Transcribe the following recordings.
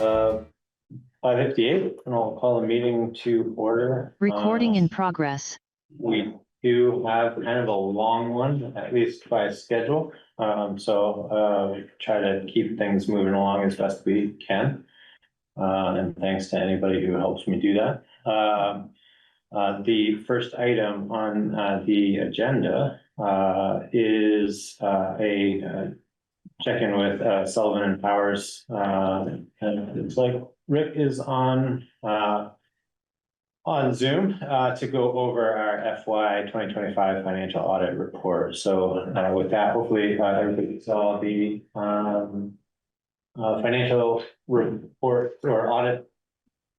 5:58, and I'll call the meeting to order. Recording in progress. We do have kind of a long one, at least by schedule. So try to keep things moving along as best we can. And thanks to anybody who helps me do that. The first item on the agenda is a check-in with Sullivan and Powers. And it's like Rick is on Zoom to go over our FY 2025 financial audit report. So with that, hopefully everybody saw the financial report or audit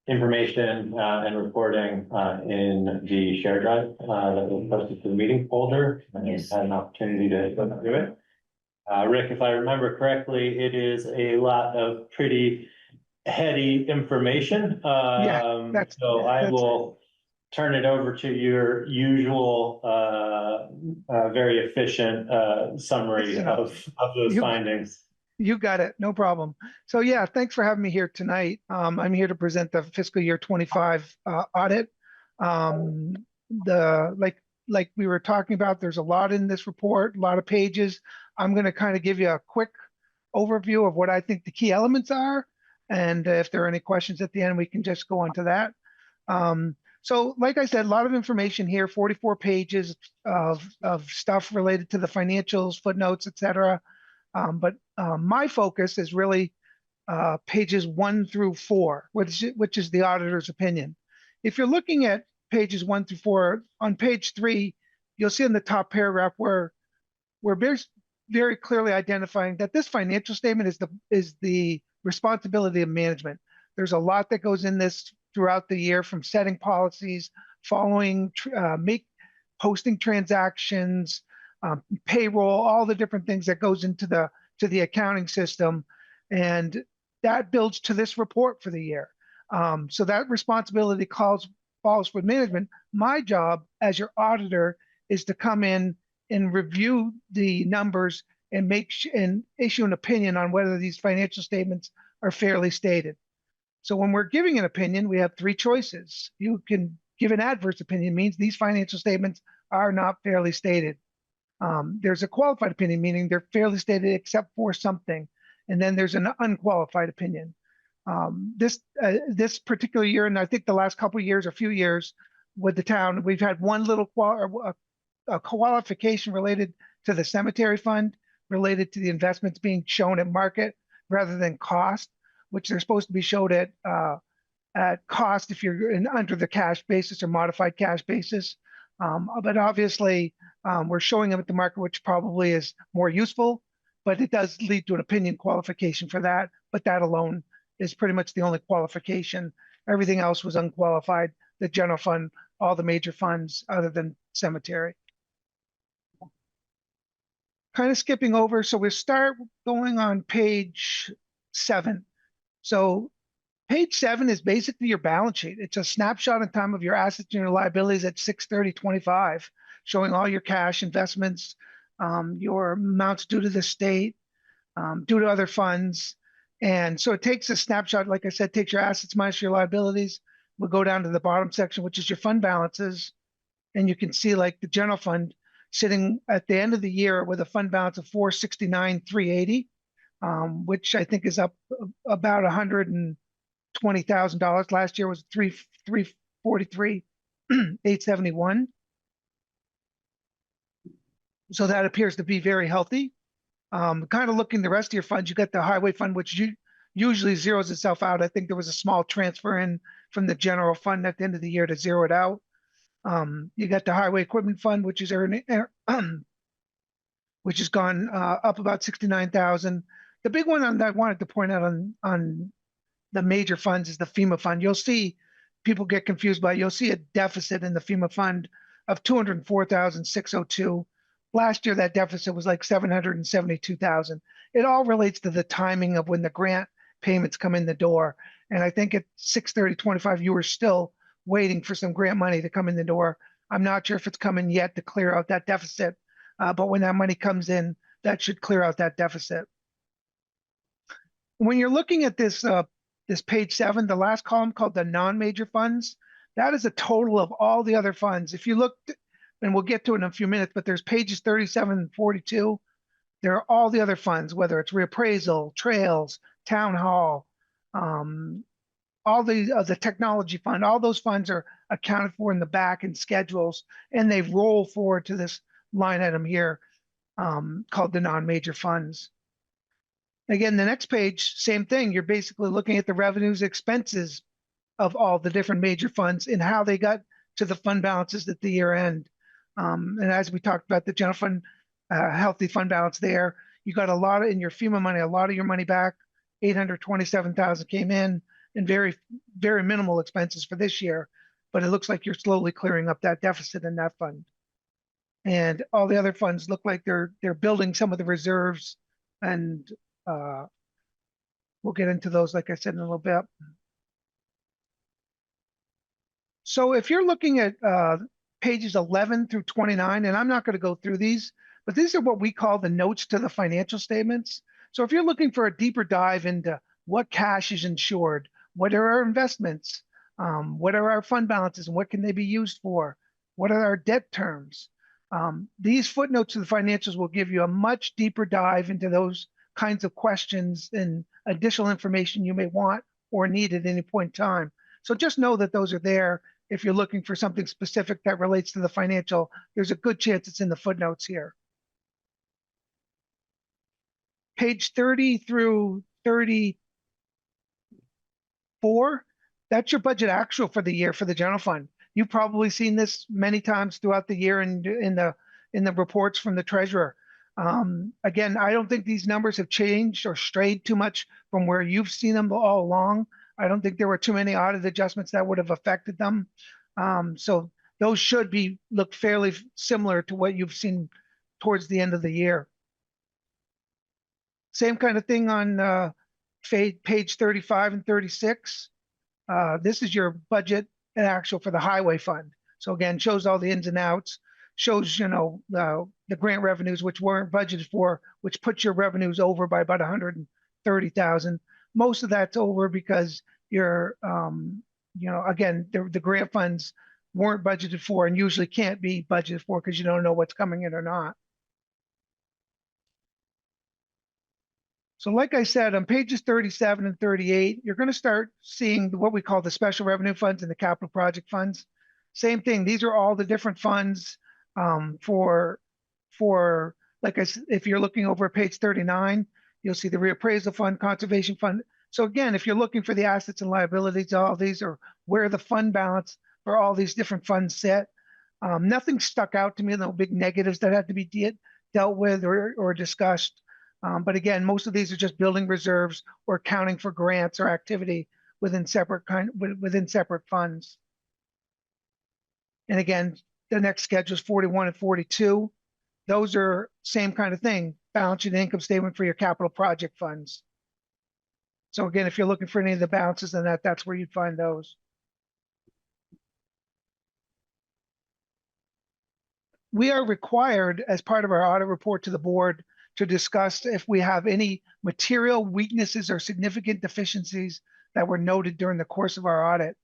information and reporting in the share drive that was posted to the meeting folder. And Yes. had an opportunity to go through it. Rick, if I remember correctly, it is a lot of pretty heady information. So I will turn it over to your usual, very efficient summary of those findings. You got it, no problem. So yeah, thanks for having me here tonight. I'm here to present the fiscal year 25 audit. Like we were talking about, there's a lot in this report, a lot of pages. I'm going to kind of give you a quick overview of what I think the key elements are. And if there are any questions at the end, we can just go on to that. So like I said, a lot of information here, 44 pages of stuff related to the financials, footnotes, etc. But my focus is really pages 1 through 4, which is the auditor's opinion. If you're looking at pages 1 through 4, on page 3, you'll see in the top paragraph where we're very clearly identifying that this financial statement is the responsibility of management. There's a lot that goes in this throughout the year, from setting policies, following, posting transactions, payroll, all the different things that goes into the accounting system, and that builds to this report for the year. So that responsibility falls with management. My job as your auditor is to come in and review the numbers and and issue an opinion on whether these financial statements are fairly stated. So when we're giving an opinion, we have 3 choices. You can give an adverse opinion, means these financial statements are not fairly stated. There's a qualified opinion, meaning they're fairly stated except for something. And then there's an unqualified opinion. This particular year, and I think the last couple of years or few years with the town, we've had one little qualification related to the cemetery fund, related to the investments being shown at market rather than cost, which they're supposed to be showed at cost if you're under the cash basis or modified cash basis. But obviously, we're showing them at the market, which probably is more useful, but it does lead to an opinion qualification for that. But that alone is pretty much the only qualification. Everything else was unqualified. The general fund, all the major funds other than cemetery. Kind of skipping over, so we start going on page 7. So page 7 is basically your balance sheet. It's a snapshot in time of your assets and your liabilities at 6/30/25, showing all your cash investments, your amounts due to the state, due to other funds. And so it takes a snapshot, like I said, takes your assets minus your liabilities. We'll go down to the bottom section, which is your fund balances. And you can see like the general fund sitting at the end of the year with a fund balance of $469,380, which I think is up about $120,000. Last year was $343,871. So that appears to be very healthy. Kind of looking the rest of your funds, you got the highway fund, which usually zeroes itself out. I think there was a small transfer in from the general fund at the end of the year to zero it out. You got the highway equipment fund, which is which has gone up about $69,000. The big one that I wanted to point out on the major funds is the FEMA fund. You'll see people get confused by it. You'll see a deficit in the FEMA fund of $204,602. Last year, that deficit was like $772,000. It all relates to the timing of when the grant payments come in the door. And I think at 6/30/25, you were still waiting for some grant money to come in the door. I'm not sure if it's coming yet to clear out that deficit, but when that money comes in, that should clear out that deficit. When you're looking at this this page 7, the last column called the non-major funds, that is a total of all the other funds. If you look, and we'll get to it in a few minutes, but there's pages 37 and 42. There are all the other funds, whether it's reappraisal, trails, town hall, all the technology fund, all those funds are accounted for in the back in schedules, and they roll forward to this line item here called the non-major funds. Again, the next page, same thing. You're basically looking at the revenues, expenses of all the different major funds and how they got to the fund balances at the year end. And as we talked about the general fund, healthy fund balance there, you got a lot of, in your FEMA money, a lot of your money back, 827,000 came in, and very, very minimal expenses for this year. But it looks like you're slowly clearing up that deficit in that fund. And all the other funds look like they're building some of the reserves, and we'll get into those, like I said, in a little bit. So if you're looking at pages 11 through 29, and I'm not going to go through these, but these are what we call the notes to the financial statements. So if you're looking for a deeper dive into what cash is insured, what are our investments, what are our fund balances, and what can they be used for, what are our debt terms, these footnotes to the financials will give you a much deeper dive into those kinds of questions and additional information you may want or need at any point in time. So just know that those are there. If you're looking for something specific that relates to the financial, there's a good chance it's in the footnotes here. Page 30 through 34, that's your budget actual for the year for the general fund. You've probably seen this many times throughout the year in the reports from the treasurer. Again, I don't think these numbers have changed or strayed too much from where you've seen them all along. I don't think there were too many audit adjustments that would have affected them. So those should look fairly similar to what you've seen towards the end of the year. Same kind of thing on page 35 and 36. This is your budget and actual for the highway fund. So again, shows all the ins and outs, shows, the grant revenues, which weren't budgeted for, which puts your revenues over by about 130,000. Most of that's over because you're, again, the grant funds weren't budgeted for and usually can't be budgeted for because you don't know what's coming in or not. So like I said, on pages 37 and 38, you're going to start seeing what we call the special revenue funds and the capital project funds. Same thing. These are all the different funds for like I said, if you're looking over at page 39, you'll see the reappraisal fund, conservation fund. So again, if you're looking for the assets and liabilities, all these are where the fund balance for all these different funds sit. Nothing stuck out to me, no big negatives that had to be dealt with or discussed. But again, most of these are just building reserves or accounting for grants or activity within separate funds. And again, the next schedule is 41 and 42. Those are same kind of thing, balance sheet and income statement for your capital project funds. So again, if you're looking for any of the balances in that's where you'd find those. We are required as part of our audit report to the board to discuss if we have any material weaknesses or significant deficiencies that were noted during the course of our audit.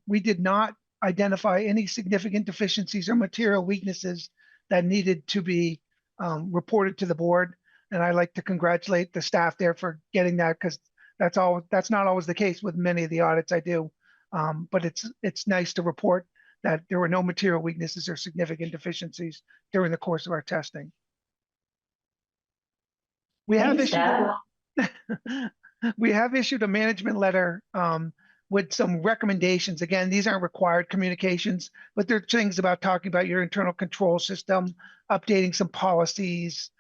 We did not identify any significant deficiencies or material weaknesses that needed to be reported to the board. And I'd like to congratulate the staff there for getting that, because that's not always the case with many of the audits I do. But it's nice to report that there were no material weaknesses or significant deficiencies during the course of our testing. We have issued a management letter with some recommendations. Again, these aren't required communications, but they're things about talking about your internal control system, updating some policies,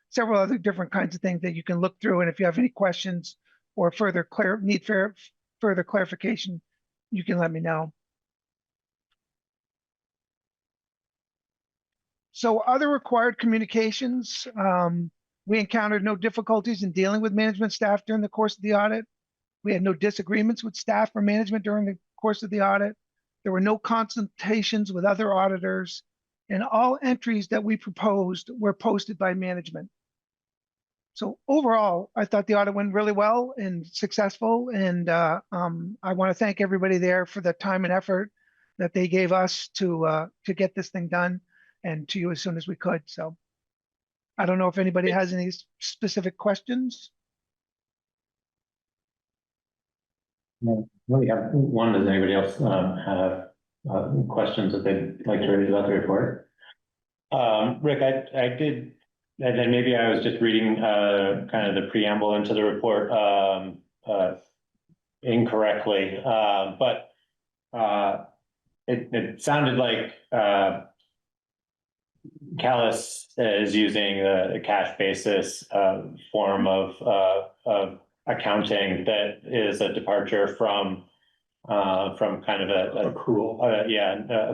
several other different kinds of things that you can look through. And if you have any questions or further clarification, you can let me know. So other required communications, we encountered no difficulties in dealing with management staff during the course of the audit. We had no disagreements with staff or management during the course of the audit. There were no consultations with other auditors, and all entries that we proposed were posted by management. So overall, I thought the audit went really well and successful. And I want to thank everybody there for the time and effort that they gave us to get this thing done, and to you as soon as we could. So I don't know if anybody has any specific questions. We have one. Does anybody else have questions that they'd like to raise about the report? Rick, I did, and then maybe I was just reading kind of the preamble into the report incorrectly, but it sounded like Calais is using a cash basis form of accounting that is a departure from kind of a accrual.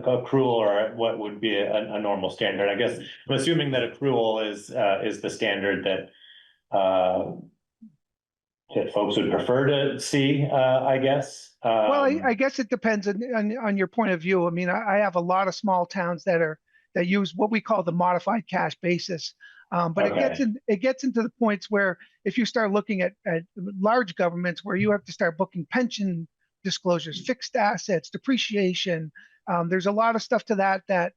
Accrual, or what would be a normal standard. I guess I'm assuming that accrual is the standard that that folks would prefer to see, I guess. Well, I guess it depends on your point of view. I mean, I have a lot of small towns that use what we call the modified cash basis. But Okay. it gets into the points where if you start looking at large governments where you have to start booking pension disclosures, fixed assets, depreciation, there's a lot of stuff to that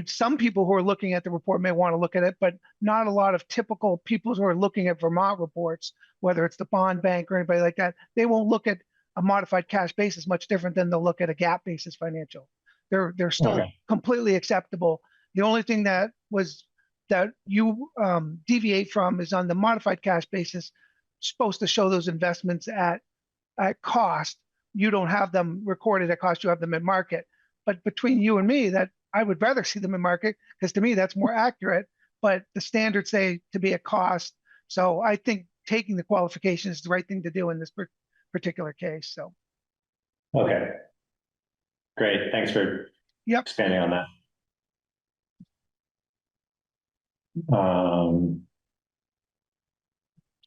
some people who are looking at the report may want to look at it, but not a lot of typical people who are looking at Vermont reports, whether it's the bond bank or anybody like that. They won't look at a modified cash basis much different than they'll look at a GAAP basis financial. They're still completely acceptable. The only thing that you deviate from is on the modified cash basis, supposed to show those investments at cost. You don't have them recorded at cost, you have them at market. But between you and me, that I would rather see them in market, because to me that's more accurate, but the standards say to be at cost. So I think taking the qualification is the right thing to do in this particular case. So Okay, great, thanks for expanding on that.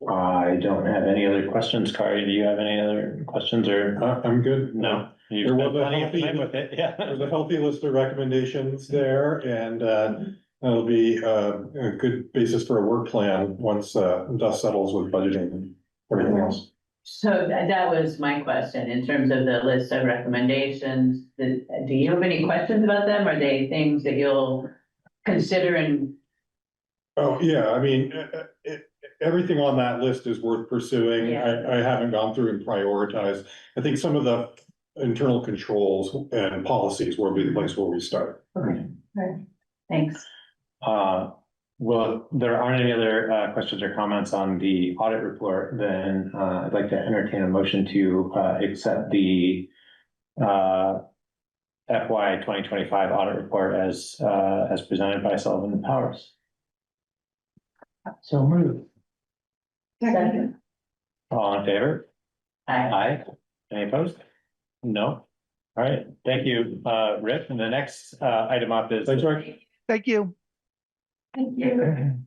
I don't have any other questions. Kari, do you have any other questions, or? I'm good. No. There was a healthy, with it. Yeah. there's a healthy list of recommendations there, and that'll be a good basis for a work plan once dust settles with budgeting and everything else. So that was my question, in terms of the list of recommendations. Do you have any questions about them? Are they things that you'll consider? And oh yeah, I mean, everything on that list is worth pursuing. Yeah. I haven't gone through and prioritized. I think some of the internal controls and policies will be the place where we start. okay, right. Thanks. Well, there aren't any other questions or comments on the audit report, then I'd like to entertain a motion to accept the FY 2025 audit report as presented by Sullivan and Powers. So moved. Second. All in favor? Aye. Aye. Any opposed? No. All right, thank you, Rick. And the next item up is. Thanks, Rick. thank you. Thank you.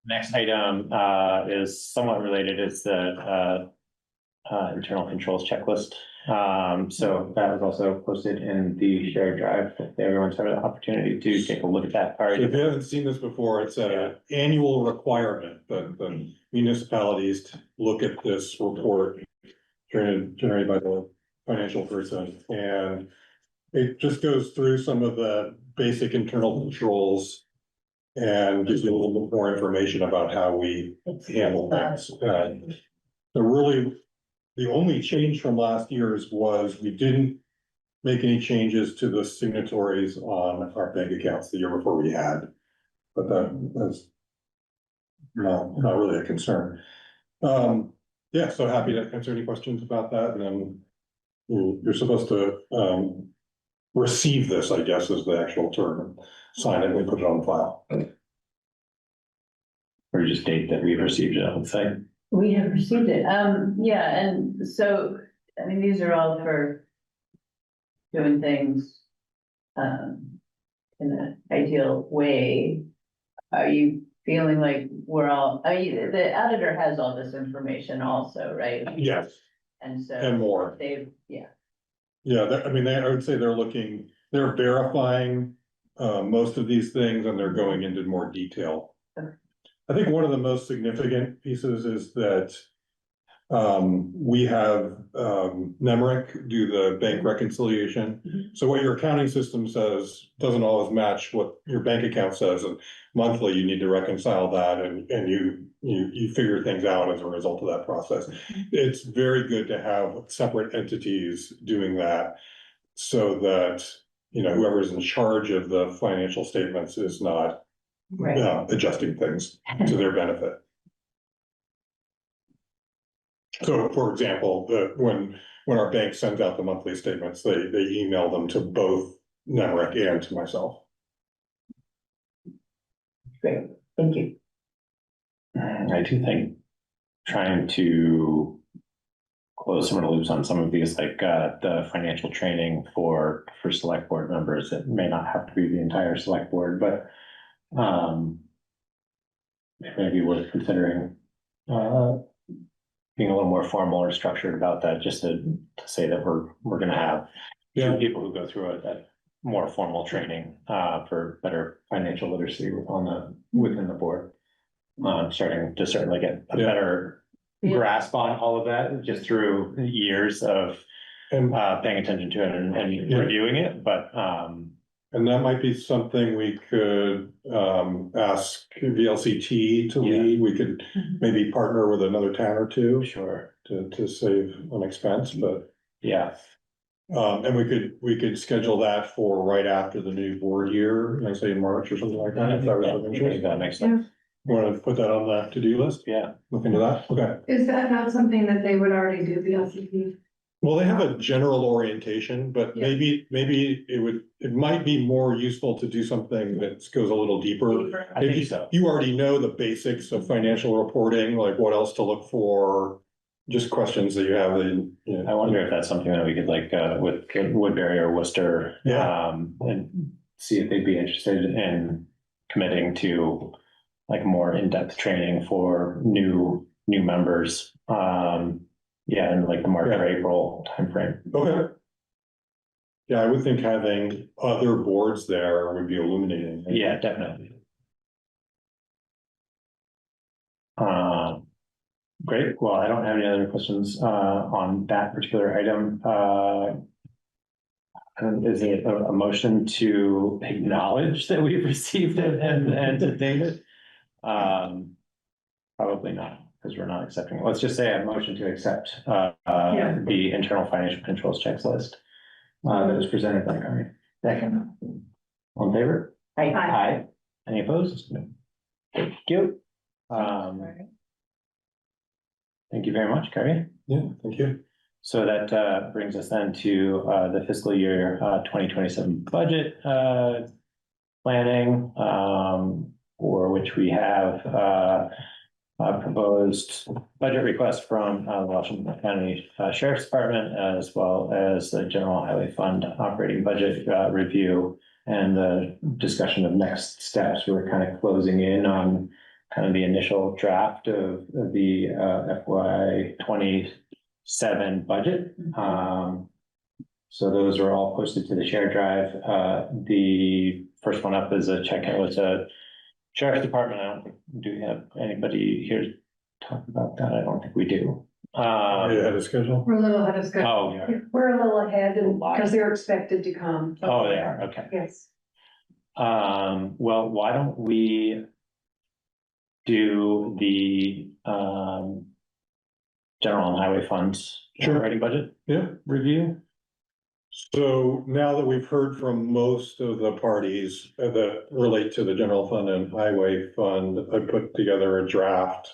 Next item is somewhat related. It's the internal controls checklist. So that was also posted in the shared drive. Everyone's had an opportunity to take a look at that. So if you haven't seen this before, it's an annual requirement that the municipalities look at this report generated by the financial person, and it just goes through some of the basic internal controls and gives you a little bit more information about how we handle things. The only change from last year's was we didn't make any changes to the signatories on our bank accounts the year before we had. But that's not really a concern. Yeah, so happy to answer any questions about that, and then you're supposed to receive this, I guess, is the actual term, and sign it and put it on file. Or just date that we've received it on the site. We have received it. Yeah, and so, I mean, these are all for doing things in an ideal way. Are you feeling like we're all, I mean, the auditor has all this information also, right? Yes, And so. and more. They've, yeah. Yeah, I mean, I would say they're verifying most of these things, and they're going into more detail. Okay. I think one of the most significant pieces is that we have Nemrick do the bank reconciliation. So what your accounting system says doesn't always match what your bank account says, and monthly you need to reconcile that, and you figure things out as a result of that process. It's very good to have separate entities doing that, so that, you know, whoever's in charge of the financial statements is not adjusting things to their benefit. So, for example, when our bank sends out the monthly statements, they email them to both Nemrick and to myself. Great, thank you. I do think trying to close some of the loops on some of these, like the financial training for select board members, it may not have to be the entire select board, but it may be worth considering being a little more formal or structured about that, just to say that we're going to have two people who go through a more formal training for better financial literacy within the board. Starting to certainly get a better grasp on all of that just through years of paying attention to it and reviewing it, but and that might be something we could ask VLCT to lead. We could maybe partner with another town or two. Sure. To save on expense, but yeah. And we could schedule that for right after the new board year, like say in March or something like that, if that was of interest. That makes sense. You want to put that on the to-do list? Yeah. Look into that, okay. Is that not something that they would already do, the LCP? Well, they have a general orientation, but Yeah. maybe it might be more useful to do something that goes a little deeper. I think so. You already know the basics of financial reporting, like what else to look for, just questions that you have in, you know. I wonder if that's something that we could like with Woodbury or Worcester, and see if they'd be interested in committing to like more in-depth training for new members. In like the March or April timeframe. Okay. Yeah, I would think having other boards there would be illuminating. Yeah, definitely. Great. Well, I don't have any other questions on that particular item. Is it a motion to acknowledge that we've received it and to date it? Probably not, because we're not accepting it. Let's just say a motion to accept the internal financial controls checklist that was presented by Kari. Second. All in favor? Aye. Any opposed? No. Thank you. Thank you very much, Kari. Yeah, thank you. So that brings us then to the fiscal year 2027 budget planning, for which we have proposed budget request from the Washington County Sheriff's Department, as well as the General Highway Fund operating budget review and the discussion of next steps. We're kind of closing in on kind of the initial draft of the FY 27 budget. So those are all posted to the share drive. The first one up is a check in with the Sheriff's Department. I don't think, do we have anybody here to talk about that? I don't think we do. Are you ahead of schedule? We're a little ahead of schedule. Oh, yeah. We're a little ahead because they're expected to come. Oh, they are. Okay. Yes. Well, why don't we do the general and highway funds operating budget review? So now that we've heard from most of the parties that relate to the general fund and highway fund, I put together a draft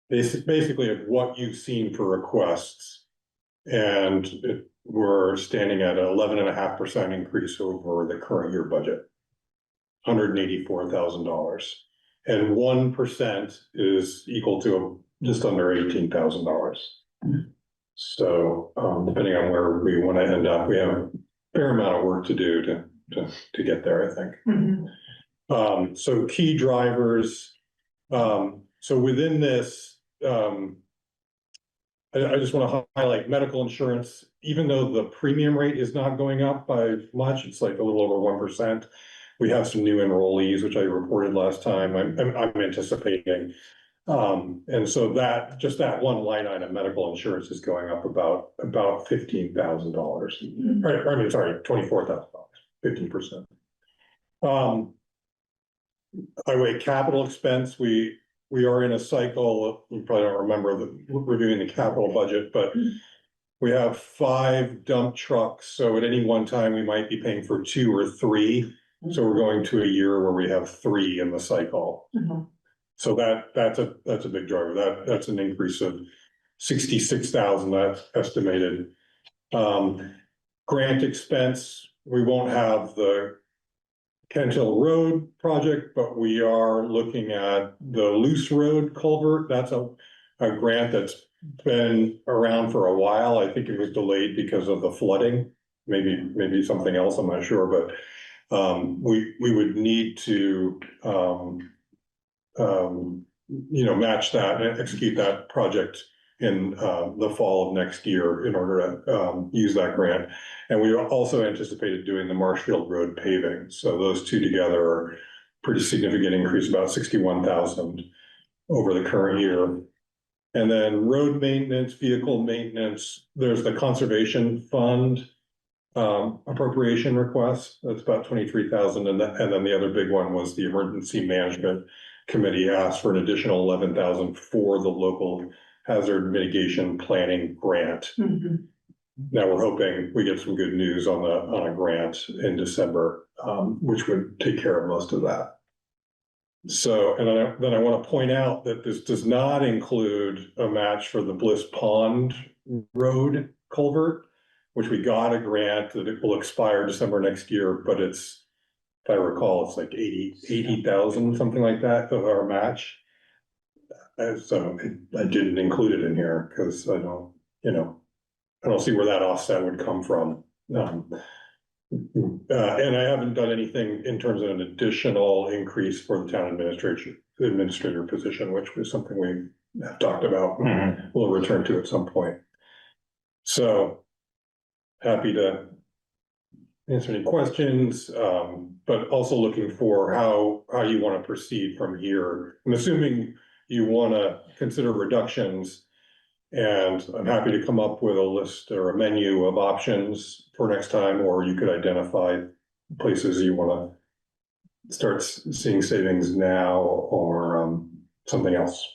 basically of what you've seen for requests. And we're standing at an 11.5% increase over the current year budget, $184,000. And 1% is equal to just under $18,000. So depending on where we want to end up, we have a fair amount of work to do to get there, I think. So key drivers. So within this, I just want to highlight medical insurance. Even though the premium rate is not going up by much, it's like a little over 1%. We have some new enrollees, which I reported last time. I'm anticipating. And so that, just that one line item, medical insurance is going up about $15,000. Right, I mean, sorry, $24,000, 15%. Highway capital expense, we are in a cycle, you probably don't remember reviewing the capital budget, but we have 5 dump trucks, so at any one time, we might be paying for 2 or 3. So we're going to a year where we have 3 in the cycle. So that's a big driver. That's an increase of 66,000, that's estimated. Grant expense, we won't have the Kent Hill Road project, but we are looking at the Loose Road culvert. That's a grant that's been around for a while. I think it was delayed because of the flooding, maybe something else, I'm not sure, but we would need to match that and execute that project in the fall of next year in order to use that grant. And we also anticipated doing the Marshfield Road paving. So those two together are pretty significant increase, about 61,000 over the current year. And then road maintenance, vehicle maintenance, there's the conservation fund appropriation request. That's about 23,000. And then the other big one was the emergency management committee asked for an additional 11,000 for the local hazard mitigation planning grant. Now we're hoping we get some good news on a grant in December, which would take care of most of that. So, and then I want to point out that this does not include a match for the Bliss Pond Road culvert, which we got a grant that it will expire December next year, but it's, if I recall, it's like 80,000, something like that of our match. So I didn't include it in here because I don't see where that offset would come from. And I haven't done anything in terms of an additional increase for the town administrator position, which was something we have talked about. We'll return to at some point. So happy to answer any questions, but also looking for how you want to proceed from here. I'm assuming you want to consider reductions, and I'm happy to come up with a list or a menu of options for next time, or you could identify places you want to start seeing savings now or something else.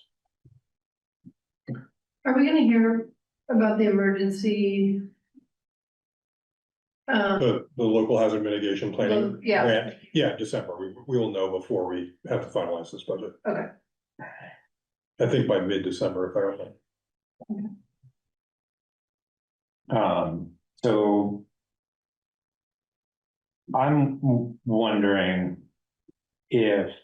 Are we gonna hear about the emergency? The local hazard mitigation planning Yeah. grant, yeah, December. We will know before we have to finalize this budget. Okay. I think by mid-December, if I remember. So I'm wondering if,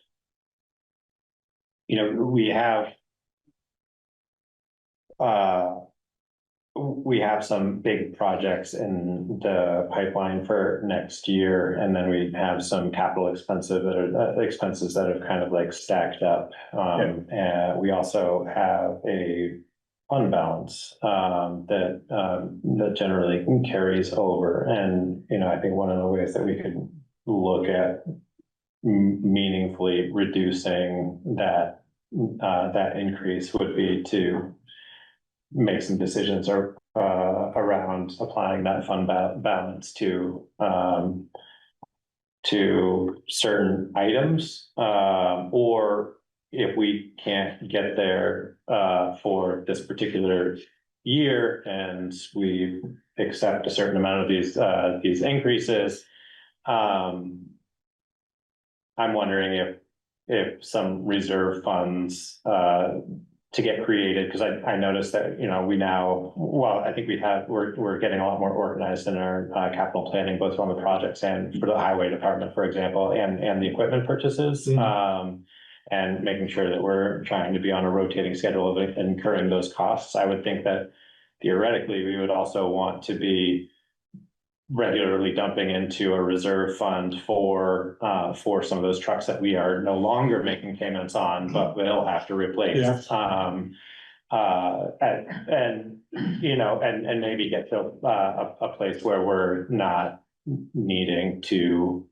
we have some big projects in the pipeline for next year, and then we have some capital expenses that have kind of like stacked up. And we also have a fund balance that generally carries over. And I think one of the ways that we could look at meaningfully reducing that increase would be to make some decisions around applying that fund balance to certain items, or if we can't get there for this particular year and we accept a certain amount of these increases, I'm wondering if some reserve funds to get created, because I noticed that, I think we're getting a lot more organized in our capital planning, both on the projects and for the highway department, for example, and the equipment purchases. And making sure that we're trying to be on a rotating schedule of incurring those costs. I would think that theoretically, we would also want to be regularly dumping into a reserve fund for some of those trucks that we are no longer making payments on, but will have to replace. Yeah. And maybe get to a place where we're not needing to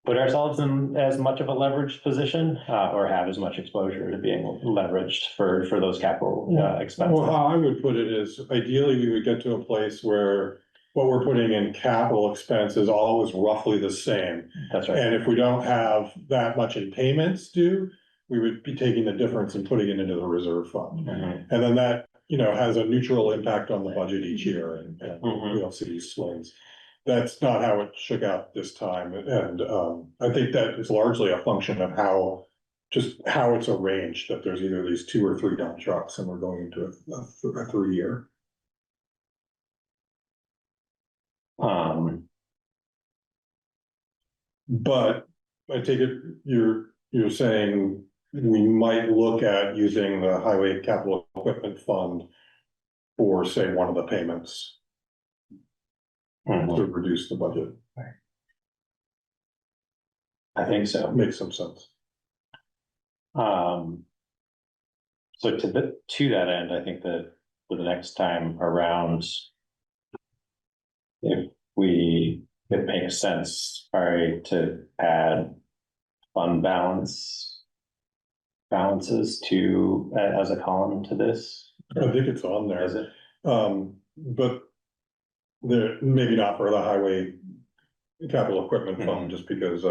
put ourselves in as much of a leveraged position, or have as much exposure to being leveraged for those capital expenses. Well, how I would put it is ideally we would get to a place where what we're putting in capital expense is always roughly the same. That's right. And if we don't have that much in payments due, we would be taking the difference and putting it into the reserve fund. Mhm. And then that, has a neutral impact on the budget each year and Mhm. we don't see these swings. That's not how it shook out this time. And I think that is largely a function of how it's arranged, that there's either these 2 or 3 dump trucks and we're going into a 3-year. But I take it you're saying we might look at using the highway capital equipment fund for, say, one of the payments Mhm. to reduce the budget. I think so. Makes some sense. So to that end, I think that for the next time around, if it makes sense, probably to add fund balances to, as a column to this. I think it's on Is there, it? but maybe not for the highway capital equipment fund, just because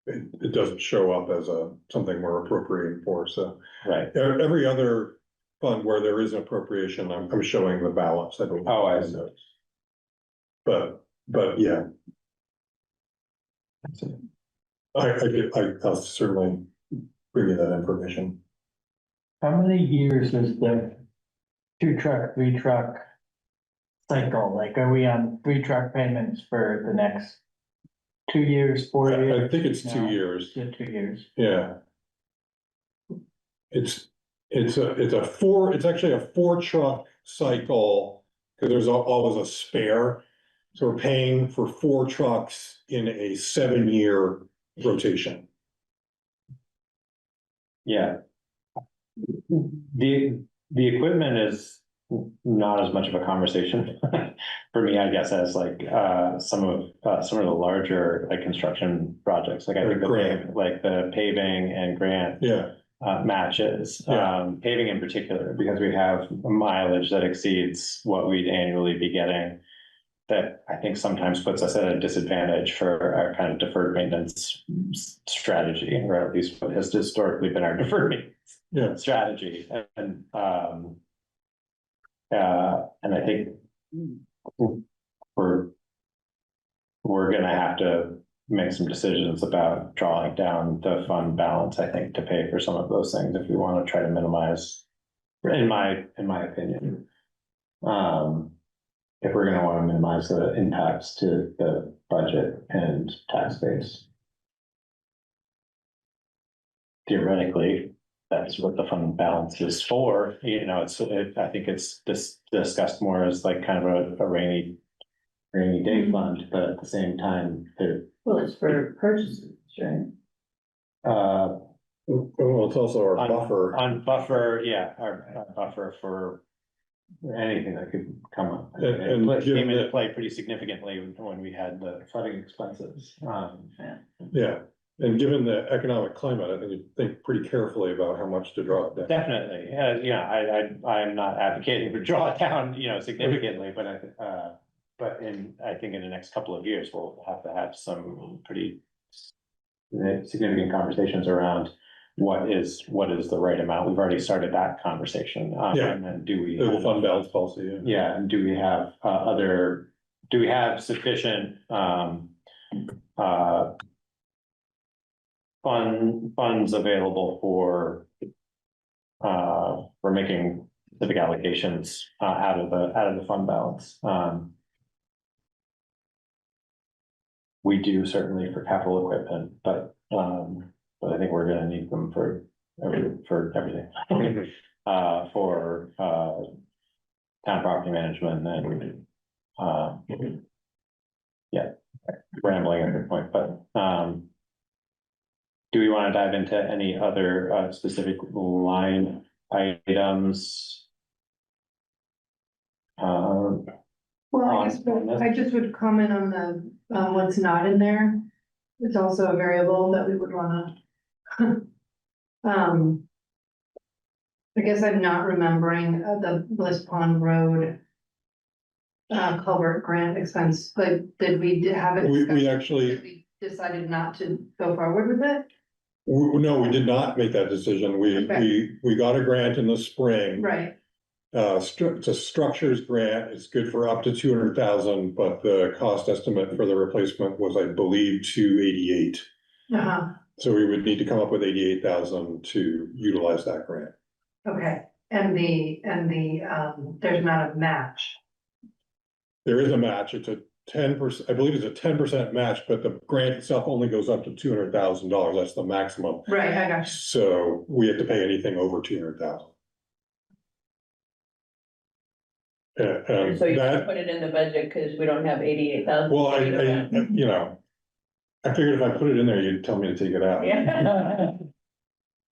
it doesn't show up as something we're appropriating for, so. Right. Every other fund where there is an appropriation, I'm showing the balance. I don't. Oh, I see. But yeah. I'll certainly bring you that information. How many years is the 2-truck, 3-truck cycle? Like, are we on 3-truck payments for the next 2 years, 4 years? I think it's 2 No, years. just 2 years. Yeah. It's actually a 4-truck cycle, because there's always a spare. So we're paying for 4 trucks in a 7-year rotation. Yeah. The equipment is not as much of a conversation for me, I guess, as like some of the larger like construction projects. Like I think the paving and grant matches, paving in particular, because we have mileage that exceeds what we'd annually be getting. That I think sometimes puts us at a disadvantage for our kind of deferred maintenance strategy, or at least what has historically been our deferred maintenance strategy. And I think we're going to have to make some decisions about drawing down the fund balance, I think, to pay for some of those things if we want to try to minimize, in my opinion. If we're going to want to minimize the impacts to the budget and tax base. Theoretically, that's what the fund balance is for. I think it's discussed more as like kind of a rainy day fund, but at the same time, Well, it's for purchases, right? Well, it's also our buffer. On buffer, yeah, our buffer for anything that could come up. And it came into play pretty significantly when we had the flooding expenses. Yeah, and given the economic climate, I think you think pretty carefully about how much to draw it down. Definitely, I'm not advocating for draw it down, significantly, but I think in the next couple of years, we'll have to have some pretty significant conversations around what is the right amount.H already started that conversation. And then do we the fund balance policy? Yeah, and do we have do we have sufficient funds available for making specific allocations out of the fund balance? We do certainly for capital equipment, but I think we're going to need them for everything. For town property management and rambling at this point, but do we want to dive into any other specific line items? Well, I on- guess, on this? I just would comment on the, what's not in there. It's also a variable that we would wanna. Um. I guess I'm not remembering the Bliss Pond Road. Culvert grant expense, like, did we have it? We discussed? actually, We decided not to go forward with it, no, we did not make that decision. We got a grant in the spring. right? It's a structures grant. It's good for up to 200,000, but the cost estimate for the replacement was, I believe, 288. Uh-huh, So we would need to come up with 88,000 to utilize that grant. okay, and there's not a match. There is a match. It's a 10%, I believe it's a 10% match, but the grant itself only goes up to $200,000. That's the maximum. Right, I got you. So we have to pay anything over 200,000. And So you can that, put it in the budget, cause we don't have 88,000. well, you know, I figured if I put it in there, you'd tell me to take it out. Yeah.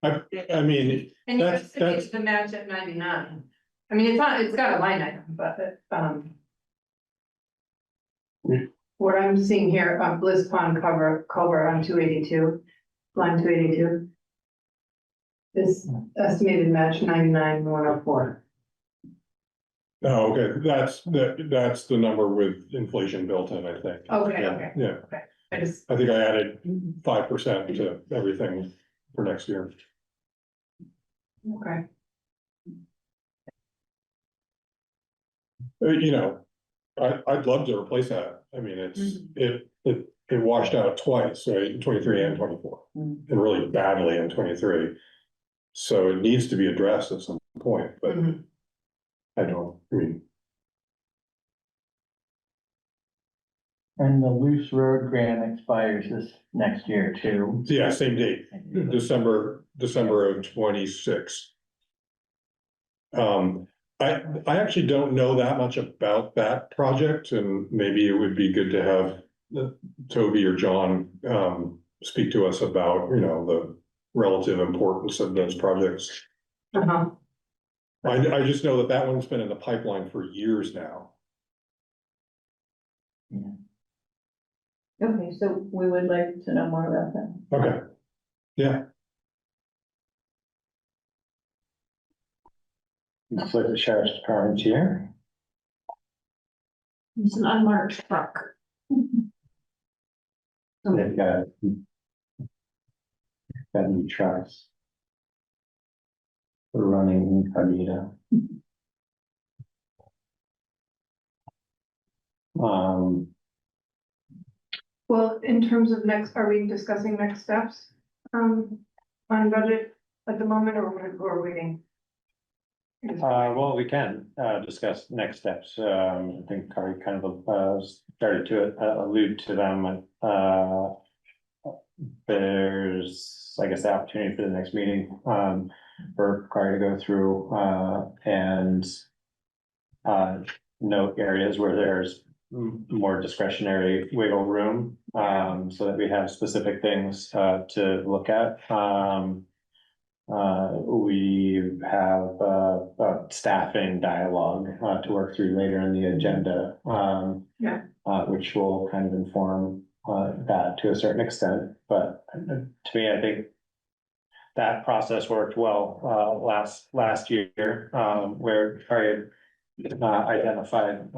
I mean, And you That's- have the match at 99. I mean, it's got a line item, but, what I'm seeing here, Bliss Pond cover on 282, line 282. This estimated match 99,104. oh, okay, that's the number with inflation built in, I think. Okay, Yeah, okay. Yeah, I just, I think I added 5% to everything for next year. okay, You know, I'd love to replace that. I mean, it washed out twice, right, in 23 and 24. Mm. And really badly in 23. So it needs to be addressed at some point, but mhm. I mean, And the loose road grant expires this next year too. yeah, same date, December of 26. I actually don't know that much about that project, and maybe it would be good to have Toby or John speak to us about, you know, the relative importance of those projects. Uh-huh. I just know that one's been in the pipeline for years now. Okay, so we would like to know more about that. Okay, yeah, Looks like the sheriff's department's here. It's an unmarked truck. They've got new trucks. We're running incognito. Well, in terms of are we discussing next steps, on budget at the moment, or we're waiting? Well, we can, discuss next steps. I think Kari kind of, started to allude to them. There's, I guess, the opportunity for the next meeting, for Kari to go through, and note areas where there's more discretionary wiggle room, so that we have specific things, to look at. We have a staffing dialogue to work through later in the agenda. Yeah. Which will kind of inform that to a certain extent, but to me, I think that process worked well last year, where I identified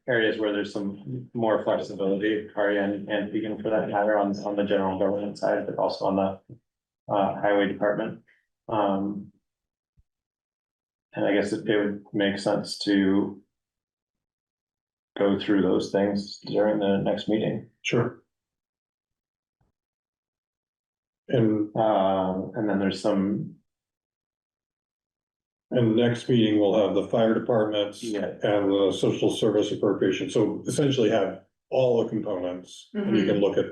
areas where there's some more flexibility, and Beacon for that matter, on the general government side, but also on the highway department. And I guess it would make sense to go through those things during the next meeting. sure. And then there's some, And the next meeting, we'll have the fire departments Yeah. and the social service appropriation, so essentially have all the components, and you can look at.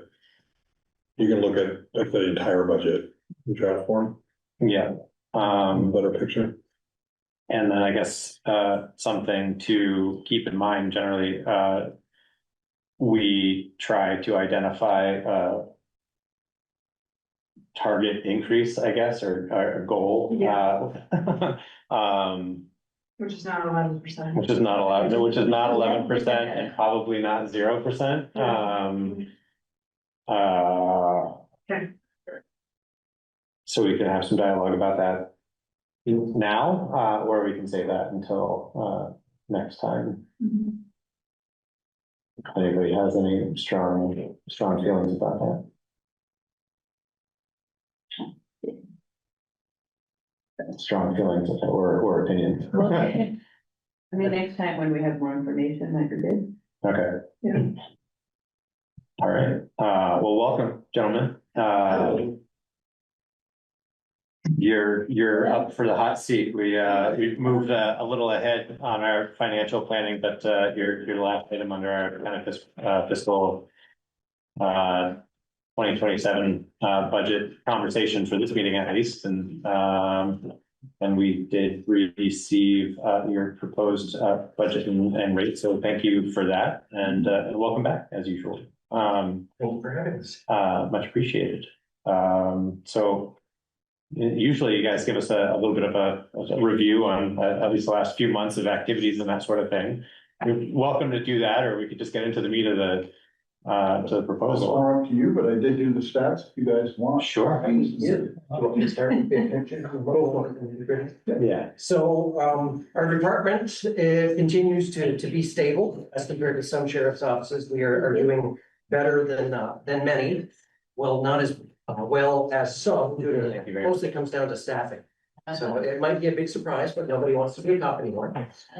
You can look at the entire budget in draft form, yeah, better picture. and then I guess, something to keep in mind generally, we try to identify, target increase, I guess, or a goal. Which is not 11%. which is not allowed, which is not 11% and probably not 0%. Okay. So we can have some dialogue about that now, or we can save that until, next time. Mhm. If anybody has any strong feelings about that. Strong feelings or opinions. Well, I mean, next time when we have more information, that'd be good. Okay, Yeah. all right, well, welcome, gentlemen. You're up for the hot seat. We've moved a little ahead on our financial planning, but you're the last item under our kind of fiscal 2027 budget conversation for this meeting at least, and we did receive your proposed budget and rate, so thank you for that, and welcome back as usual. Thank you for having us. Much appreciated. So usually you guys give us a little bit of a review on at least the last few months of activities and that sort of thing. You're welcome to do that, or we could just get into the meat of the to the It's proposal. more up to you, but I did do the stats if you guys want. Sure. Yeah, so our department continues to be stable as compared to some sheriff's offices. We are doing better than many. Well, not as well as some, due Thank you to, very much. mostly comes down to staffing. So it might be a big surprise, but nobody wants to be a cop anymore.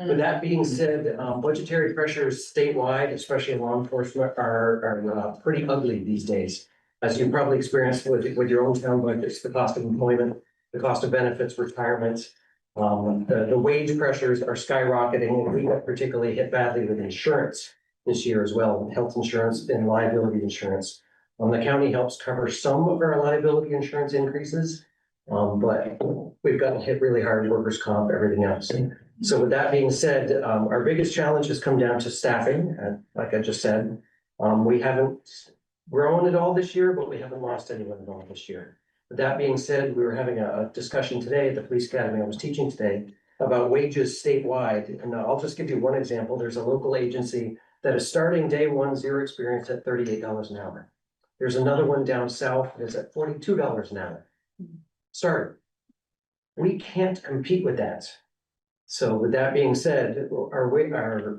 With that being said, budgetary pressures statewide, especially in law enforcement, are pretty ugly these days. As you've probably experienced with your own town budgets, the cost of employment, the cost of benefits, retirement. The wage pressures are skyrocketing, and we got particularly hit badly with insurance this year as well, health insurance and liability insurance. The county helps cover some of our liability insurance increases. But we've gotten hit really hard, workers' comp, everything else. So with that being said, our biggest challenge has come down to staffing, like I just said. We haven't grown at all this year, but we haven't lost anyone at all this year. With that being said, we were having a discussion today at the police academy I was teaching today about wages statewide. And I'll just give you one example. There's a local agency that is starting day one, zero experience at $38 an hour. There's another one down south that's at $42 an hour. Start. We can't compete with that. So with that being said, our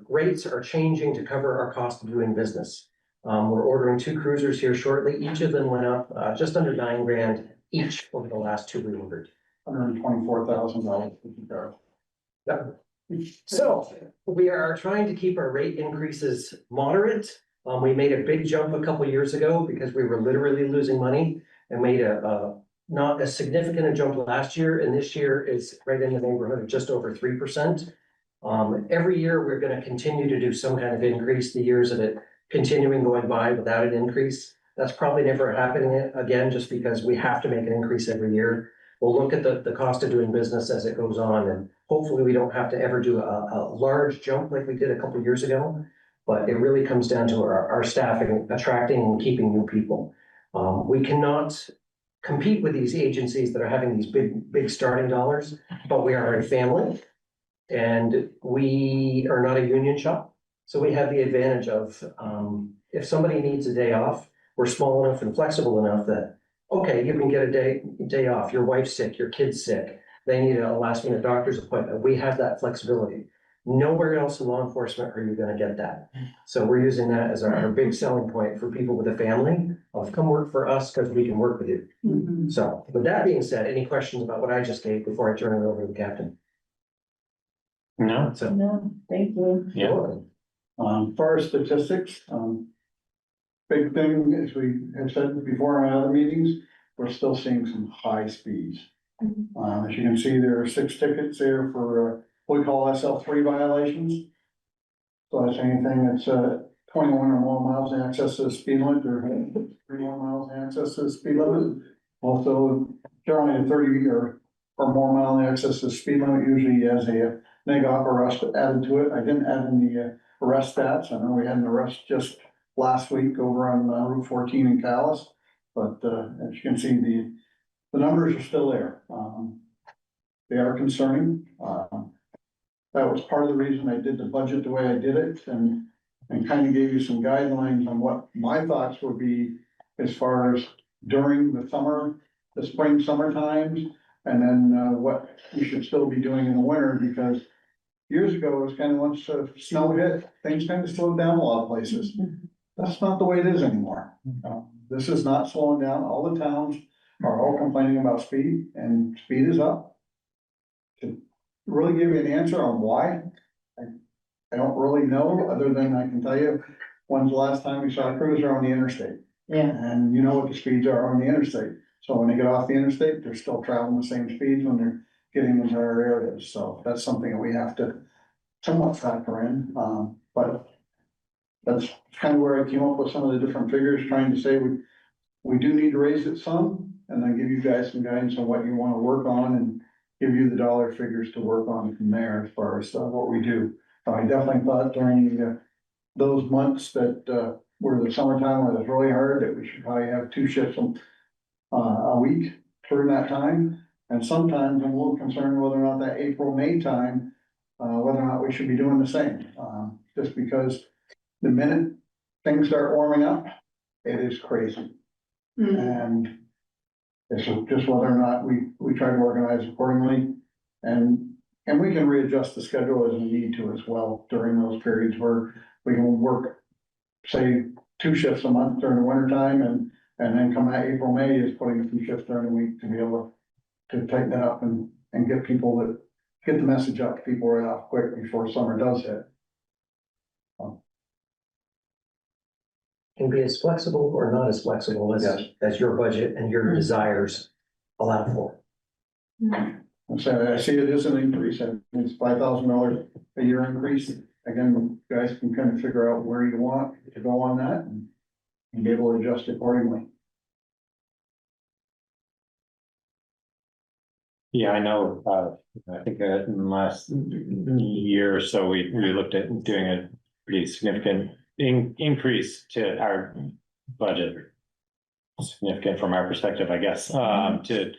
rates are changing to cover our cost of doing business. We're ordering 2 cruisers here shortly. Each of them went up just under $9 grand each over the last 2 we ordered. $124,000. So we are trying to keep our rate increases moderate. We made a big jump a couple years ago because we were literally losing money, and made not as significant a jump last year, and this year is right in the neighborhood of just over 3%. Every year, we're gonna continue to do some kind of increase. The years of it continuing going by without an increase, that's probably never happening again, just because we have to make an increase every year. We'll look at the cost of doing business as it goes on, and hopefully we don't have to ever do a large jump like we did a couple years ago. But it really comes down to our staffing, attracting and keeping new people. We cannot compete with these agencies that are having these big starting dollars, but we are a family and we are not a union shop. So we have the advantage of, if somebody needs a day off, we're small enough and flexible enough that, okay, you can get a day off. Your wife's sick, your kid's sick. They need a last minute doctor's appointment. We have that flexibility. Nowhere else in law enforcement are you gonna get that. So we're using that as our big selling point for people with a family of come work for us because we can work with you. Mhm. So with that being said, any questions about what I just gave before I turn it over to the captain? No, So. No, thank you. yeah, Far as statistics, big thing, as we have said before in other meetings, we're still seeing some high speeds. As you can see, there are 6 tickets there for what we call SL3 violations. So that's anything that's 21 or more miles in excess of the speed limit, or 31 miles in excess of the speed limit. Also, generally a 30 or more mile in excess of the speed limit usually has a neg op arrest added to it. I didn't add in the arrest stats. I know we had an arrest just last week over on Route 14 in Calais, but as you can see, the numbers are still there. They are concerning. that was part of the reason I did the budget the way I did it and kind of gave you some guidelines on what my thoughts would be as far as during the summer, the spring, summer times, and then, what you should still be doing in the winter, because years ago, it was kind of once snow hit, things kind of slowed down a lot of places. That's not the way it is anymore. This is not slowing down. All the towns are all complaining about speed, and speed is up. To really give you an answer on why, I don't really know, other than I can tell you, when's the last time we saw a cruiser on the interstate? Yeah. And you know what the speeds are on the interstate. So when they get off the interstate, they're still traveling the same speeds when they're getting into our areas. So that's something that we have to somewhat factor in. But that's kind of where I came up with some of the different figures, trying to say we do need to raise it some, and then give you guys some guidance on what you want to work on, and give you the dollar figures to work on from there as far as what we do. I definitely thought during those months that were the summertime, where it was really hard, that we should probably have 2 shifts a week during that time. And sometimes I'm a little concerned whether or not that April, May time, whether or not we should be doing the same. Just because the minute things start warming up, it is crazy. And it's just whether or not we try to organize accordingly, and we can readjust the schedule as we need to as well during those periods where we can work, say, 2 shifts a month during the winter time, and then come out April, May is putting a few shifts during the week to be able to tighten it up and get the message out to people right off quick before summer does hit. Can be as flexible or not as flexible as your budget and your desires allow for. So I see it is an increase, and it's $5,000 a year increase. Again, you guys can kind of figure out where you want to go on that and be able to adjust accordingly. Yeah, I know, I think in the last year or so, we looked at doing a pretty significant increase to our budget. Significant from our perspective, I guess, to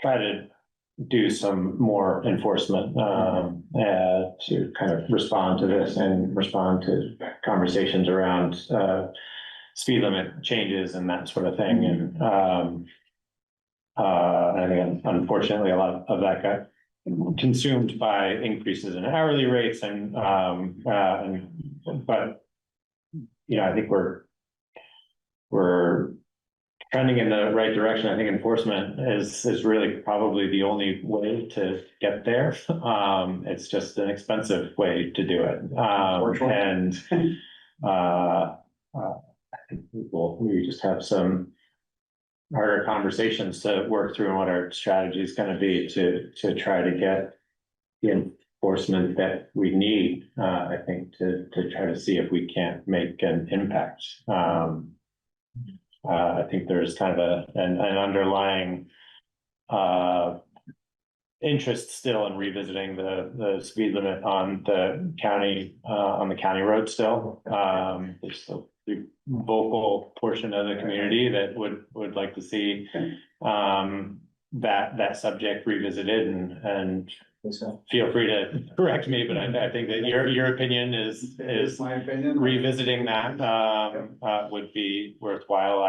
try to do some more enforcement, to kind of respond to this and respond to conversations around, speed limit changes and that sort of thing. And, I think unfortunately, a lot of that got consumed by increases in hourly rates but, you know, I think we're trending in the right direction. I think enforcement is really probably the only way to get there. It's just an expensive way to do it. And I think we just have some harder conversations to work through, and what our strategy is going to be to try to get the enforcement that we need, I think, to try to see if we can't make an impact. I think there's kind of an underlying interest still in revisiting the speed limit on the county road still. There's still a vocal portion of the community that would like to see that subject revisited, and feel free to correct me, but I think that your opinion is My opinion. revisiting that would be worthwhile.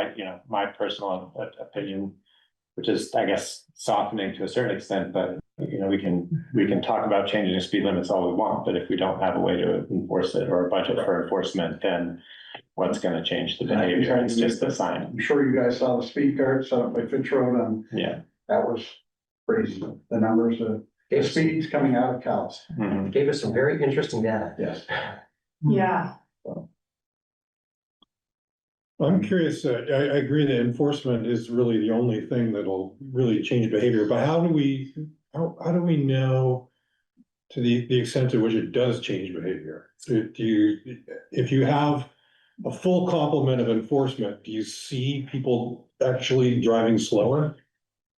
My personal opinion, which is, I guess, softening to a certain extent, but we can talk about changing the speed limits all we want, but if we don't have a way to enforce it or a budget for enforcement, then what's going to change the behavior? It's just a sign. I'm sure you guys saw the speed cart set up by Fitch Road, and that was crazy. The numbers of the speeds coming out of Calais. Mm-hmm. Gave us some very interesting data. Yes. Yeah. I'm curious, I agree that enforcement is really the only thing that'll really change behavior, but how do we know to the extent to which it does change behavior? If you have a full complement of enforcement, do you see people actually driving slower?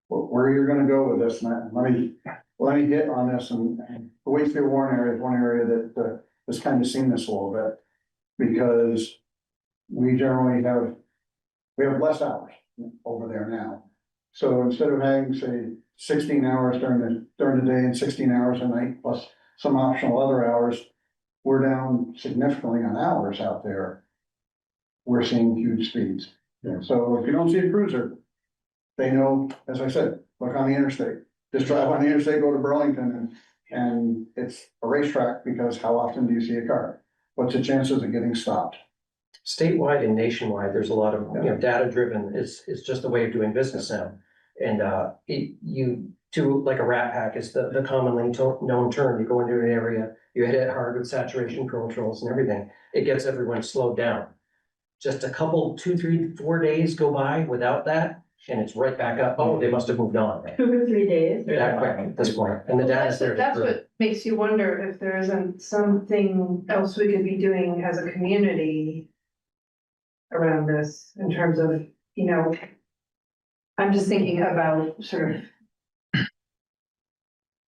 Where you're gonna go with this, and let me hit on this, and the Wakefield Warren area is one area that has kind of seen this a little bit, because we generally have less hours over there now. So instead of having, say, 16 hours during the day and 16 hours a night, plus some optional other hours, we're down significantly on hours out there. We're seeing huge speeds. Yeah. So if you don't see a cruiser, they know, as I said, look on the interstate. Just drive on the interstate, go to Burlington, and it's a racetrack, because how often do you see a car? What's the chances of getting stopped? Statewide and nationwide, there's a lot of, data driven, it's just a way of doing business now. And, you do like a rat pack is the commonly known term. You go into an area, you hit it hard with saturation controls and everything. It gets everyone slowed down. Just a couple, 2, 3, 4 days go by without that, and it's right back up. Oh, they must have moved on. 2 or 3 days. That quick at this point, and the data's there. That's what makes you wonder if there isn't something else we could be doing as a community around this, in terms of, I'm just thinking about sort of,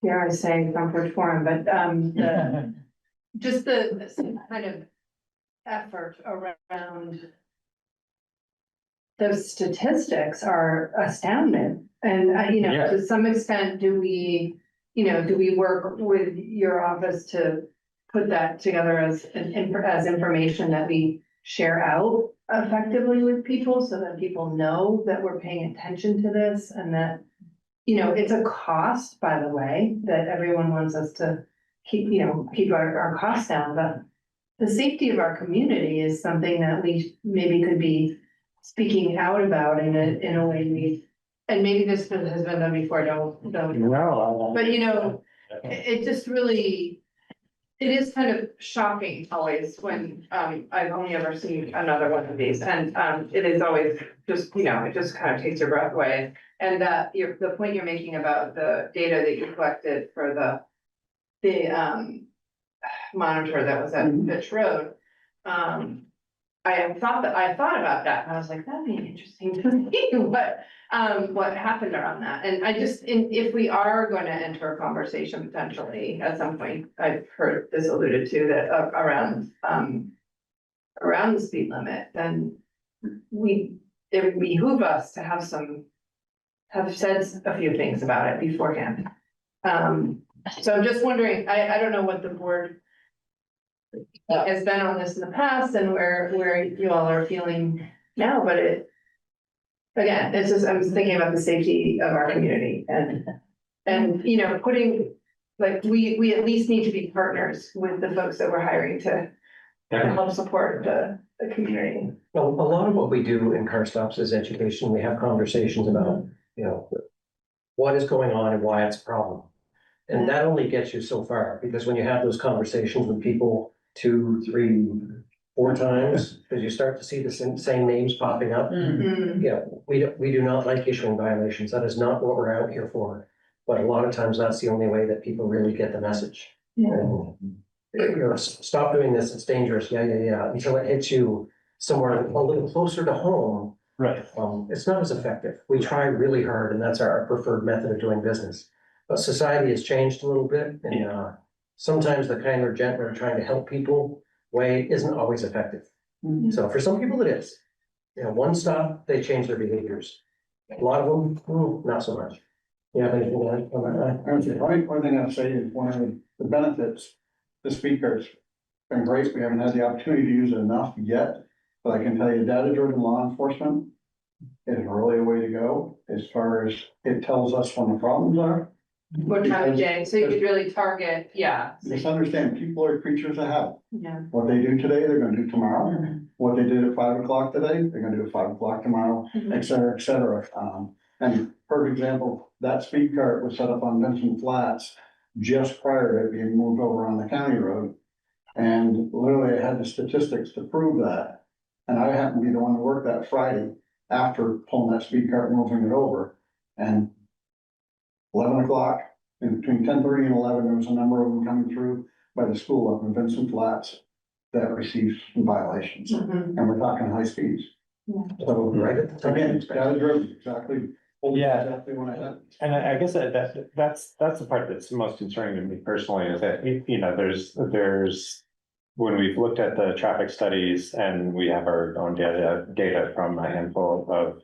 dare I say, comfort forum, but, just the kind of effort around those statistics are astounding. And, Yeah. to some extent, do we work with your office to put that together as information that we share out effectively with people, so that people know that we're paying attention to this, and that, it's a cost, by the way, that everyone wants us to keep our costs down, but the safety of our community is something that we maybe could be speaking out about in a way and maybe this has been done before, don't. No. But it just really, it is kind of shocking always when, I've only ever seen another one of these, and, it is always just, it just kind of takes your breath away. And the point you're making about the data that you collected for the monitor that was at Fitch Road. I thought about that, and I was like, that'd be interesting to see what happened around that. And I just, if we are gonna enter a conversation potentially at some point, I've heard this alluded to, that around the speed limit, then it would behoove us to have said a few things about it beforehand. So I'm just wondering, I don't know what the board has been on this in the past and where you all are feeling now, but again, it's just, I'm thinking about the safety of our community and putting, like, we at least need to be partners with the folks that we're hiring to help support the community. Well, a lot of what we do in car stops is education. We have conversations about, what is going on and why it's a problem. And that only gets you so far, because when you have those conversations with people 2, 3, 4 times, because you start to see the same names popping up. We do not like issuing violations. That is not what we're out here for. But a lot of times that's the only way that people really get the message. Stop doing this, it's dangerous, yeah, until it hits you somewhere a little closer to home. Right. It's not as effective. We try really hard, and that's our preferred method of doing business. But society has changed a little bit, and sometimes the kinder, gentler, trying to help people way isn't always effective. So for some people it is. One stop, they change their behaviors. A lot of them, not so much. You have anything to add on that? The only thing I'd say is one of the benefits, the speaker's been great. We haven't had the opportunity to use it enough yet, but I can tell you data-driven law enforcement is really a way to go as far as it tells us when the problems are. What time of day, so you could really target, Just understand, people are creatures of habit. yeah. What they do today, they're gonna do tomorrow. What they did at 5 o'clock today, they're gonna do at 5 o'clock tomorrow, et cetera, et cetera. And for example, that speed cart was set up on Vincent Flats just prior to it being moved over on the county road. And literally I had the statistics to prove that. And I happened to be the one to work that Friday after pulling that speed cart, moving it over. And 11 o'clock, in between 10:30 and 11, there was a number of them coming through by the school up in Vincent Flats that received some violations. And we're talking high speeds. So Right at the time. again, data driven, exactly. Yeah. Exactly what I had. And I guess that's the part that's most concerning to me personally, is that, there's, when we've looked at the traffic studies and we have our own data from a handful of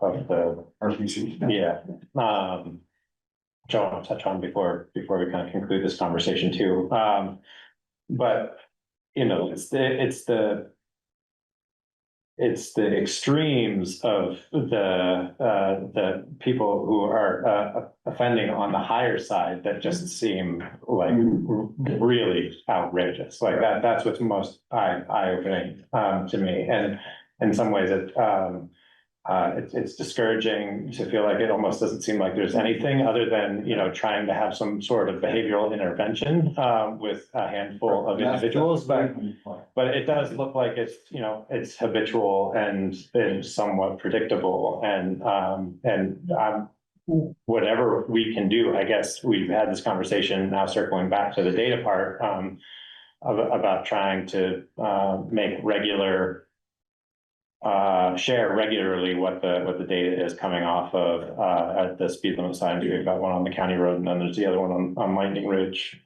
of the, RPC. yeah, which I want to touch on before we kind of conclude this conversation too. But, you know, it's the extremes of the people who are offending on the higher side that just seem like really outrageous. Like that's what's most eye-opening to me. And in some ways it's discouraging to feel like it almost doesn't seem like there's anything other than, you know, trying to have some sort of behavioral intervention with a handful of individuals, but it does look like it's, you know, it's habitual and somewhat predictable, and whatever we can do, I guess we've had this conversation now circling back to the data part about trying to make regular share regularly what the data is coming off of at the speed limit signs. We've got one on the county road, and then there's the other one on Lightning Ridge.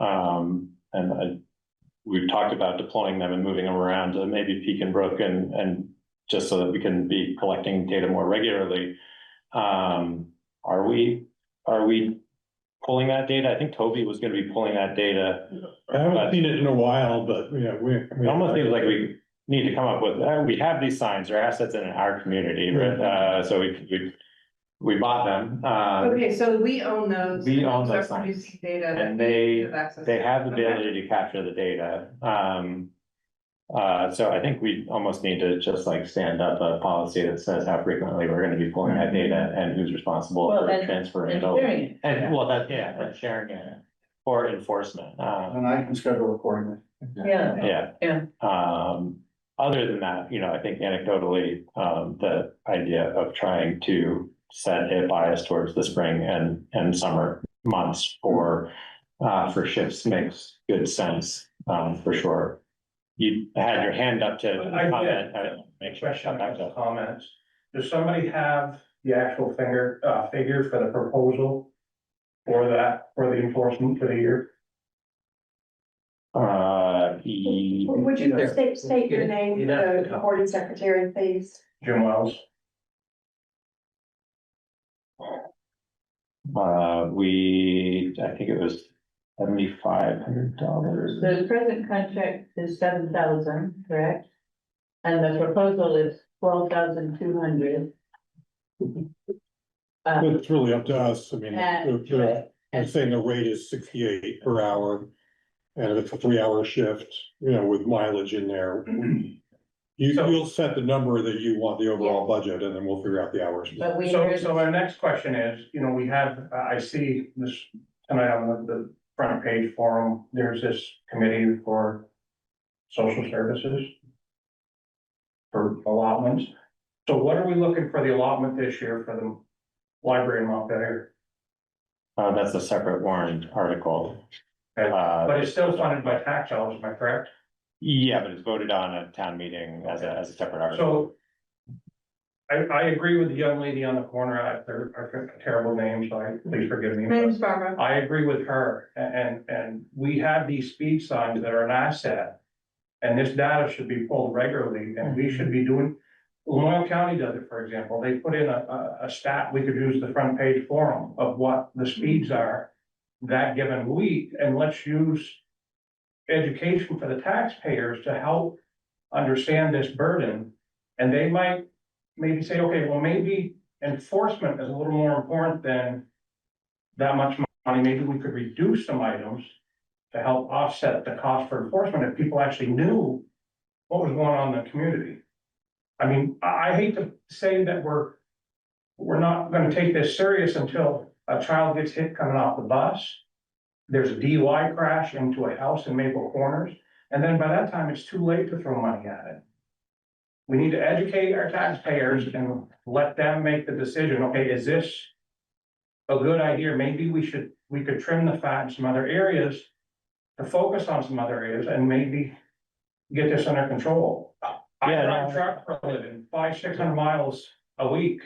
We've talked about deploying them and moving them around to maybe Peak and Brook, and just so that we can be collecting data more regularly. Are we pulling that data? I think Toby was going to be pulling that data. I haven't seen it in a while, but yeah, It almost seems like we need to come up with, we have these signs, they're assets in our community, right? So we bought them. Okay, so we own those. We own those They're producing data. And that we they have access they to. have the Okay. ability to capture the data. So I think we almost need to just like stand up a policy that says how frequently we're gonna be pulling that data and who's responsible Well, for and- transferring and it over. sharing it. And well, and sharing it for enforcement. And I can schedule accordingly. Yeah, Yeah. Other than that, you know, I think anecdotally, the idea of trying to set a bias towards the spring and summer months for shifts makes good sense, for sure. You had your hand up to comment. Make sure I shut back up. Comments. Does somebody have the actual figure for the proposal for the enforcement for the year? Would you state your name, You'd have to the come. recording secretary, please? Jim Wells. I think it was $7,500. the present contract is 7,000, correct? And the proposal is 12,200. it's really up to us. I mean, And- I'm saying the rate is 68 per hour. And if it's a 3-hour shift, you know, with mileage in there. You'll set the number that you want the overall budget, and then we'll figure out the hours. But we. So our next question is, you know, we have, I see this tonight on the front page forum, there's this committee for social services for allotments. So what are we looking for the allotment this year for the library in Montpelier? That's a separate warrant article. But it's still funded by tax dollars, am I correct? Yeah, but it's voted on at town meeting as a separate article. So I agree with the young lady on the corner, they're a terrible name, so please forgive me. Name's Barbara. I agree with her, and we have these speed signs that are an asset. And this data should be pulled regularly, and we should be doing, Lamoille County does it, for example, they put in a stat, we could use the front page forum of what the speeds are that given week, and let's use education for the taxpayers to help understand this burden. And they might maybe say, okay, well, maybe enforcement is a little more important than that much money. Maybe we could reduce some items to help offset the cost for enforcement if people actually knew what was going on in the community. I mean, I hate to say that we're not gonna take this serious until a child gets hit coming off the bus. There's a DUI crash into a house in Maple Corners, and then by that time, it's too late to throw money at it. We need to educate our taxpayers and let them make the decision, okay, is this a good idea? Maybe we could trim the fat in some other areas to focus on some other areas and maybe get this under control. I drive a truck for a living, 500-600 miles a week.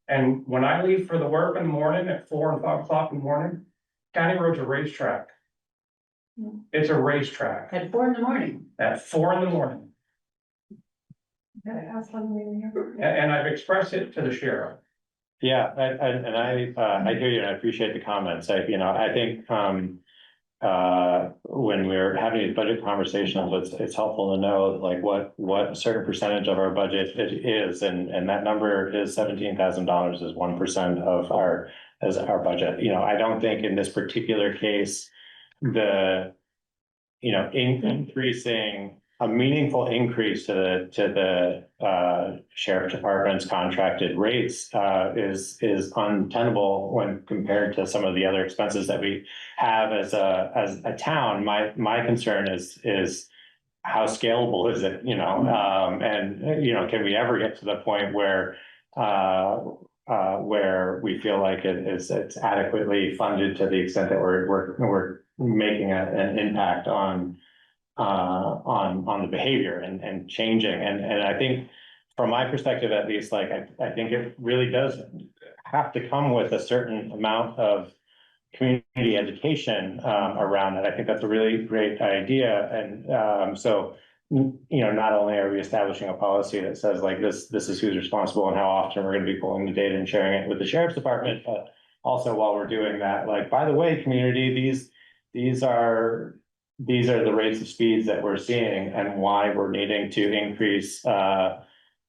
And when I leave for the work in the morning at 4 and 5 o'clock in the morning, County Road's a racetrack. It's a racetrack At 4 in the morning. at 4 in the morning. Can I ask one thing here? And I've expressed it to the sheriff. Yeah, and I hear you and I appreciate the comments. I think, when we're having these budget conversations, it's helpful to know like what a certain percentage of our budget it is, and that number is $17,000 is 1% of our budget. I don't think in this particular case, increasing a meaningful increase to the sheriff department's contracted rates is untenable when compared to some of the other expenses that we have as a town. My concern is how scalable is it, and can we ever get to the point where we feel like it's adequately funded to the extent that we're making an impact on the behavior and changing. And I think from my perspective, at least, like, I think it really does have to come with a certain amount of community education around it. I think that's a really great idea. And so, not only are we establishing a policy that says like this is who's responsible and how often we're going to be pulling the data and sharing it with the sheriff's department, but also while we're doing that, like, by the way, community, these are the rates of speeds that we're seeing and why we're needing to increase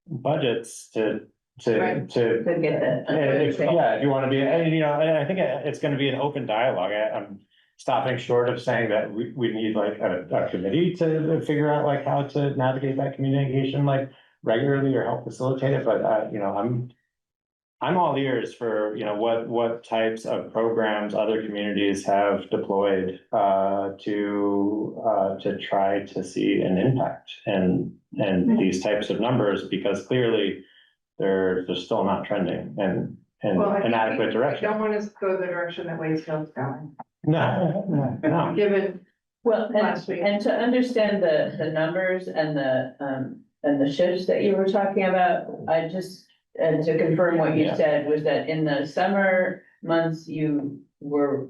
budgets to Right. To get that. if you want to be, and I think it's going to be an open dialogue. I'm stopping short of saying that we need like a committee to figure out like how to navigate that communication like regularly or help facilitate it. But I'm all ears for what types of programs other communities have deployed to try to see an impact and these types of numbers, because clearly they're still not trending in an adequate I direction. don't want us to go the direction that Waitsfield's going, No. given Well, last week. and to understand the numbers and the shifts that you were talking about, and to confirm what you said was that in the summer months, you were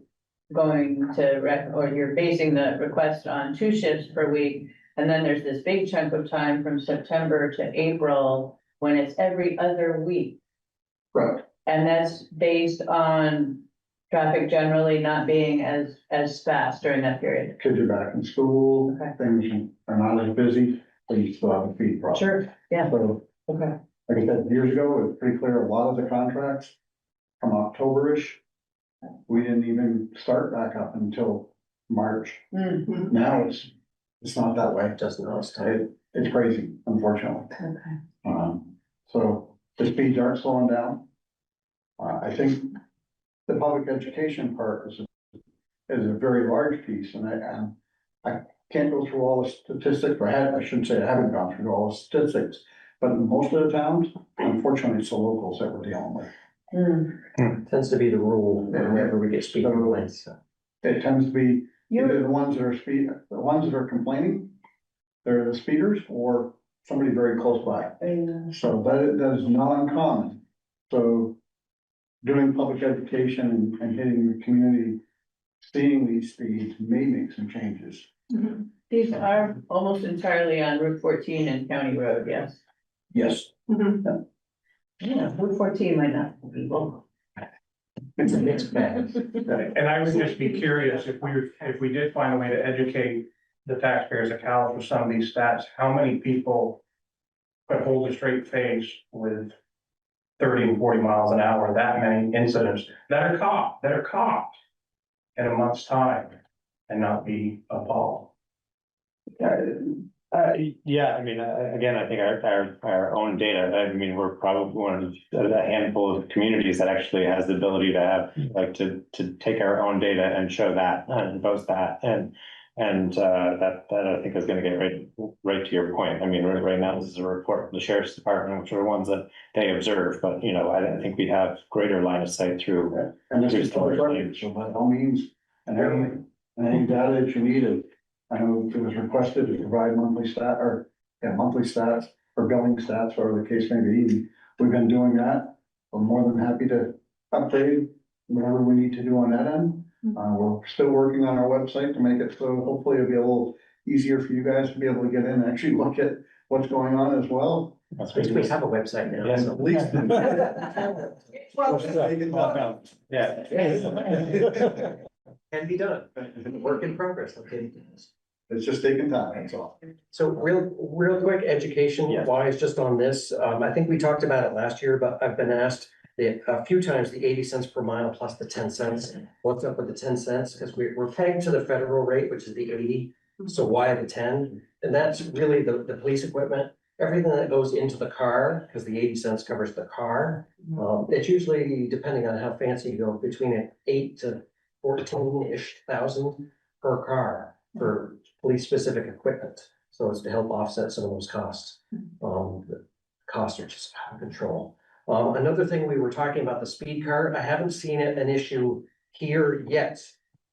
going to or you're basing the request on 2 shifts per week. And then there's this big chunk of time from September to April when it's every other week. Right. And that's based on traffic generally not being as fast during that period. Kids are back in school, Okay. things are not as busy, but you still have a feed problem. Sure, yeah, So, okay. like I said, years ago, it was pretty clear, a lot of the contracts from October-ish, we didn't even start back up until March. Mhm. Now it's not that way. Just not as tight. It's crazy, unfortunately. Okay. So the speeds aren't slowing down. I think the public education part is a very large piece, and I can't go through all the statistics, or I shouldn't say I haven't gone through all the statistics, but in most of the towns, unfortunately, it's the locals that we're dealing with. Tends to be the rule whenever we get speed complaints. It tends to be either the ones that are complaining, they're the speeders, or somebody very close by. So that is not uncommon. So doing public education and hitting the community, seeing these speeds may make some changes. These are almost entirely on Route 14 and County Road, yes? Yes. Yeah, Route 14 might not be people. It's a mixed bag. And I would just be curious, if we did find a way to educate the taxpayers of Calais with some of these stats, how many people could hold a straight face with 30 and 40 miles an hour, that many incidents that are caught in a month's time and not be appalled? Yeah, I mean, again, I think our own data, I mean, we're probably one of a handful of communities that actually has the ability to have, like, to take our own data and show that and boast that. And that I think is gonna get right to your point. I mean, right now, this is a report from the sheriff's department, which are the ones that they observe, but, I think we have greater line of sight through. And this is public record, so by all means, and any data that you needed. I know it was requested to provide monthly stats or billing stats, whatever the case may be. We've been doing that. We're more than happy to upgrade whatever we need to do on that end. We're still working on our website to make it so hopefully it'll be a little easier for you guys to be able to get in and actually look at what's going on as well. That's At least we have a website now. Yeah. so- At least. Yeah. Can be done. Work in progress. Okay. It's just taking time, that's all. So real quick, education wise, just on this, I think we talked about it last year, but I've been asked a few times, the 80 cents per mile plus the 10 cents. What's up with the 10 cents? Because we're pegged to the federal rate, which is the 80. So why the 10? And that's really the police equipment, everything that goes into the car, because the 80 cents covers the car. It's usually, depending on how fancy you go, between an 8 to 14-ish thousand per car for police specific equipment. So it's to help offset some of those costs. The costs are just out of control. Another thing, we were talking about the speed cart. I haven't seen it an issue here yet,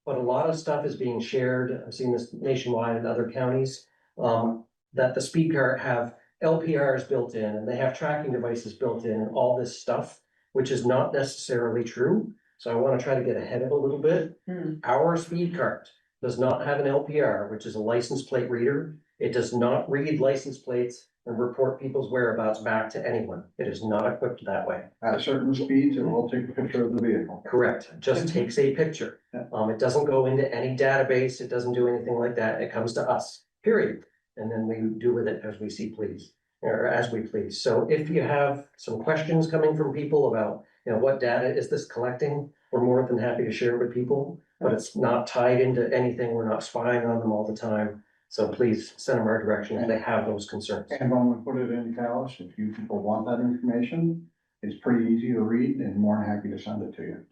but a lot of stuff is being shared. I've seen this nationwide in other counties. That the speed cart have LPRs built in and they have tracking devices built in and all this stuff, which is not necessarily true. So I want to try to get ahead of it a little bit. Our speed cart does not have an LPR, which is a license plate reader. It does not read license plates and report people's whereabouts back to anyone. It is not equipped that way. At certain speeds, it will take a picture of the vehicle. Correct, just takes a picture. It doesn't go into any database, it doesn't do anything like that, it comes to us, period. And then we do with it as we see please, or as we please. So if you have some questions coming from people about, what data is this collecting, we're more than happy to share with people, but it's not tied into anything, we're not spying on them all the time. So please send them our direction if they have those concerns. And when we put it in Calais, if you people want that information, it's pretty easy to read and more than happy to send it to you.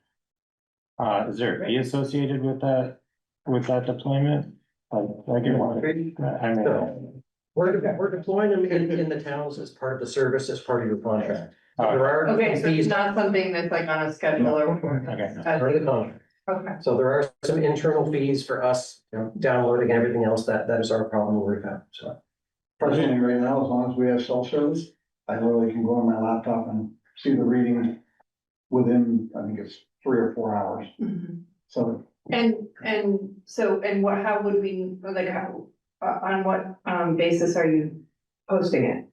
Is there a fee associated with that deployment? Like it was, I mean. We're deploying them in the towns as part of the service, as part of your contract. So there are. Okay, so fees it's not something that's like on a schedule or. Okay. Part of the contract. Okay. So there are some internal fees for us, downloading everything else, that is our problem we've had, so. Personally, right now, as long as we have cell service, I literally can go on my laptop and see the reading within, I think it's 3 or 4 hours. So And what, how would we, like, how, on what, basis are you posting it?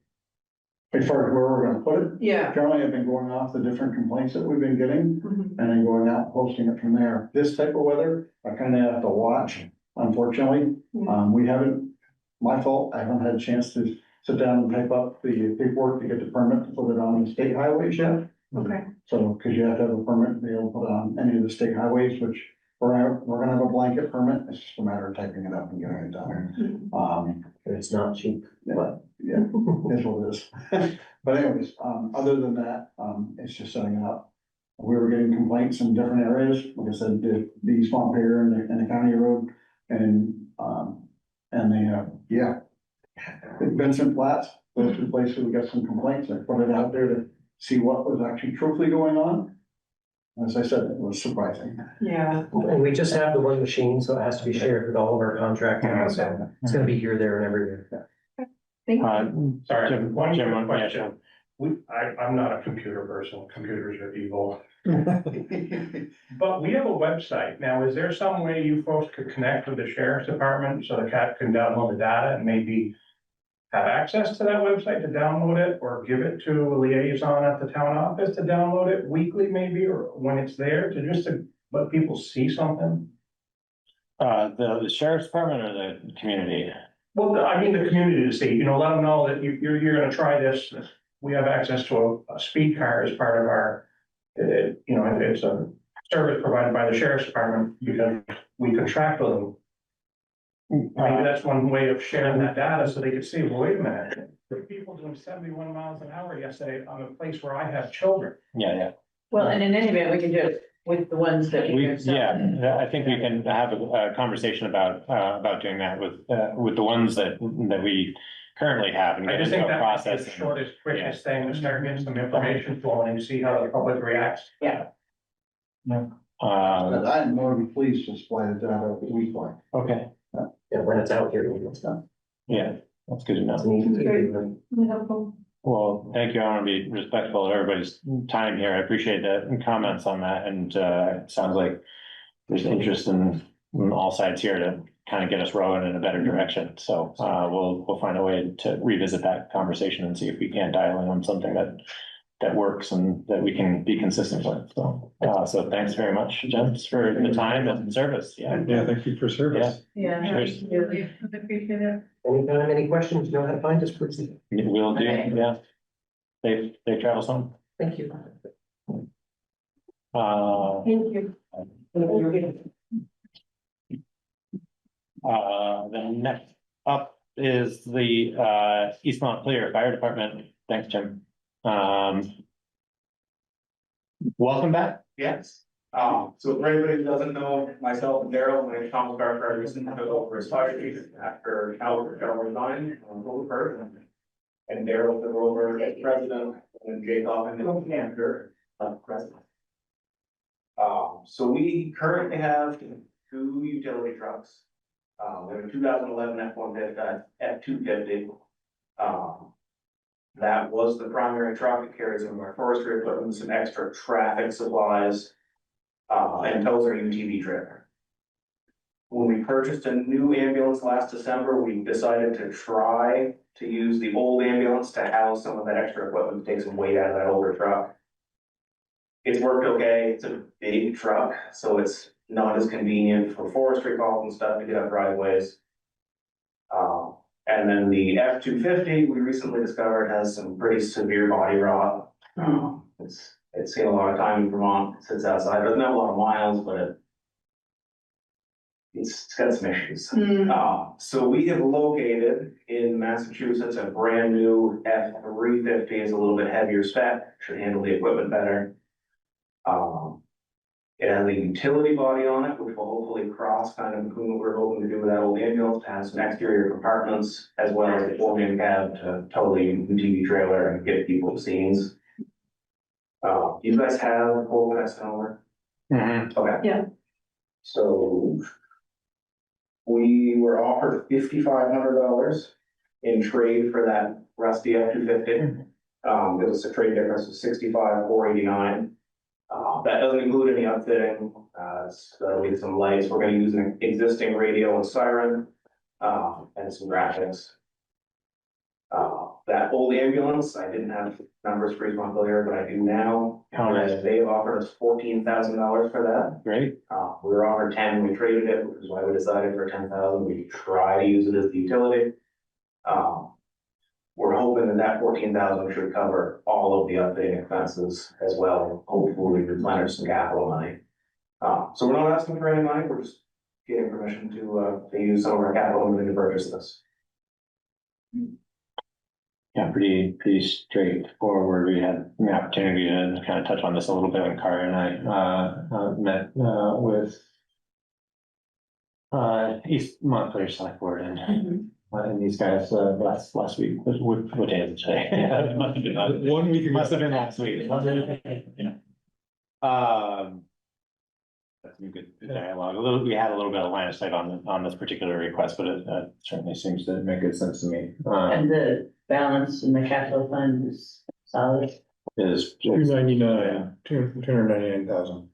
as far as where we're gonna put it, Yeah. generally I've been going off the different complaints that we've been getting and then going out and posting it from there. This type of weather, I kind of have to watch, unfortunately. We haven't, my fault, I haven't had a chance to sit down and type up the paperwork to get the permit to put it on the state highways yet. Okay. So, because you have to have a permit to be able to put it on any of the state highways, which we're gonna have a blanket permit. It's just a matter of typing it up and getting it done. It's not cheap, but. Yeah, is what it is. But anyways, other than that, it's just setting it up. We were getting complaints in different areas, like I said, the swamp here and the county road and Vincent Flats, those 2 places we got some complaints. I put it out there to see what was actually truthfully going on. As I said, it was surprising. Yeah. And we just have the one machine, so it has to be shared with all of our contractors, so it's gonna be here, there and everywhere. Thank you. Sorry, Jim, one Jim, more yeah, question. I'm not a computer person, computers are evil. But we have a website. Now, is there some way you folks could connect with the sheriff's department so the cat can download the data and maybe have access to that website to download it, or give it to a liaison at the town office to download it weekly maybe, or when it's there, to let people see something? The sheriff's department or the community? Well, I mean, the community to see, let them know that you're gonna try this. We have access to a speed car as part of our, it's a service provided by the sheriff's department because we contract with them. Maybe that's one way of sharing that data so they could see, well, wait a minute, there are people doing 71 miles an hour yesterday on a place where I have children. Yeah. Well, and in any event, we can do it with the ones that. I think we can have a conversation about doing that with the ones that we currently have and I get just into think a that might be process. the shortest, quickest thing to start getting some information flowing and see how the public reacts. Yeah. But I'm more than pleased to display the data weekly. Okay, Yeah, when it's out here, it's done. yeah, that's good to know. It's an easy thing. Helpful. Well, thank you. I want to be respectful of everybody's time here. I appreciate the comments on that, and it sounds like there's interest in on all sides here to kind of get us rolling in a better direction. So, we'll find a way to revisit that conversation and see if we can't dial in on something that works and that we can be consistent with. So, so thanks very much, gents, for the time and service. Yeah. Yeah, thank you for service. Yeah. Cheers. Really. Anytime, any questions, you know how to find us, please. We'll do, yeah. They travel some. Thank you. Thank you. The next up is the East Montpelier Fire Department. Thanks, Jim. Welcome back. Yes, so for anybody who doesn't know, myself and Daryl, my name is Thomas Barker, I recently took over as fire chief after Albert resigned on October 1st. And Daryl took over as president, and Jake Hoffman is manager, president. So we currently have 2 utility trucks. We have a 2011 F-150, F-250. That was the primary truck. It carries some of our forestry equipment, some extra traffic supplies, and tows our UTV trailer. When we purchased a new ambulance last December, we decided to try to use the old ambulance to house some of that extra equipment, to take some weight out of that older truck. It's worked okay. It's a big truck, so it's not as convenient for forestry calls and stuff to get up driveways. And then the F-250, we recently discovered, has some pretty severe body rot. It's seen a lot of time in Vermont. It sits outside. It doesn't have a lot of miles, but it's got some issues. So we have located in Massachusetts a brand new F-350. It's a little bit heavier spec, should handle the equipment better. It has a utility body on it, which will hopefully cross kind of between what we're hoping to do with that old ambulance, to have some exterior compartments, as well as the four-man cab to tow the UTV trailer and get people to scenes. You guys have a full test over? Okay. Yeah. So we were offered $5,500 in trade for that rusty F-250. There was a trade difference of $65,489. That doesn't include any upfitting, so we have some lights. We're gonna use an existing radio and siren, and some graphics. That old ambulance, I didn't have numbers for East Montpelier, but I do now. They offered us $14,000 for that. Great. We were offered 10, we traded it, which is why we decided for 10,000. We try to use it as the utility. We're hoping that 14,000 should cover all of the updating expenses as well. Hopefully replenish some capital money. So we're not asking for any money. We're just getting permission to use some of our capital money to purchase this. Yeah, pretty straightforward. We had the opportunity to kind of touch on this a little bit when Kara and I met with East Montpelier Selectboard and these guys last week. What day is it today? It must have been 1 week ago. Must have been last week. Yeah. That's some good dialogue. We had a little bit of line of sight on this particular request, but it certainly seems to make good sense to me. And the balance in the capital fund is solid. Is 299,000.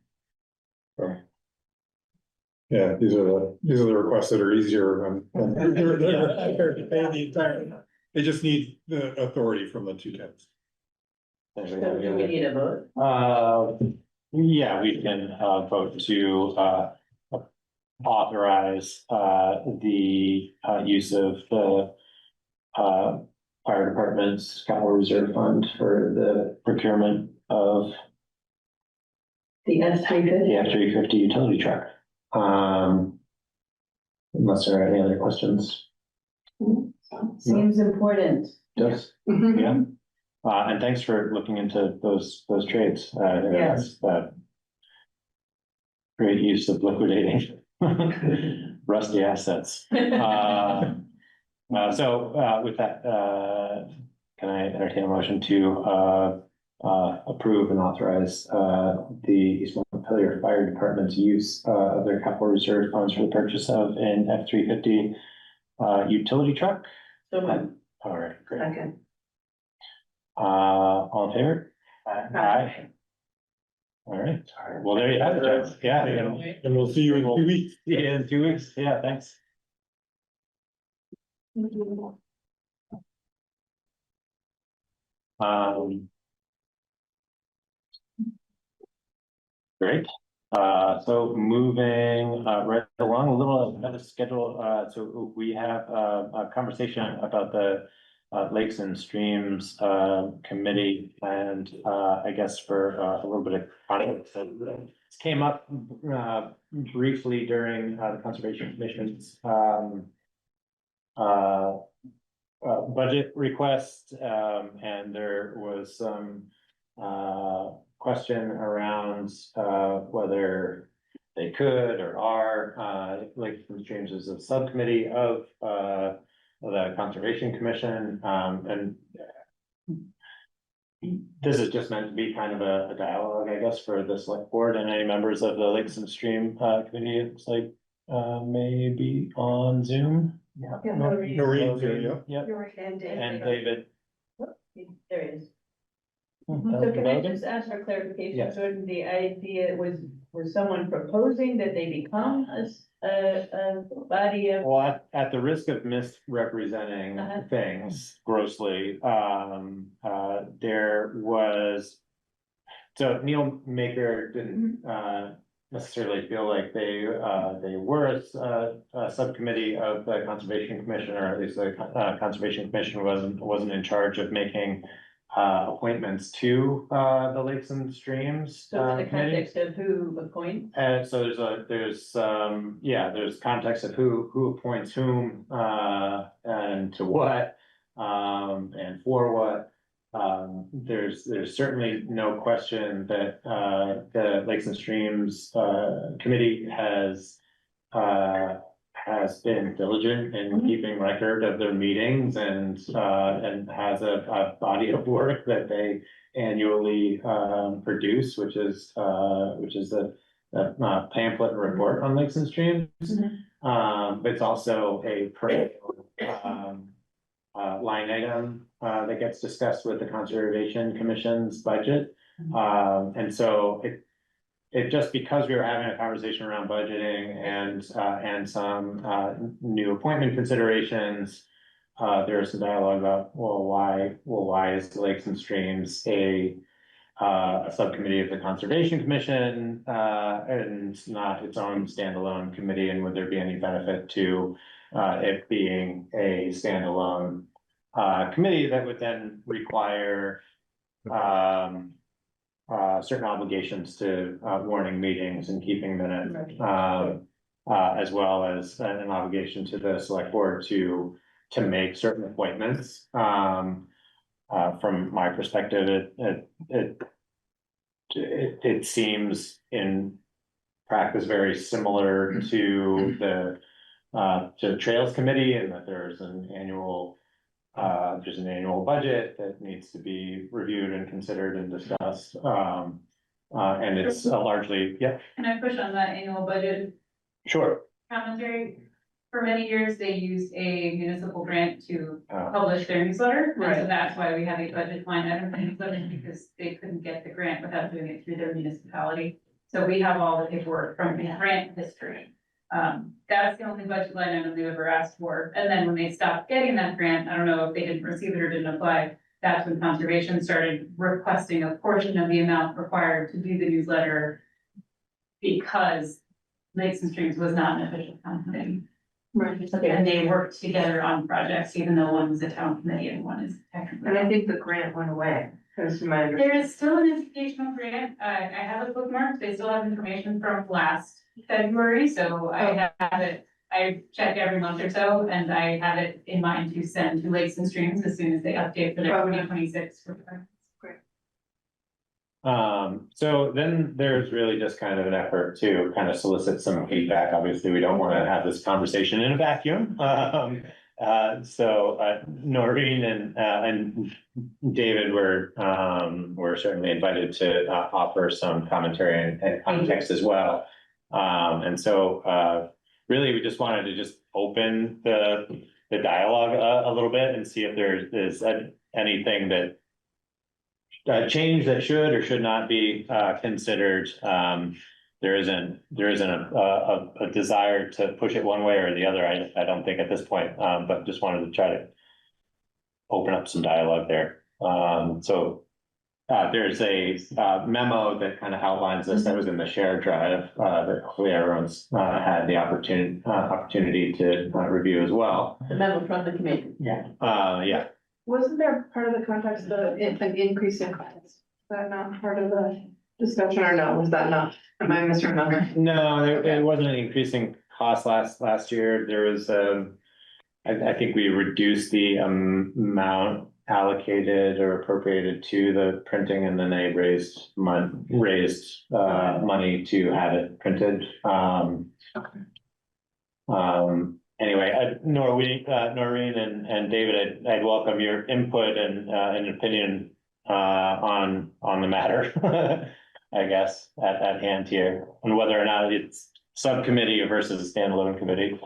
Yeah, these are the requests that are easier than they're to pay the entire. They just need the authority from the 2 tenths. So do we need a vote? Yeah, we can vote to authorize the use of the fire department's capital reserve fund for the procurement of The F-350? the F-350 utility truck. Unless there are any other questions. Seems important. Yes, yeah. And thanks for looking into those trades. Yes. Great use of liquidating rusty assets. So with that, can I entertain a motion to approve and authorize the East Montpelier Fire Department's use of their capital reserve funds for the purchase of an F-350 utility truck? So moved. All right, great. Okay. All in favor? Aye. All right, well, there you have it, Jeff. Yeah, And we'll see you in 2 weeks. see you in 2 weeks. Yeah, thanks. Great. So moving right along a little ahead of schedule, so we have a conversation about the Lakes and Streams Committee, and I guess for a little bit of context, this came up briefly during the Conservation Commission's budget request, and there was some question around whether they could or are Lakes and Streams as a subcommittee of the Conservation Commission, and this is just meant to be kind of a dialogue, I guess, for the select board and any members of the Lakes and Stream committee. It's like maybe on Zoom. Yeah. Noreen's here, yeah. Yep, And and David. There is. Hmm, So can I Logan? just ask for clarification, Yes. Jordan, the idea was someone proposing that they become a body of? Well, at the risk of misrepresenting things grossly, there was. So Neil Maker didn't necessarily feel like they were a subcommittee of the Conservation Commission, or at least the Conservation Commission wasn't in charge of making appointments to the Lakes and Streams. So in the Committee. context of who appoints? And so there's context of who appoints whom, and to what, and for what. There's certainly no question that, the Lakes and Streams, Committee has been diligent in keeping record of their meetings, and has a body of work that they annually produce, which is the pamphlet report on Lakes and Streams. But it's also a perennial line item that gets discussed with the Conservation Commission's budget. And so it just, because we were having a conversation around budgeting and some new appointment considerations, there's a dialogue about, why is Lakes and Streams a subcommittee of the Conservation Commission, and not its own standalone committee, and would there be any benefit to it being a standalone committee that would then require certain obligations to warning meetings and keeping minutes, as well as an obligation to the select board to make certain appointments. From my perspective, it seems in practice very similar to the Trails Committee, and that there's an annual budget that needs to be reviewed and considered and discussed. And it's largely, yeah, Can I push on that annual budget sure. commentary? For many years, they used a municipal grant to Uh, publish their newsletter. And so Right. that's why we have a budget line item for newsletter, because they couldn't get the grant without doing it through their municipality. So we have all the paperwork from the grant history. That's the only budget line item they ever asked for. And then when they stopped getting that grant, I don't know if they didn't receive it or didn't apply. That's when conservation started requesting a portion of the amount required to do the newsletter, because Lakes and Streams was not an official town committee. Right. And they worked together on projects, even though one was a town committee and one is technically. And I think the grant went away, because my understanding. There is still an educational grant. I have it bookmarked. They still have information from last February, so I have it. I check every month or so, and I have it in mind to send to Lakes and Streams as soon as they update for their Okay. 2026. So then there's really just kind of an effort to kind of solicit some feedback. Obviously, we don't want to have this conversation in a vacuum. So Noreen and David were certainly invited to offer some commentary and context as well. And so really, we just wanted to just open the dialogue a little bit and see if there's anything that change that should or should not be considered. There isn't a desire to push it one way or the other. I don't think at this point, but just wanted to try to open up some dialogue there. There's a memo that kind of outlines this that was in the shared drive that hopefully everyone's had the opportunity to review as well. The memo from the committee. Yeah. Wasn't there part of the context, an increase in costs? Is that not part of the discussion, or no, was that not, am I misremembering? No, there wasn't an increasing cost last year. There was, I think we reduced the amount allocated or appropriated to the printing, and then they raised money to have it printed. Anyway, Noreen and David, I'd welcome your input and an opinion on the matter, I guess, at hand here, and whether or not it's subcommittee versus a standalone committee.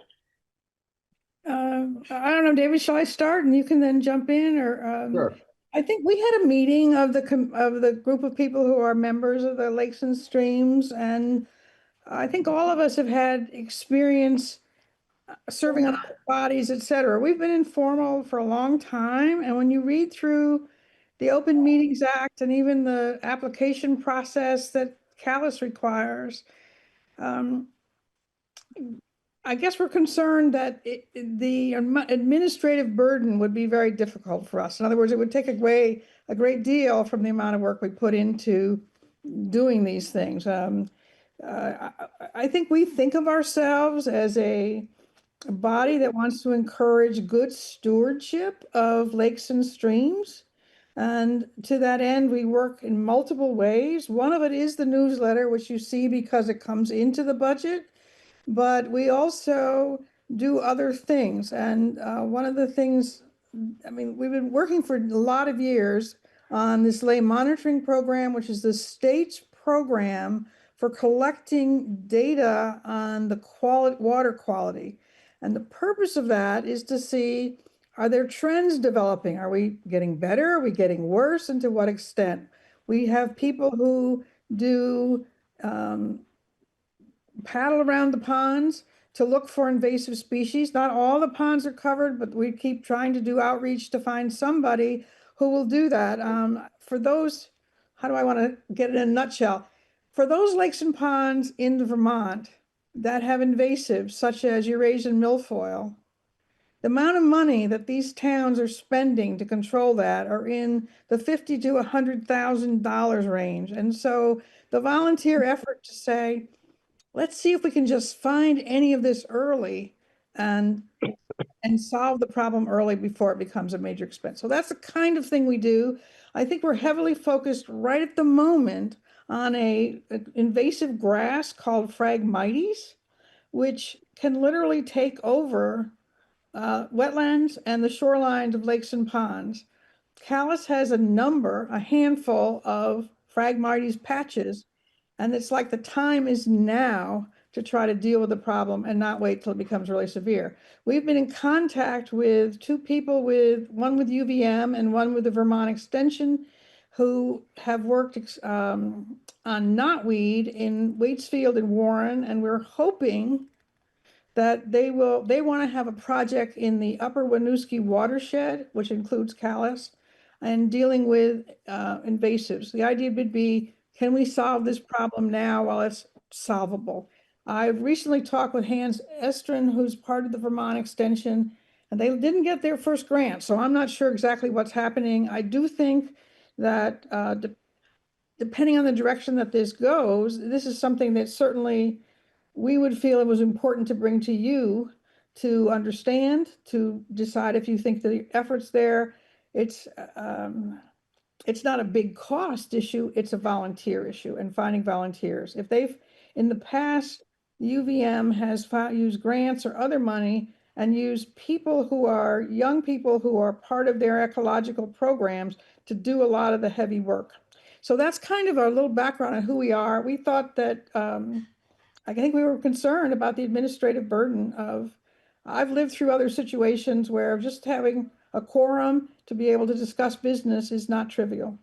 I don't know, David, shall I start and you can then jump in, or? Sure. I think we had a meeting of the group of people who are members of the Lakes and Streams, and I think all of us have had experience serving on other bodies, et cetera. We've been informal for a long time, and when you read through the Open Meetings Act and even the application process that Calais requires, I guess we're concerned that the administrative burden would be very difficult for us. In other words, it would take away a great deal from the amount of work we put into doing these things. I think we think of ourselves as a body that wants to encourage good stewardship of lakes and streams. And to that end, we work in multiple ways. One of it is the newsletter, which you see because it comes into the budget. But we also do other things. And one of the things, I mean, we've been working for a lot of years on this lay monitoring program, which is the state's program for collecting data on the water quality. And the purpose of that is to see, are there trends developing? Are we getting better? Are we getting worse? And to what extent? We have people who do paddle around the ponds to look for invasive species. Not all the ponds are covered, but we keep trying to do outreach to find somebody who will do that. For those, how do I want to get it in a nutshell? For those lakes and ponds in Vermont that have invasives such as Eurasian milfoil, the amount of money that these towns are spending to control that are in the $50,000 to $100,000 range. And so the volunteer effort to say, let's see if we can just find any of this early and solve the problem early before it becomes a major expense. So that's the kind of thing we do. I think we're heavily focused right at the moment on an invasive grass called Phragmites, which can literally take over wetlands and the shorelines of lakes and ponds. Calais has a handful of Phragmites patches, and it's like the time is now to try to deal with the problem and not wait till it becomes really severe. We've been in contact with two people, one with UVM and one with the Vermont Extension, who have worked on knotweed in Waitsfield and Warren, and we're hoping that they want to have a project in the Upper Winooski watershed, which includes Calais, and dealing with invasives. The idea would be, can we solve this problem now while it's solvable? I recently talked with Hans Estrin, who's part of the Vermont Extension, and they didn't get their first grant, so I'm not sure exactly what's happening. I do think that depending on the direction that this goes, this is something that certainly we would feel it was important to bring to you to understand, to decide if you think the efforts there. It's not a big cost issue, it's a volunteer issue and finding volunteers. If in the past, UVM has used grants or other money and used young people who are part of their ecological programs to do a lot of the heavy work. So that's kind of our little background on who we are. We thought that, I think we were concerned about the administrative burden I've lived through other situations where just having a quorum, to be able to discuss business is not trivial,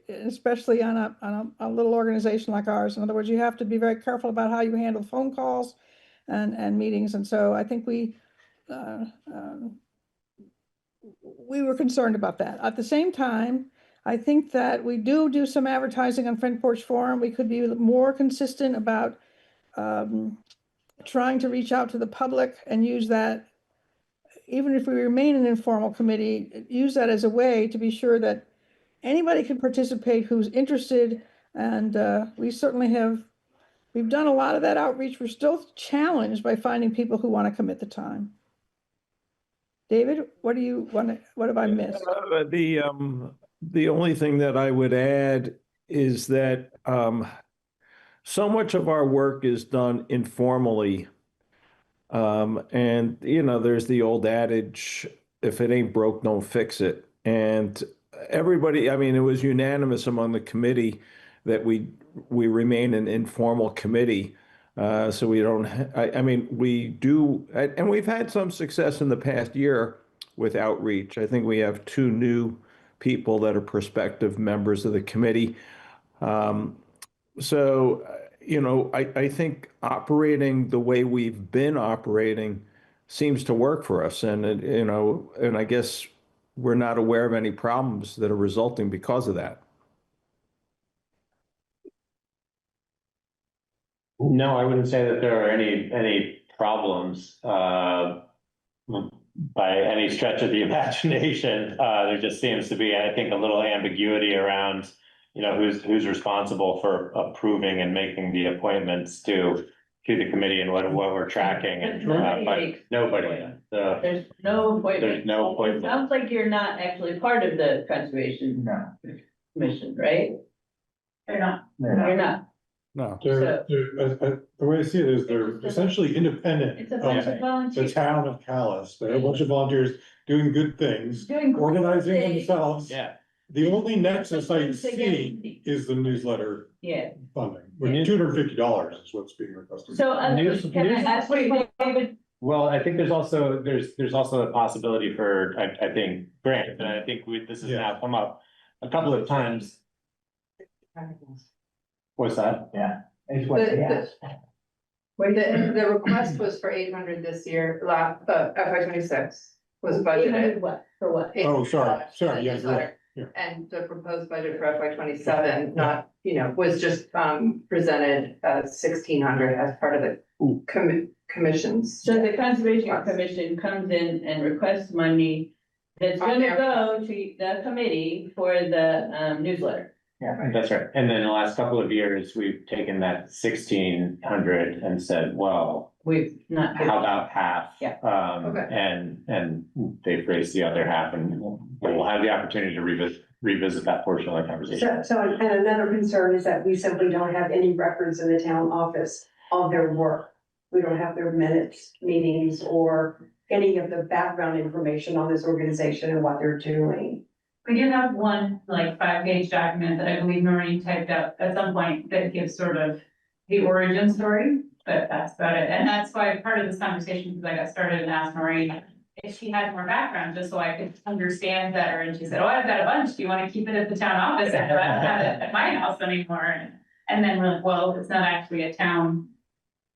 especially on a little organization like ours. In other words, you have to be very careful about how you handle phone calls and meetings. And so I think we were concerned about that. At the same time, I think that we do some advertising on Front Porch Forum. We could be more consistent about trying to reach out to the public and use that, even if we remain an informal committee, use that as a way to be sure that anybody can participate who's interested. And we certainly we've done a lot of that outreach. We're still challenged by finding people who want to commit the time. David, what have I missed? The only thing that I would add is that so much of our work is done informally. And, you know, there's the old adage, if it ain't broke, don't fix it. And everybody, I mean, it was unanimous among the committee that we remain an informal committee. So we don't, I mean, we do, and we've had some success in the past year with outreach. I think we have 2 new people that are prospective members of the committee. So, you know, I think operating the way we've been operating seems to work for us. And, you know, and I guess we're not aware of any problems that are resulting because of that. No, I wouldn't say that there are any problems by any stretch of the imagination. There just seems to be, I think, a little ambiguity around, you know, who's responsible for approving and making the appointments to the committee and what we're tracking. And nobody. There's no appointment. There's no appointment. It sounds like you're not actually part of the Conservation Commission, right? They're not. You're not. No. The way I see it is they're essentially independent It's a of bunch of the volunteers. town of Calais. They're a bunch of volunteers doing good things, Doing great organizing things. themselves. Yeah. The only nexus I Sometimes they get- see is the newsletter Yeah. funding, which $250 is what's being requested. So, can I ask you, David? Well, I think there's also a possibility for, I think, grant, and I think this has now come up a couple of times. What's that? Yeah. Is what they asked. The request was for 800 this year, FY 26 was budgeted. What, for what? Oh, sorry, $800 yeah, you're right. Yeah. And the proposed budget for FY 27, not, you know, was just presented as 1,600 as part of the commissions. So the Conservation Commission comes in and requests money that's gonna go to the committee for the newsletter. Yeah, that's right. And then the last couple of years, we've taken that 1,600 and said, well, We've not. how about half? Yeah. Okay. And they've raised the other half, and we'll have the opportunity to revisit that portion of the conversation. So, and another concern is that we simply don't have any records in the town office of their work. We don't have their minutes, meetings, or any of the background information on this organization and what they're doing. We do have one like 5-page document that I believe Noreen typed up at some point that gives sort of the origin story, but that's about it. And that's why part of this conversation, because I got started and asked Noreen if she had more background, just so I could understand better. And she said, oh, I've got a bunch. Do you want to keep it at the town office? I don't have it at my house anymore. And then we're like, well, it's not actually a town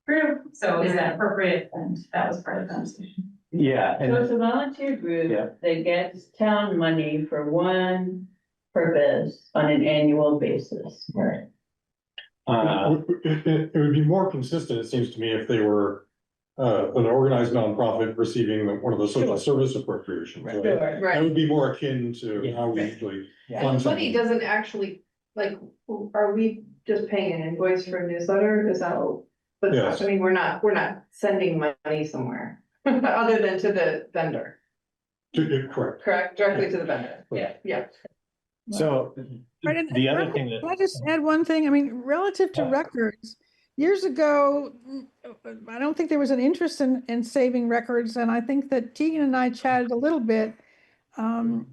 group, so is that appropriate? And that was part of the conversation. Yeah. So it's a volunteer Yeah. group that gets town money for one purpose on an annual basis. Right. It would be more consistent, it seems to me, if they were an organized nonprofit receiving one of the social service appropriations. Right. Right? Sure. That would be more akin to how we usually And fund the money something. doesn't actually, like, are we just paying an invoice for a newsletter? Is that, but Yes. I mean, we're not sending money somewhere other than to the vendor, correct? Directly to the vendor. Yeah. Yeah. So Right, and the other thing can I just add one thing? I mean, relative to records, years ago, I don't think there was an interest in saving records, and I think that Tegan and I chatted a little bit. I'm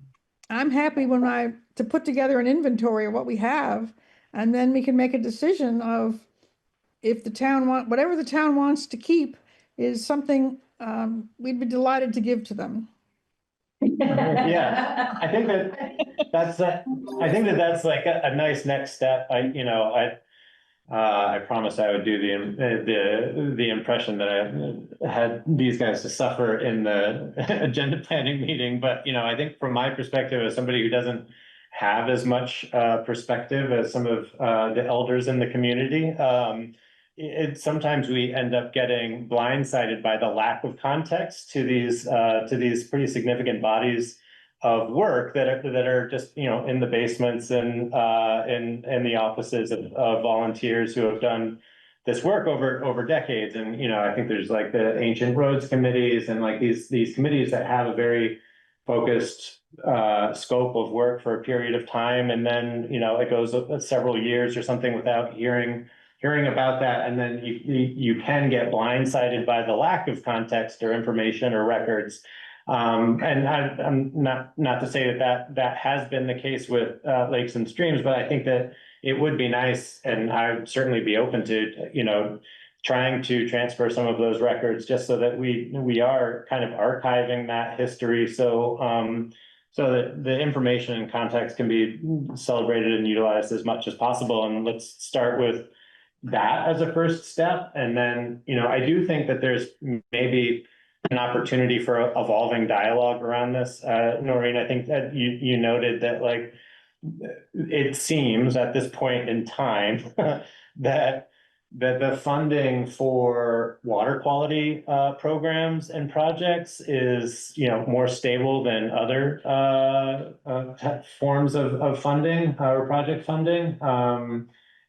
happy to put together an inventory of what we have, and then we can make a decision of if the town whatever the town wants to keep is something we'd be delighted to give to them. Yeah, I think that's like a nice next step. I promised I would do the impression that I had these guys to suffer in the agenda planning meeting, but I think from my perspective as somebody who doesn't have as much perspective as some of the elders in the community, sometimes we end up getting blindsided by the lack of context to these pretty significant bodies of work that are just in the basements and in the offices of volunteers who have done this work over decades. And I think there's like the ancient roads committees and like these committees that have a very focused scope of work for a period of time, and then it goes several years or something without hearing about that, and then you can get blindsided by the lack of context or information or records. And I'm not to say that has been the case with lakes and streams, but I think that it would be nice, and I'd certainly be open to trying to transfer some of those records just so that we are kind of archiving that history, so that the information and context can be celebrated and utilized as much as possible. And let's start with that as a first step. And then, I do think that there's maybe an opportunity for evolving dialogue around this. Noreen, I think that you noted that like, it seems at this point in time that the funding for water quality programs and projects is more stable than other forms of funding or project funding.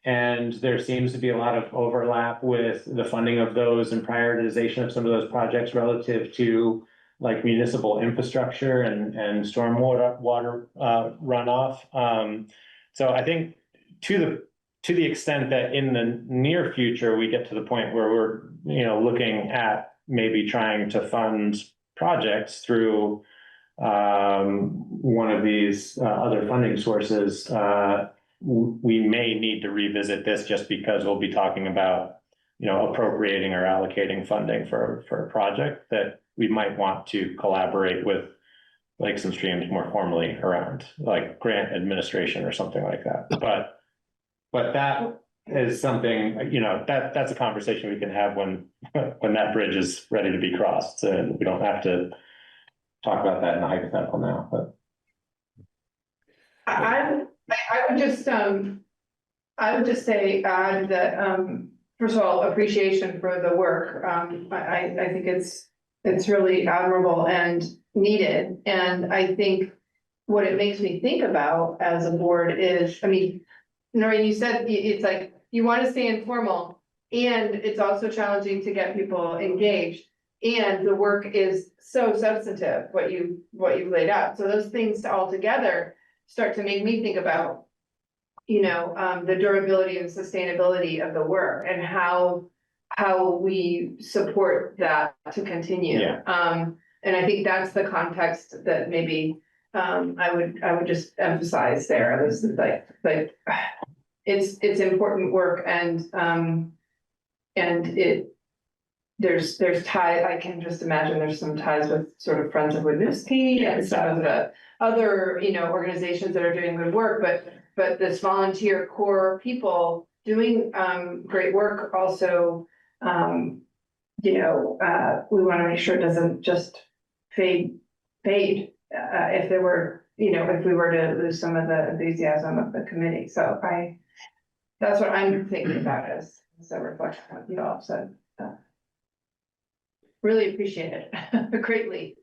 And there seems to be a lot of overlap with the funding of those and prioritization of some of those projects relative to like municipal infrastructure and stormwater runoff. So I think to the extent that in the near future, we get to the point where we're, looking at maybe trying to fund projects through one of these other funding sources, we may need to revisit this just because we'll be talking about, appropriating or allocating funding for a project that we might want to collaborate with lakes and streams more formally around, like grant administration or something like that. But that is something, that's a conversation we can have when that bridge is ready to be crossed. And we don't have to talk about that in a hypothetical now, but. I would just say that, first of all, appreciation for the work. I think it's really admirable and needed. And I think what it makes me think about as a board is, Noreen, you said it's like, you want to stay informal, and it's also challenging to get people engaged. And the work is so substantive, what you've laid out. So those things all together start to make me think about, the durability and sustainability of the work and how we support that to continue. Yeah. And I think that's the context that maybe I would just emphasize there. This is like it's important work, and there's ties. I can just imagine there's some ties with sort of Friends of Winooski and some of the other, organizations that are doing good work, but this volunteer core people doing great work also, we want to make sure it doesn't just fade. If there were, if we were to lose some of the enthusiasm of the committee. So that's what I'm thinking about as a reflection of what you all said. Really appreciate it greatly.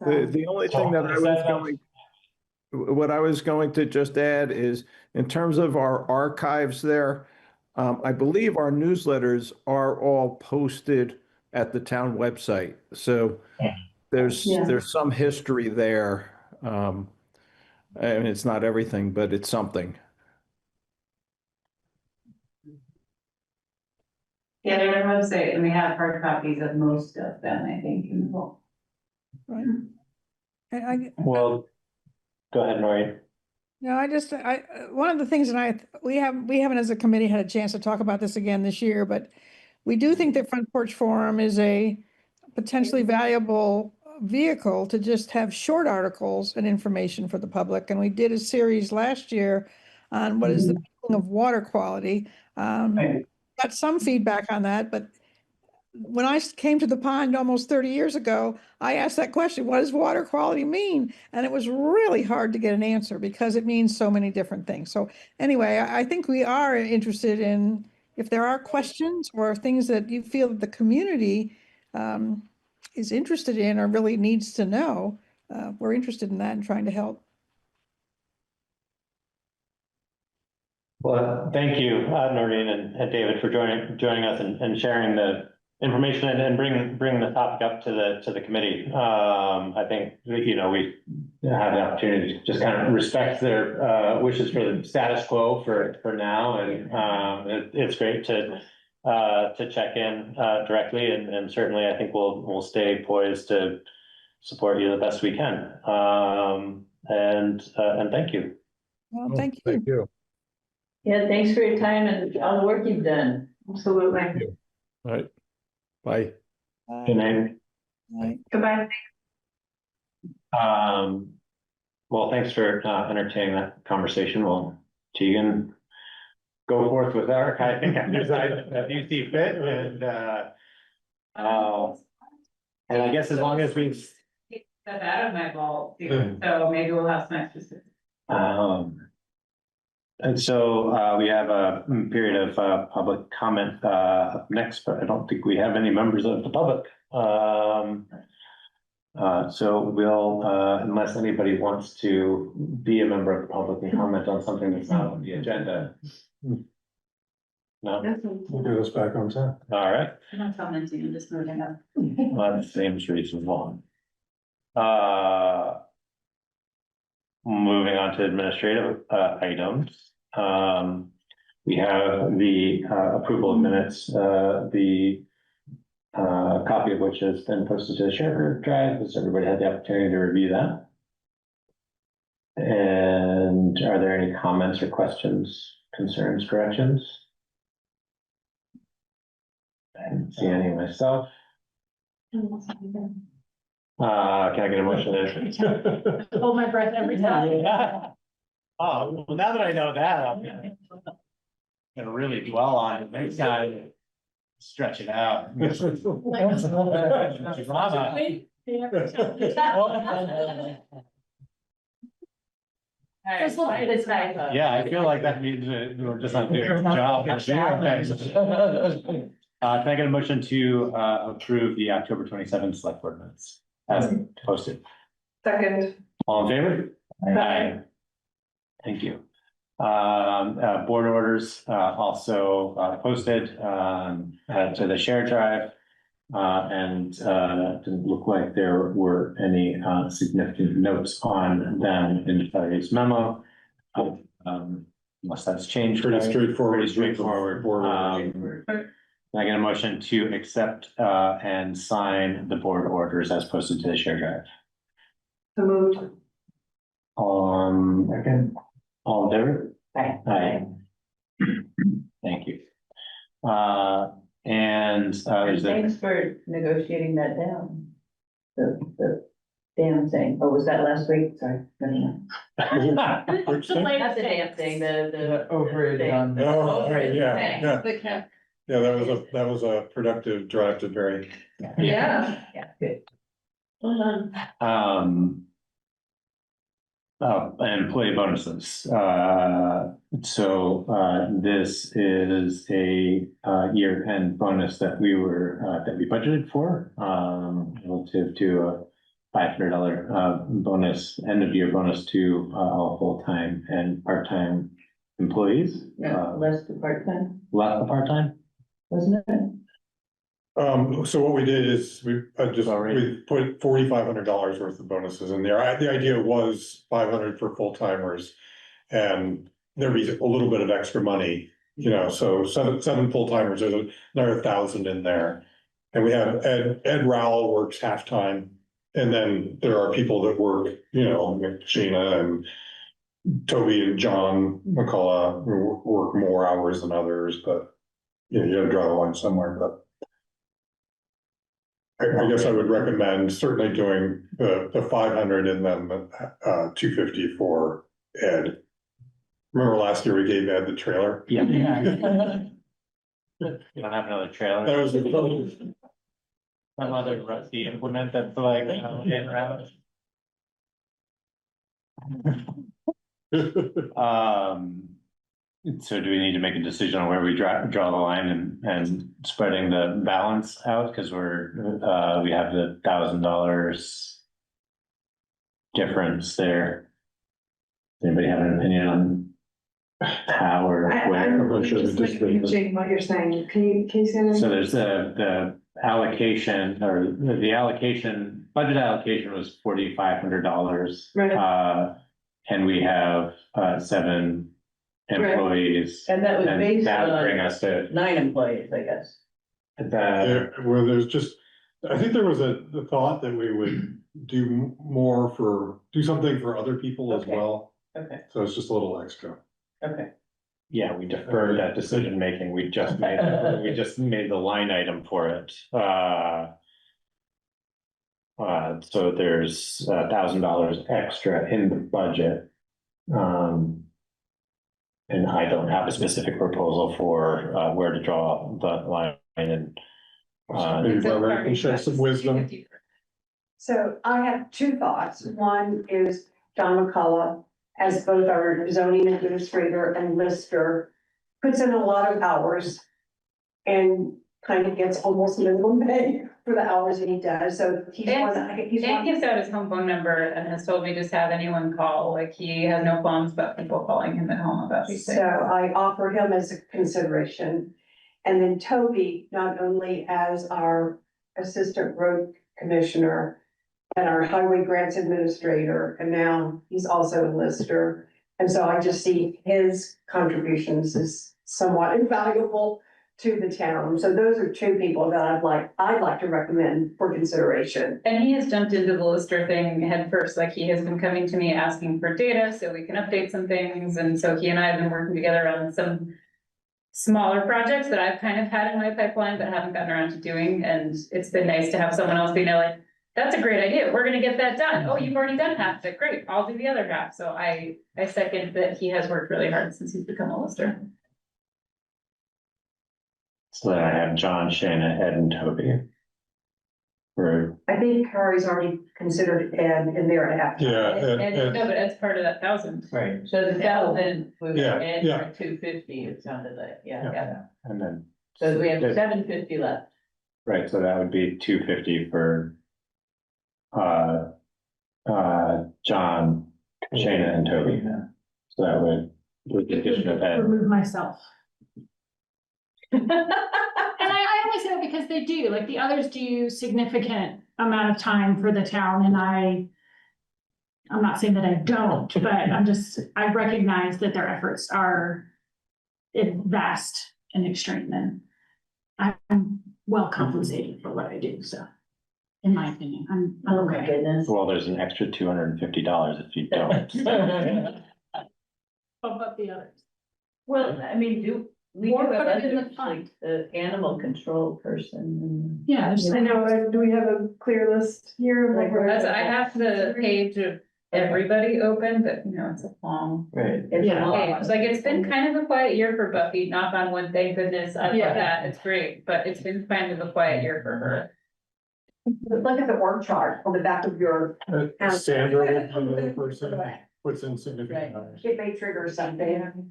The only thing that what I was going to just add is, in terms of our archives there, I believe our newsletters are all posted at the town website. So there's some history there. It's not everything, but it's something. Yeah, they're on our website, and we have hard copies of most of them, I think, in the book. Right. Well, go ahead, Noreen. No, one of the things that we haven't as a committee had a chance to talk about this again this year, but we do think that Front Porch Forum is a potentially valuable vehicle to just have short articles and information for the public. And we did a series last year on what is the meaning of water quality. Got some feedback on that, but when I came to the pond almost 30 years ago, I asked that question, what does water quality mean? And it was really hard to get an answer because it means so many different things. So anyway, I think we are interested in, if there are questions or things that you feel that the community is interested in or really needs to know, we're interested in that and trying to help. Well, thank you, Noreen and David, for joining us and sharing the information and bringing the topic up to the committee. I think, we have the opportunity to just kind of respect their wishes for the status quo for now, and it's great to check in directly, and certainly I think we'll stay poised to support you the best we can. And thank you. Well, thank you. Thank you. Yeah, thanks for your time and all the work you've done. Absolutely. All right. Bye. Good night. Goodbye. Well, thanks for entertaining that conversation. Well, Tegan, go forth with Eric. I think I decide that you see fit, and I guess as long as we Take stuff out of my vault, too, so maybe we'll have some extra stuff. And so we have a period of public comment up next, but I don't think we have any members of the public. So we'll, unless anybody wants to be a member of the public and comment on something that's not on the agenda. No, We'll do this back on time. all right, I'm not commenting, I'm just moving up. well, that seems reasonable. Moving on to administrative items. We have the approval of minutes, the copy of which has been posted to the share drive. Has everybody had the opportunity to review that? And are there any comments or questions, concerns, corrections? I didn't see any myself. Can I get a motion? Hold my breath every time. Oh, well, now that I know that, I'm gonna really dwell on it next time. Stretch it out. Yeah, I feel like that means that we're just not doing a job. Can I get a motion to approve the October 27th select board minutes as posted? Second. All in favor? Aye. Thank you. Board orders also posted to the share drive. And it didn't look like there were any significant notes on them in today's memo. Unless that's changed. Pretty straightforward. Pretty straightforward. Can I get a motion to accept and sign the board orders as posted to the share drive? So moved. Again, all in favor? Aye. Aye. Thank you. There's a, Thanks for negotiating that down. The damn thing. Oh, was that last week? Sorry. No. Not the damn thing, the Overage on. Oh, right, yeah. The cap. Yeah, that was a productive drive to very. Yeah. Yeah, good. Well done. Employee bonuses. This is a year-end bonus that we budgeted for, relative to a $500 bonus, end of year bonus to all full-time and part-time employees. No, less the part-time, Less the part-time? wasn't it? So what we did is we Already. put $4,500 worth of bonuses in there. The idea was 500 for full timers. And there'd be a little bit of extra money, so seven full timers, there's another 1,000 in there. And we have Ed Rowell works half-time. And then there are people that work, Sheena and Toby and John McCullough who work more hours than others, but you gotta draw the line somewhere, but. I guess I would recommend certainly doing the 500 and then the 250 for Ed. Remember last year we gave Ed the trailer? Yeah. Yeah. You don't have another trailer? That was Some other rusty implement that's like, in around. So do we need to make a decision on where we draw the line and spreading the balance out? Cause we have the $1,000 difference there. Anybody have an opinion on how or where? I'm just confusing what you're saying. Can you say that? So there's the allocation or the allocation, budget allocation was $4,500. Right. And we have 7 employees. And that was based that would bring on us to 9 employees, I guess. Well, there's just, I think there was the thought that we would do something for other people as Okay. well. Okay, So it's just a little extra. okay. Yeah, we deferred that decision making. We just made the line item for it. So there's $1,000 extra in the budget. And I don't have a specific proposal for where to draw the line and. Maybe Barbara can share some wisdom. So I have two thoughts. One is John McCullough, as both our zoning administrator and lister, puts in a lot of hours and kind of gets almost minimum pay for the hours that he does. So he's one. Dan gives out his home phone number and has told me just have anyone call, like he has no qualms about people calling him at home about these So things. I offer him as a consideration. And then Toby, not only as our assistant road commissioner and our highway grants administrator, and now he's also a lister. And so I just see his contributions as somewhat invaluable to the town. So those are two people that I'd like to recommend for consideration. And he has jumped into the lister thing head first, like he has been coming to me asking for data so we can update some things. And so he and I have been working together on some smaller projects that I've kind of had in my pipeline, but haven't gotten around to doing. And it's been nice to have someone else be like, that's a great idea. We're gonna get that done. Oh, you've already done half of it. Great. I'll do the other half. So I second that he has worked really hard since he's become a lister. So then I have John, Shanna, Ed and Toby. I think Kari's already considered Ed in there and after. Yeah. No, but Ed's part of that 1,000. Right. So the 1,000 was Yeah, added yeah. for 250, it sounded like, yeah. And then. So we have 750 left. Right, so that would be 250 for. John, Shana and Toby. So that would, with the addition of Ed. Remove myself. And I only say that because they do, like the others do significant amount of time for the town and I'm not saying that I don't, but I recognize that their efforts are vast and extreme and I'm well compensated for what I do, so. In my opinion, I'm Oh my okay. goodness. Well, there's an extra $250 if you don't. Bump up the others. Well, I mean, we Or do have put it in the others, fund. like the animal control person. Yeah, there's. I know, do we have a clear list here? I have the page of everybody open, but it's a long. Right. It's a Yeah. long Okay, one. it's like, it's been kind of a quiet year for Buffy, knock on wood, thank goodness, I love Yeah. that, it's great, but it's been kind of a quiet year for her. Look at the org chart on the back of your. Sandra would be the other person, puts in significant hours. It may trigger something.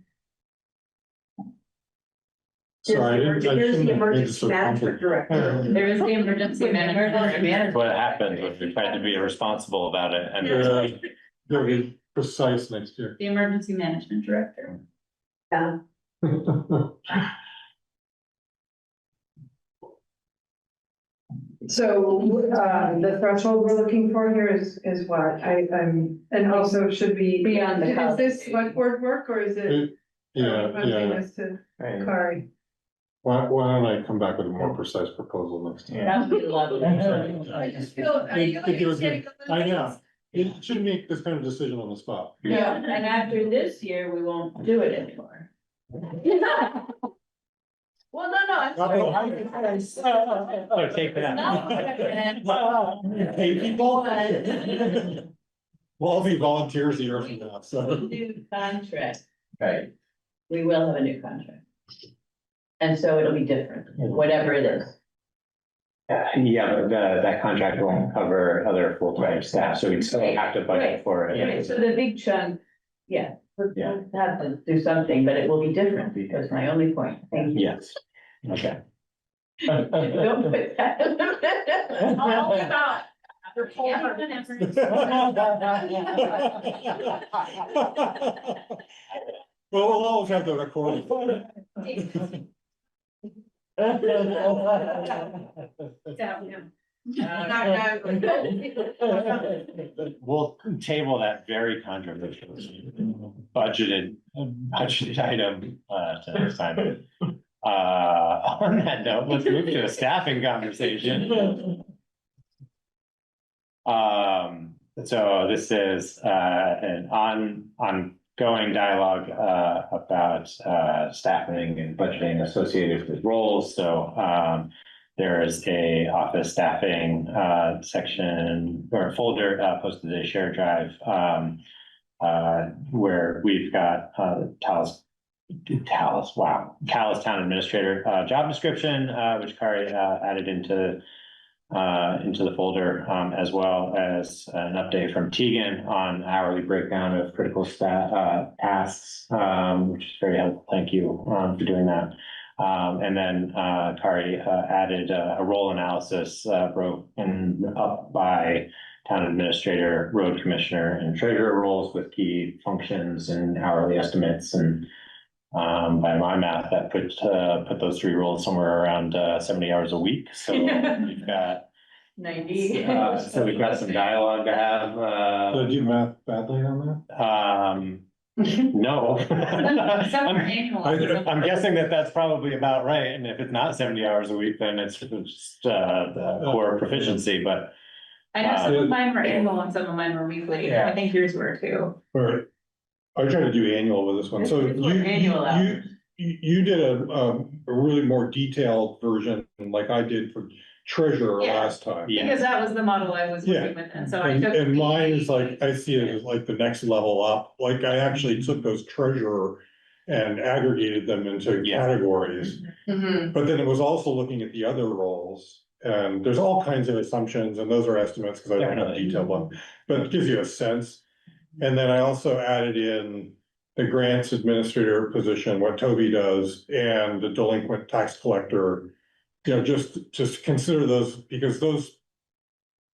Sorry, I didn't. Here's the emergency management director. There is the emergency manager. What happens when we try to be responsible about it and. They'll be precise next year. The emergency management director. Yeah. So, the threshold we're looking for here is what? I'm, and also should be. Beyond the Is this college. select board work or is it? Yeah, I'm saying yeah. this to Right. Kari. Why don't I come back with a more precise proposal next time? That would be lovely. I just feel, I feel like it's getting a I little. know. You shouldn't make this kind of decision on the spot. Yeah, and after this year, we won't do it anymore. Well, no, I'm Oh, take that. Hey, people. We'll all be volunteers a year from now, so. New contract, Right. we will have a new contract. And so it'll be different, whatever it is. Yeah, but that contract won't cover other full-time staff, so we'd still have to budget for it. Right, so the big chunk, yeah, we'll have to do something, but it will be different, because my only point, thank you. Yes, okay. Don't put that. All about. Well, we'll always have the recording. We'll table that very controversial budgeted item, to next time. On that note, let's move to a staffing conversation. So this is, an ongoing dialogue, about, staffing and budgeting associated with roles. So, there is a office staffing, section or folder, posted to Share Drive, where we've got, Calais Town Administrator, job description, which Kari, added into the folder, as well as an update from Tegan on hourly breakdown of critical tasks, which is very helpful. Thank you, for doing that. And then, Kari, added a role analysis, broken up by town administrator, road commissioner, and treasurer roles with key functions and hourly estimates. And by my math, that put those three roles somewhere around 70 hours a week. So we've got 90. So we've got some dialogue to have. Did I do math badly on that? No. Annual. I'm guessing that's probably about right. And if it's not 70 hours a week, then it's just the core proficiency. But I know some of mine were annual and some of mine were weekly. Yeah. I think yours were too. All right. I tried to do annual with this one. So It's for annual hours. you did a really more detailed version like I did for treasurer Yeah. last time. Yeah. Because that was the model I was Yeah. working with, and so I And, took. and mine is like, I see it as like the next level up. Like I actually took those treasurer and aggregated them into Yeah. categories. Mhm. But then it was also looking at the other roles. And there's all kinds of assumptions and those are estimates because I don't have Definitely. detailed one, but it gives you a sense. And then I also added in the grants administrator position, what Toby does, and the delinquent tax collector. You know, just consider those because those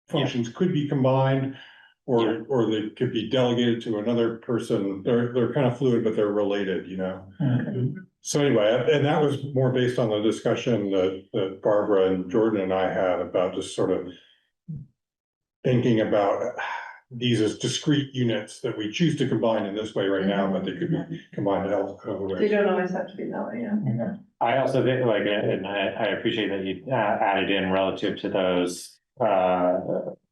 functions could be combined or they could be delegated to another person. They're kind of fluid, but they're related, you know? So anyway, and that was more based on the discussion that Barbara and Jordan and I had about just sort of thinking about these as discrete units that we choose to combine in this way right now, but they could be combined in other They ways. don't always have to be that way, yeah. I also think like, and I appreciate that you added in relative to those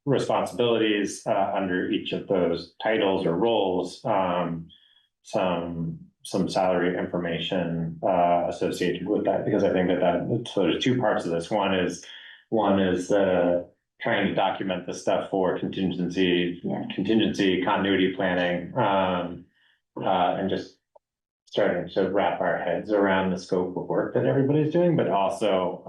responsibilities under each of those titles or roles, some salary information associated with that, because I think that so there's two parts of this. One is trying to document the stuff for contingency continuity planning, and just starting to wrap our heads around the scope of work that everybody's doing, but also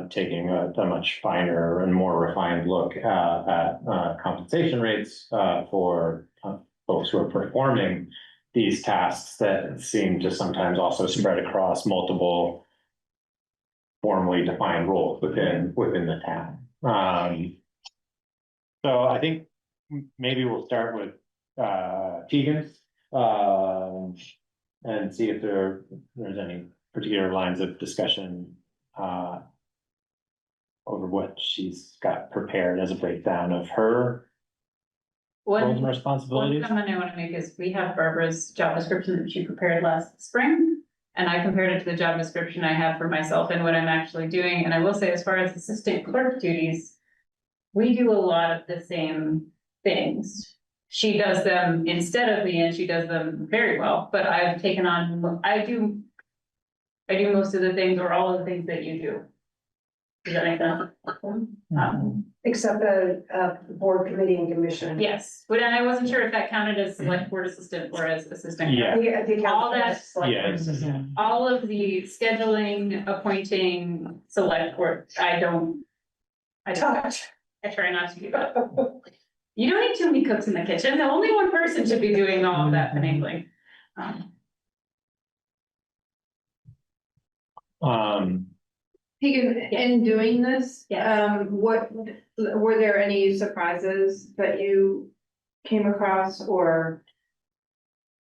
taking a much finer and more refined look at compensation rates for folks who are performing these tasks that seem to sometimes also spread across multiple formally defined roles within the town. So I think maybe we'll start with Tegan's and see if there's any particular lines of discussion over what she's got prepared as a breakdown of her roles and One responsibilities. comment I want to make is we have Barbara's job description that she prepared last spring. And I compared it to the job description I have for myself and what I'm actually doing. And I will say, as far as assistant clerk duties, we do a lot of the same things. She does them instead of me and she does them very well, but I've taken on, I do I do most of the things or all of the things that you do. Does that make sense? Except the board committee and commission. Yes, but I wasn't sure if that counted as select board assistant or as assistant. Yeah. I think All that- Yeah. All of the scheduling, appointing, select board, I don't touch. I try not to do that. You don't need too many cooks in the kitchen. The only one person should be doing all of that finagling. In doing this, Yes. what, were there any surprises that you came across or?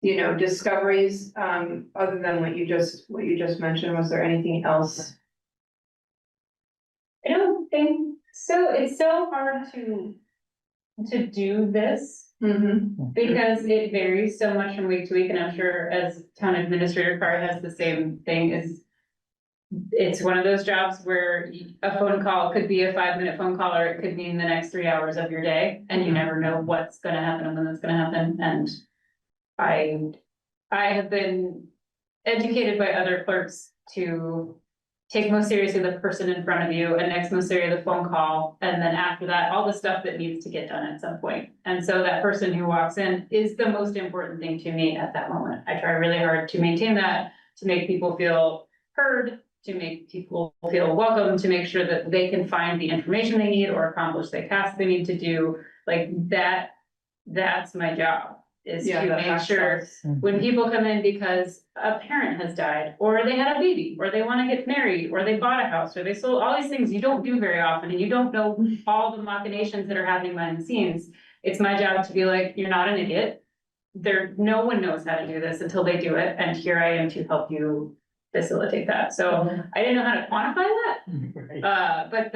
You know, discoveries, other than what you just mentioned, was there anything else? I don't think so. It's so hard to do this because it varies so much from week to week, and I'm sure as town administrator Carr has the same thing is. It's one of those jobs where a phone call could be a 5-minute phone call, or it could mean the next 3 hours of your day, and you never know what's gonna happen and when it's gonna happen, and I have been educated by other clerks to take most seriously the person in front of you, and next most seriously the phone call, and then after that, all the stuff that needs to get done at some point. And so that person who walks in is the most important thing to me at that moment. I try really hard to maintain that, to make people feel heard, to make people feel welcome, to make sure that they can find the information they need or accomplish the tasks they need to do. Like that, that's my job. Is to make sure when people come in because a parent has died, or they had a baby, or they want to get married, or they bought a house, or they sold, all these things you don't do very often, and you don't know all the machinations that are happening behind the scenes. It's my job to be like, you're not an idiot. No one knows how to do this until they do it, and here I am to help you facilitate that. So I didn't know how to quantify that, but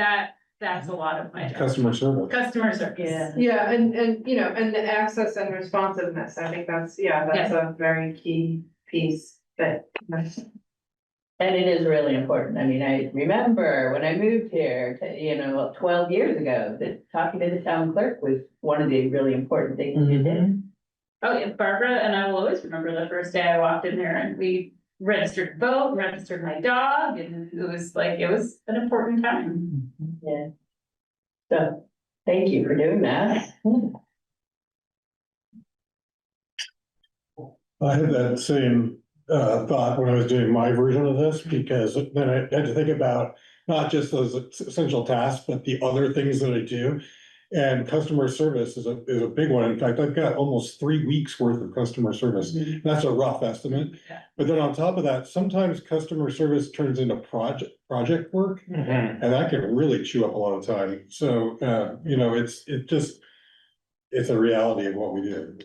that's a lot of my job. Customer service. Customer service. Yeah, and you know, and the access and responsiveness, I think that's a very key piece that. And it is really important. I mean, I remember when I moved here, 12 years ago, that talking to the town clerk was one of the really important things you did. Oh, yeah, Barbara and I will always remember the first day I walked in there and we registered the boat, registered my dog, and it was an important time. Yeah. So, thank you for doing that. I had that same thought when I was doing my version of this, because then I had to think about not just those essential tasks, but the other things that I do. And customer service is a big one. In fact, I've got almost 3 weeks worth of customer service. That's a rough estimate. But then on top of that, sometimes customer service turns into project work, and that can really chew up a lot of time. So, it's a reality of what we do.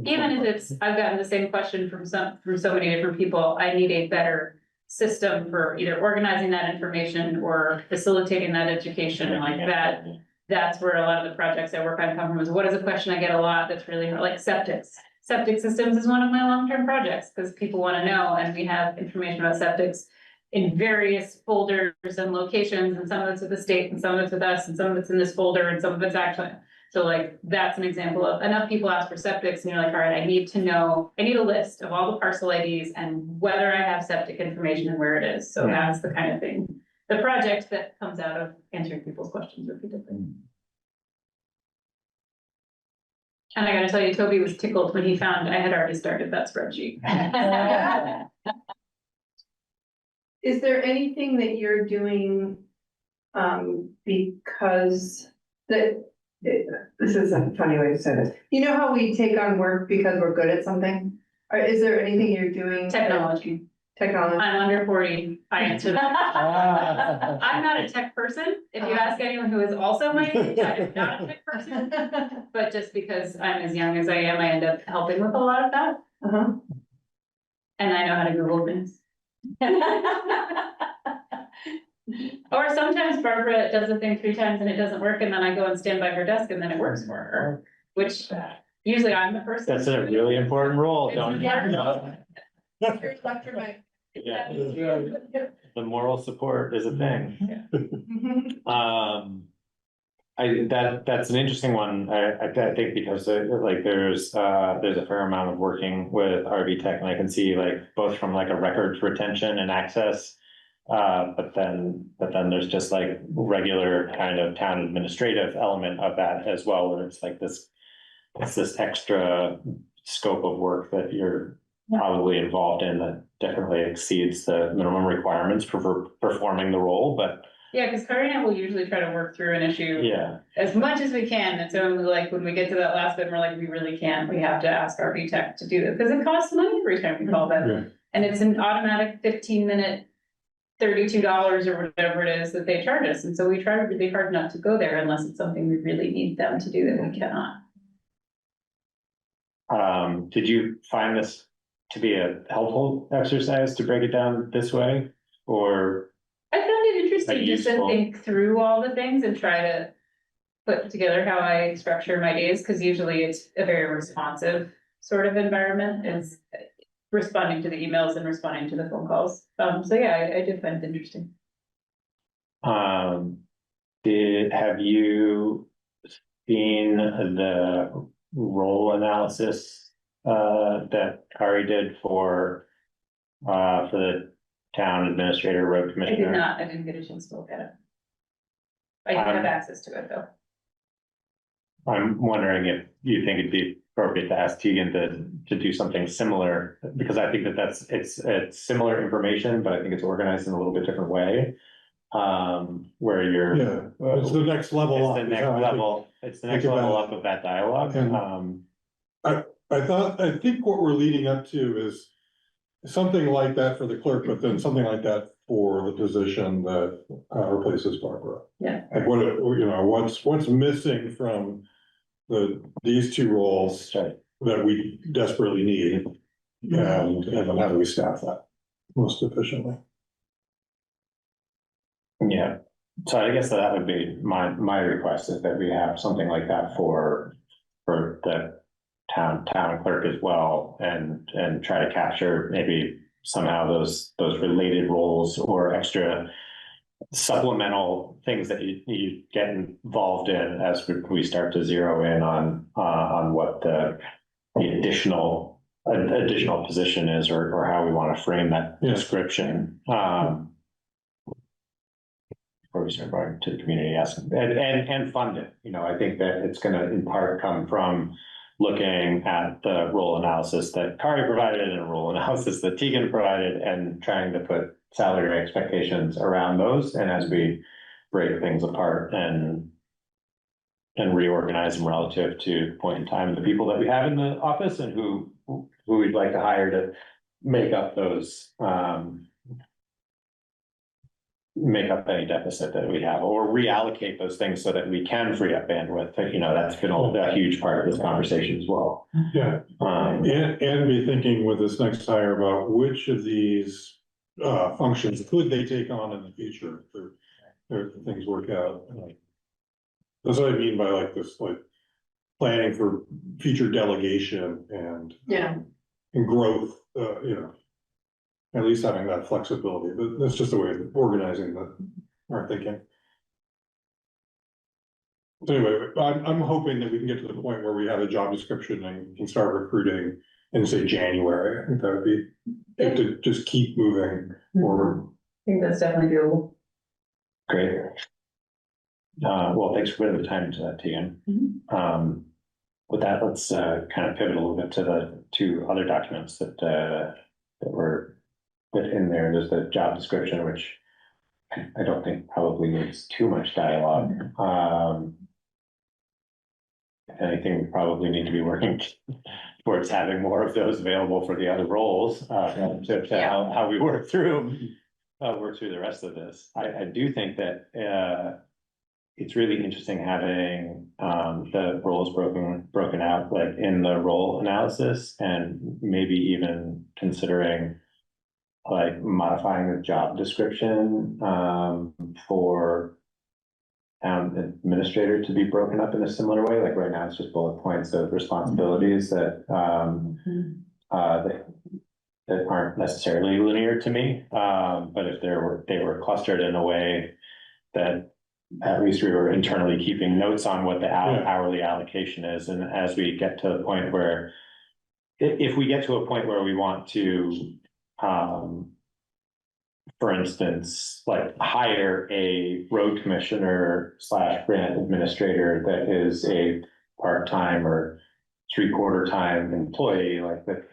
Even if I've gotten the same question from so many different people, I need a better system for either organizing that information or facilitating that education like that. That's where a lot of the projects I work on come from, is what is a question I get a lot that's really hard, like septics. Septic systems is one of my long-term projects because people want to know, and we have information about septics in various folders and locations, and some of it's with the state and some of it's with us and some of it's in this folder and some of it's actually. So like, that's an example of enough people ask for septics and you're like, all right, I need a list of all the parcel IDs and whether I have septic information and where it is. So that's the kind of thing, the project that comes out of answering people's questions repeatedly. And I gotta tell you, Toby was tickled when he found I had already started that spreadsheet. Is there anything that you're doing, because this is a funny way to say this. You know how we take on work because we're good at something? Or is there anything you're doing? Technology. I'm under 40, I answer that. I'm not a tech person. If you ask anyone who is also my age, I am not a tech person. But just because I'm as young as I am, I end up helping with a lot of that. And I know how to Google things. Or sometimes Barbara does a thing 3 times and it doesn't work, and then I go and stand by her desk and then it works for her, which usually I'm the person. That's a really important role, don't you? Yeah, the moral support is a thing. that's an interesting one. I think because like there's a fair amount of working with RV Tech, and I can see like both from like a records retention and access. But then there's just like regular kind of town administrative element of that as well, where it's like it's this extra scope of work that you're probably involved in that definitely exceeds the minimum requirements for performing the role, but. Yeah, because Carrie and I will usually try to work through an issue. Yeah. As much as we can, and so like when we get to that last bit, we're like, we really can't, we have to ask RV Tech to do this, because it costs money every time we call them. Yeah. And it's an automatic 15-minute, $32 or whatever it is that they charge us, and so we try really hard not to go there unless it's something we really need them to do that we cannot. Did you find this to be a helpful exercise to break it down this way, or? I found it interesting just to useful. think through all the things and try to put together how I structure my days, because usually it's a very responsive sort of environment, is responding to the emails and responding to the phone calls. So yeah, I did find it interesting. Have you seen the role analysis that Kari did for the town administrator, road I commissioner? did not, I didn't get a chance to look at it. I didn't have access to it though. I'm wondering if you think it'd be appropriate to ask Tegan to do something similar, because I think that it's similar information, but I think it's organized in a little bit different way. Where you're. Yeah, it's the next level up. It's the next level, it's the next level up of that dialogue. I think what we're leading up to is something like that for the clerk, but then something like that for the position that replaces Barbara. Yeah. Like what's missing from these two roles that we desperately need, and then how do we staff that most efficiently? Yeah, so I guess that would be my request, is that we have something like that for the town clerk as well, and try to capture maybe somehow those related roles or extra supplemental things that you get involved in as we start to zero in on what the additional position is, or how we want to frame that description. Before we start going to the community asking and fund it. I think that it's going to in part come from looking at the role analysis that Kari provided and a role analysis that Tegan provided, and trying to put salary expectations around those. And as we break things apart and reorganize them relative to the point in time, the people that we have in the office and who we'd like to hire to make up those, make up any deficit that we have, or reallocate those things so that we can free up bandwidth. That's been a huge part of this conversation as well. Yeah, and be thinking with this next hire about which of these functions could they take on in the future if things work out. That's what I mean by like this, like planning for future delegation and growth. At least having that flexibility, but that's just a way of organizing our thinking. So anyway, I'm hoping that we can get to the point where we have a job description and can start recruiting in, say, January. I think that would be good to just keep moving forward. I think that's definitely doable. Great. Well, thanks for putting the time into that, Tegan. With that, let's kind of pivot a little bit to the two other documents that were put in there. There's the job description, which I don't think probably needs too much dialogue. If anything, we probably need to be working towards having more of those available for the other roles, to how we work through the rest of this. I do think that it's really interesting having the roles broken out, like in the role analysis, and maybe even considering like modifying the job description for town administrator to be broken up in a similar way. Like right now, it's just bullet points of responsibilities that that aren't necessarily linear to me. But if they were clustered in a way that at least we were internally keeping notes on what the Yeah. hourly allocation is, and as we get to the point where if we get to a point where we want to, for instance, like hire a road commissioner / grant administrator that is a part-time or 3/4 time employee, like that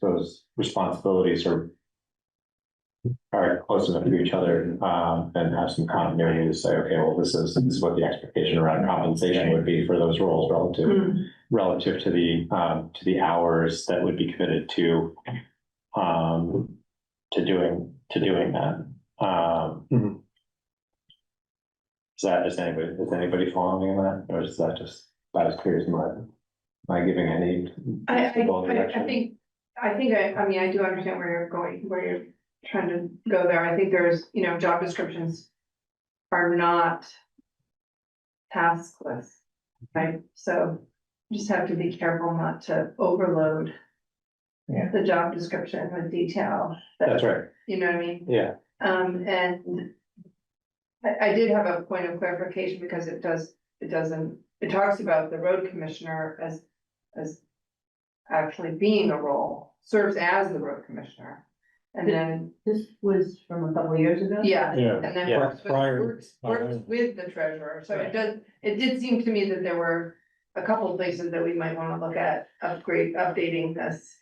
those responsibilities are close enough to each other, and have some continuity to say, okay, well, this is what the expectation around compensation would be for those roles relative to the hours that would be committed to doing that. Is anybody following in that, or is that just about as clear as mud? Am I giving any? I think, I mean, I do understand where you're going, where you're trying to go there. I think there's, you know, job descriptions are not taskless, right? So you just have to be careful not to overload the job description with detail. That's right. You know what I mean? Yeah. And I did have a point of clarification because it talks about the road commissioner as actually being a role, serves as the road commissioner. And then, This was from a couple of years ago? yeah, Yeah. and then Yeah. works with the treasurer. So it did seem to me that there were a couple of places that we might want to look at updating this.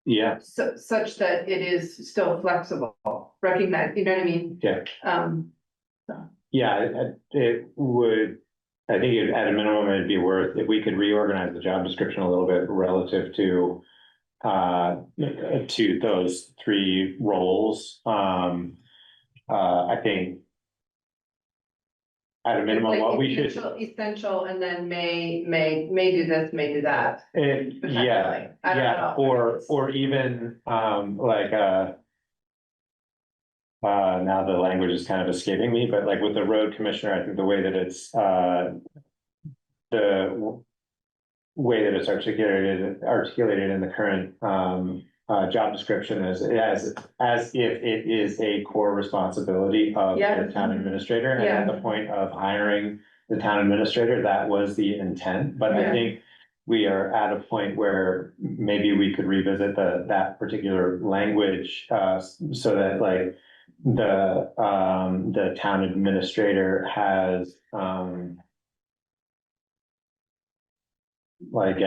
Yeah. Such that it is still flexible, recognize, you know what I mean? Yeah. Yeah, it would, I think at a minimum, it'd be worth, if we could reorganize the job description a little bit relative to those 3 roles. I think at a minimum, Like what we should. Essential, and then may do this, may do that. Yeah, I don't yeah, know. or even, like, now the language is kind of escaping me, but like with the road commissioner, I think the way that it's, the way that it's articulated in the current, job description is as if it is a core responsibility of the town administrator. And at the point of hiring the town administrator, that was the intent, but I think we are at a point where maybe we could revisit that particular language, so that like the town administrator has, like,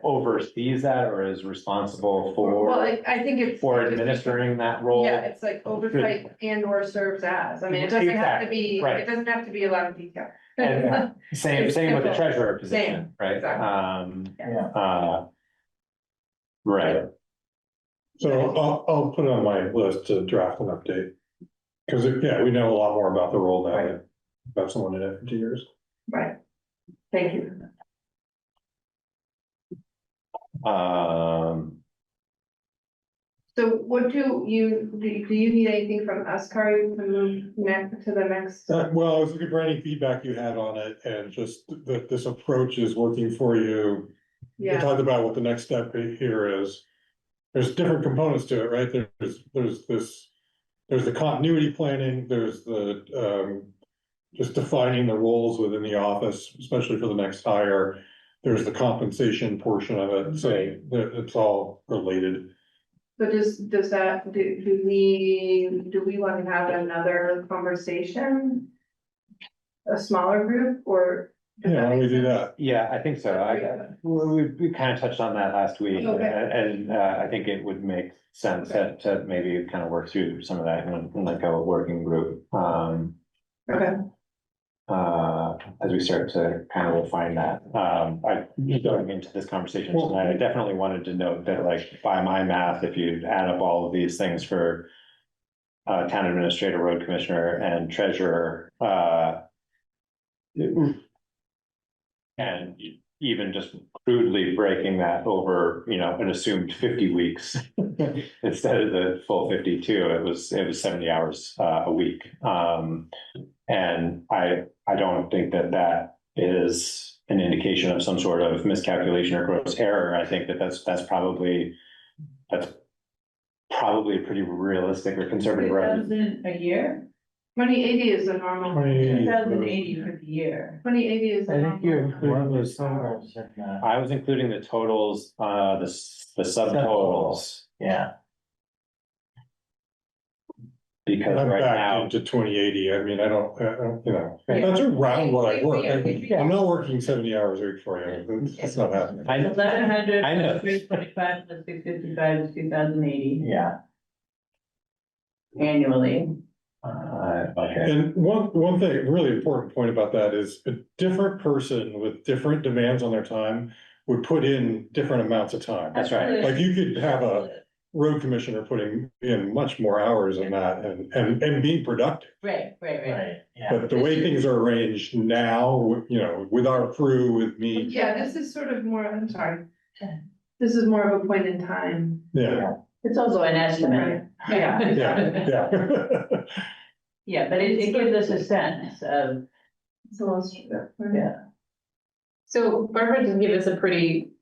oversees that or is responsible for. Well, I think it's. For administering that role. Yeah, it's like oversight and or serves as, I mean, it doesn't have to be, Exactly, right. it doesn't have to be a lot of detail. And same with the simple. treasurer position, right? exactly. Right, So I'll put it on my list to draft an update. Cause we know a lot more about the role now, than about someone in it for 2 years. Right, thank you. So what do you need anything from us, Kari, to move next to the next? Well, I was looking for any feedback you had on it and just that this approach is working for you. We Yeah, talked about what the next step here is. There's different components to it, right? There's the continuity planning, there's the, just defining the roles within the office, especially for the next hire. There's the compensation portion of it, so it's all related. so does that, do we want to have another conversation? A smaller group, or? does Yeah, why don't we make do sense? that? yeah, I think so. We kind of touched on that last week, Okay. and I think it would make sense to maybe kind of work through some of that in like a working group. Okay, As we start to kind of refine that. Going into this conversation tonight, I definitely wanted to note that, like, by my math, if you add up all of these things for town administrator, road commissioner, and treasurer, and even just crudely breaking that over, an assumed 50 weeks instead of the full 52, it was 70 hours a week. And I don't think that is an indication of some sort of miscalculation or gross error. I think that's probably probably a pretty realistic or conservative range. 2,000 a year? 2080 is the normal. 2,080 for the year. 2080 is the I think you're normal. including those numbers in that. I was including the totals, the subtotals, Yeah. because I'm right back now, into 2080. I mean, I don't, you know, that's around what I work. I'm not working 70 hours a week for you. It's not happening. I know. 1,100. I know. 325 plus 655 is 2,080 Yeah. annually. okay, And one thing, a really important point about that is a different person with different demands on their time would put in different amounts of time. that's right. Like you could have a road commissioner putting in much more hours than that and being productive. Right. Yeah. But the way things are arranged now, you know, with our crew, with me, Yeah, this is sort of more, I'm sorry. This is more of a point in time. yeah, It's also an estimate. Yeah. yeah. Yeah, but it gives us a sense of, It's illustrative. yeah. So Barbara did give us a pretty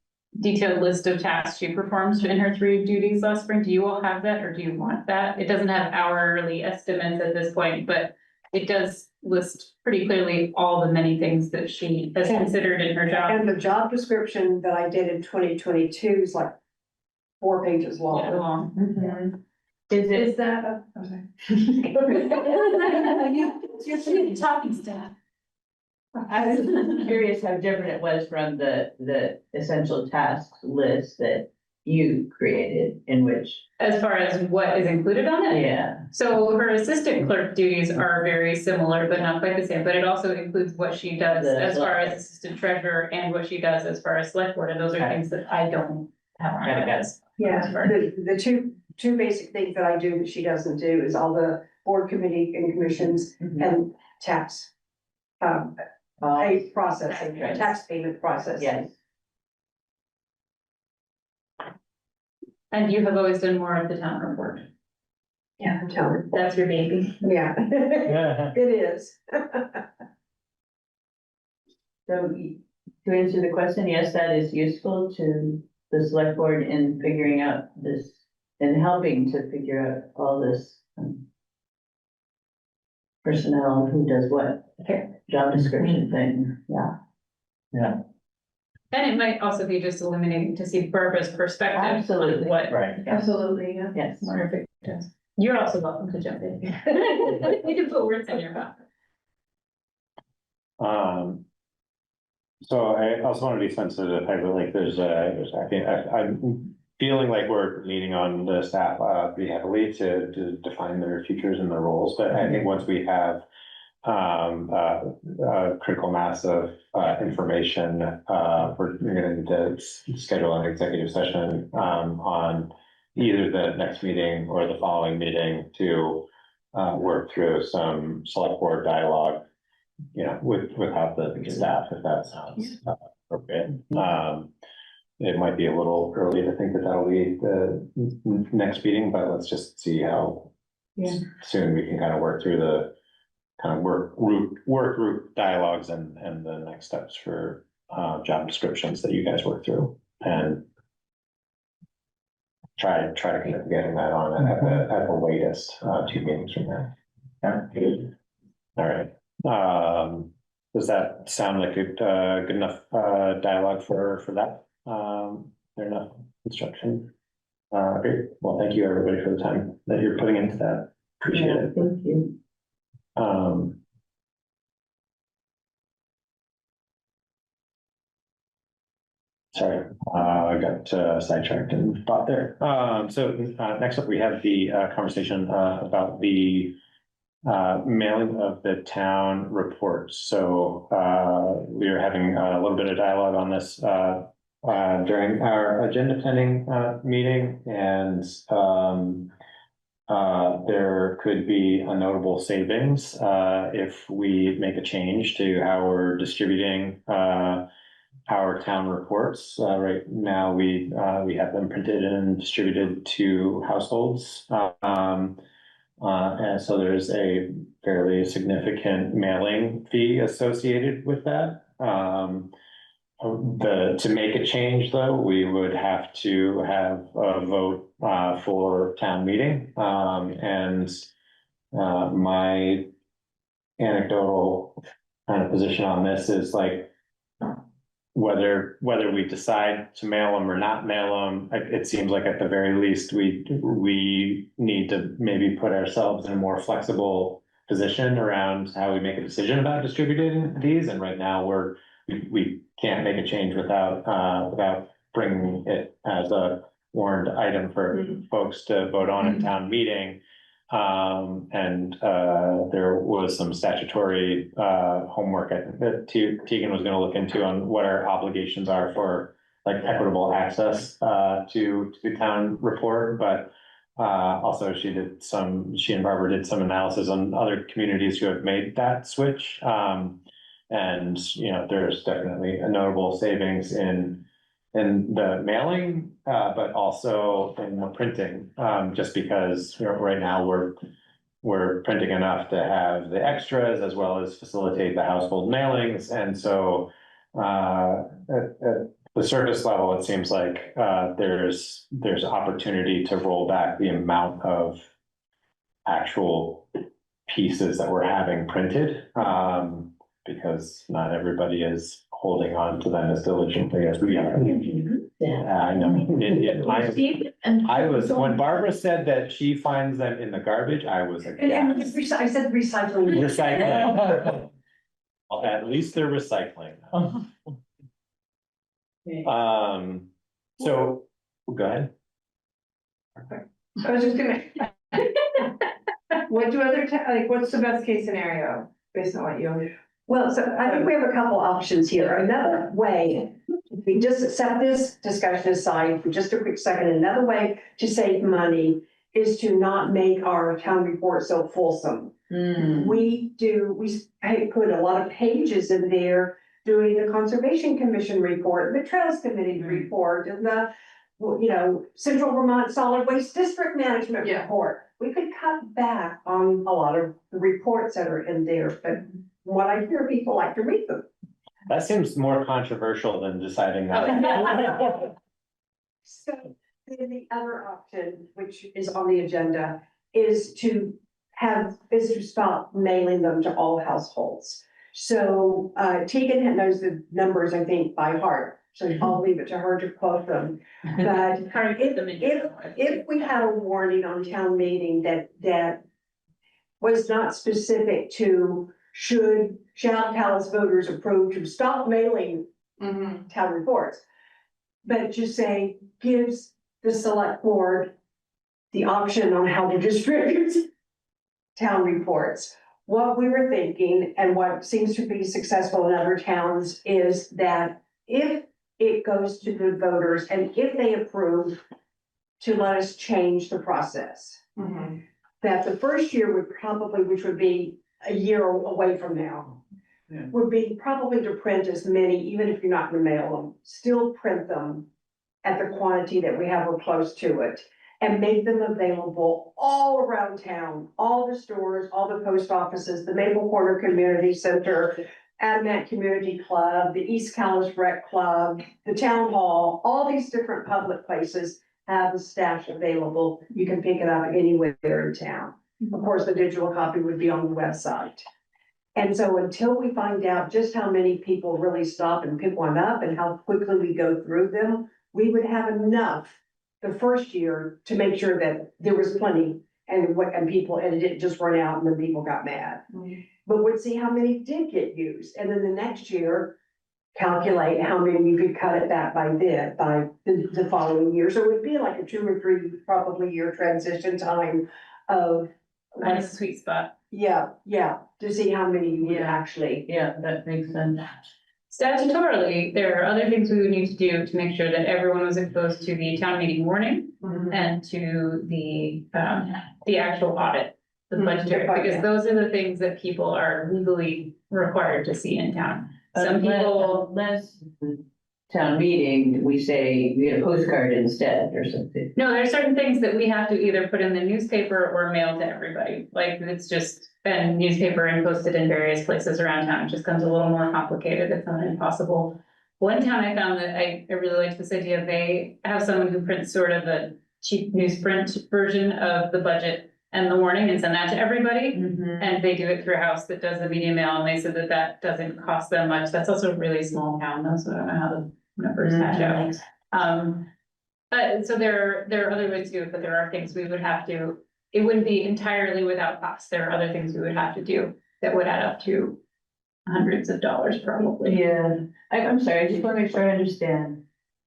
detailed list of tasks she performs in her 3 duties last spring. Do you all have that, or do you want that? It doesn't have hourly estimates at this point, but it does list pretty clearly all the many things that she has considered in her job. And the job description that I did in 2022 is like 4 pages Yeah, long. long. Mhm. Is Is that a, I'm sorry. You're talking staff. I was curious how different it was from the essential tasks list that you created, in which, As far as what is included on it? yeah. So her assistant clerk duties are very similar, but not quite the same, but it also includes what she does as far as assistant treasurer and what she does as far as select board, and those are things that I don't have on my desk. Yeah, the two basic things that I do that she doesn't do is all the board committee and commissions and tax. Pay processing, Right. tax payment processing. Yes. And you have always done more of the town report. Yeah, tell her. That's your baby. Yeah, Yeah. it is. So to answer the question, yes, that is useful to the select board in figuring out this, and helping to figure out all this. Personnel, who does what, job description thing, yeah. Yeah. And it might also be just illuminating to see Barbara's perspective on Absolutely. what. Right. Absolutely, yeah. Yes. Perfect. You're also welcome to jump in. We can put words in your mouth. So I also want to be sensitive to the fact that like I think I'm feeling like we're leaning on the staff pretty heavily to define their futures and their roles, but I think once we have critical mass of information, we're gonna need to schedule an executive session on either the next meeting or the following meeting to work through some select board dialogue, you know, without the staff, if that sounds appropriate. It might be a little early to think that that'll be the next meeting, but let's just see how soon we can kind of work through the kind of work group dialogues and the next steps for job descriptions that you guys work through, and try to get getting that on at the latest 2 meetings from now. Yeah. All right. Does that sound like a good enough dialogue for that? Fair enough instruction. Great. Well, thank you everybody for the time that you're putting into that. Appreciate it. Thank you. Sorry, I got sidetracked and thought there. So next up, we have the conversation about the mailing of the town reports. So we are having a little bit of dialogue on this during our agenda planning meeting, and there could be a notable savings if we make a change to how we're distributing our town reports. Right now, we have them printed and distributed to households. And so there's a fairly significant mailing fee associated with that. to make a change, though, we would have to have a vote for town meeting. And my anecdotal kind of position on this is like, whether we decide to mail them or not mail them, it seems like at the very least, we need to maybe put ourselves in a more flexible position around how we make a decision about distributing these. And right now we can't make a change without bringing it as a warrant item for folks to vote on in town meeting. There was some statutory homework I think that Tegan was gonna look into on what our obligations are for like equitable access to the town report, but also she and Barbara did some analysis on other communities who have made that switch. And there's definitely a notable savings in the mailing, but also in the printing, just because right now we're printing enough to have the extras as well as facilitate the household mailings. And so at the surface level, it seems like there's opportunity to roll back the amount of actual pieces that we're having printed, because not everybody is holding on to them as diligently as we are. I know. I was, when Barbara said that she finds them in the garbage, I was like, And I said recycling. Recycling. Well, at least they're recycling. So, go ahead. I was just gonna. What do what's the best case scenario based on what you? Well, so I think we have a couple options here. Another way, if we just set this discussion aside for just a quick second, another way to save money is to not make our town report so fulsome. We put a lot of pages in there doing the Conservation Commission report, the Trails Committee report, and the Central Vermont Solid Waste District Management report. We could cut back on a lot of the reports that are in there, but what I hear, people like to read them. That seems more controversial than deciding that. So then the other option, which is on the agenda, is to stop mailing them to all households. So Tegan knows the numbers, I think, by heart. So I'll leave it to her to quote them. But if we had a warning on town meeting that was not specific to shall Calais voters approve to stop mailing town reports, but just say gives the select board the option on how to distribute town reports. What we were thinking and what seems to be successful in other towns is that if it goes to the voters and if they approve to let us change the process, that the first year would probably, which would be a year away from now, would be probably to print as many, even if you're not gonna mail them, still print them at the quantity that we have or close to it, and make them available all around town, all the stores, all the post offices, the Maple Corner Community Center, Adamant Community Club, the East Calais Rec Club, the Town Hall, all these different public places have a stash available. You can pick it up anywhere in town. Of course, the digital copy would be on the website. And so until we find out just how many people really stop and pick one up and how quickly we go through them, we would have enough the first year to make sure that there was plenty and it didn't just run out and then people got mad. But we'd see how many did get used. And then the next year, calculate how many you could cut it back by the following year. So it would be like a 2 or 3 probably year transition time of. That's a sweet spot. Yeah, to see how many you would actually. Yeah, that makes sense. Statutorily, there are other things we would need to do to make sure that everyone was exposed to the town meeting warning and to the actual audit, the budgetary, because those are the things that people are legally required to see in town. Some people. Unless town meeting, we say, we get a postcard instead or something. No, there's certain things that we have to either put in the newspaper or mail to everybody. Like it's just been newspaper and posted in various places around town. It just becomes a little more complicated. It's not impossible One town I found that I really liked this idea, they have someone who prints sort of a cheap newsprint version of the budget and the warning and send that to everybody. And they do it through a house that does the media mail, and they said that that doesn't cost them much. That's also a really small town though, so I don't know how the numbers match out. But so there are other ways to do it, but there are things we would have to, it wouldn't be entirely without cost. There are other things we would have to do that would add up to hundreds of dollars probably. Yeah, I'm sorry, I just want to make sure I understand.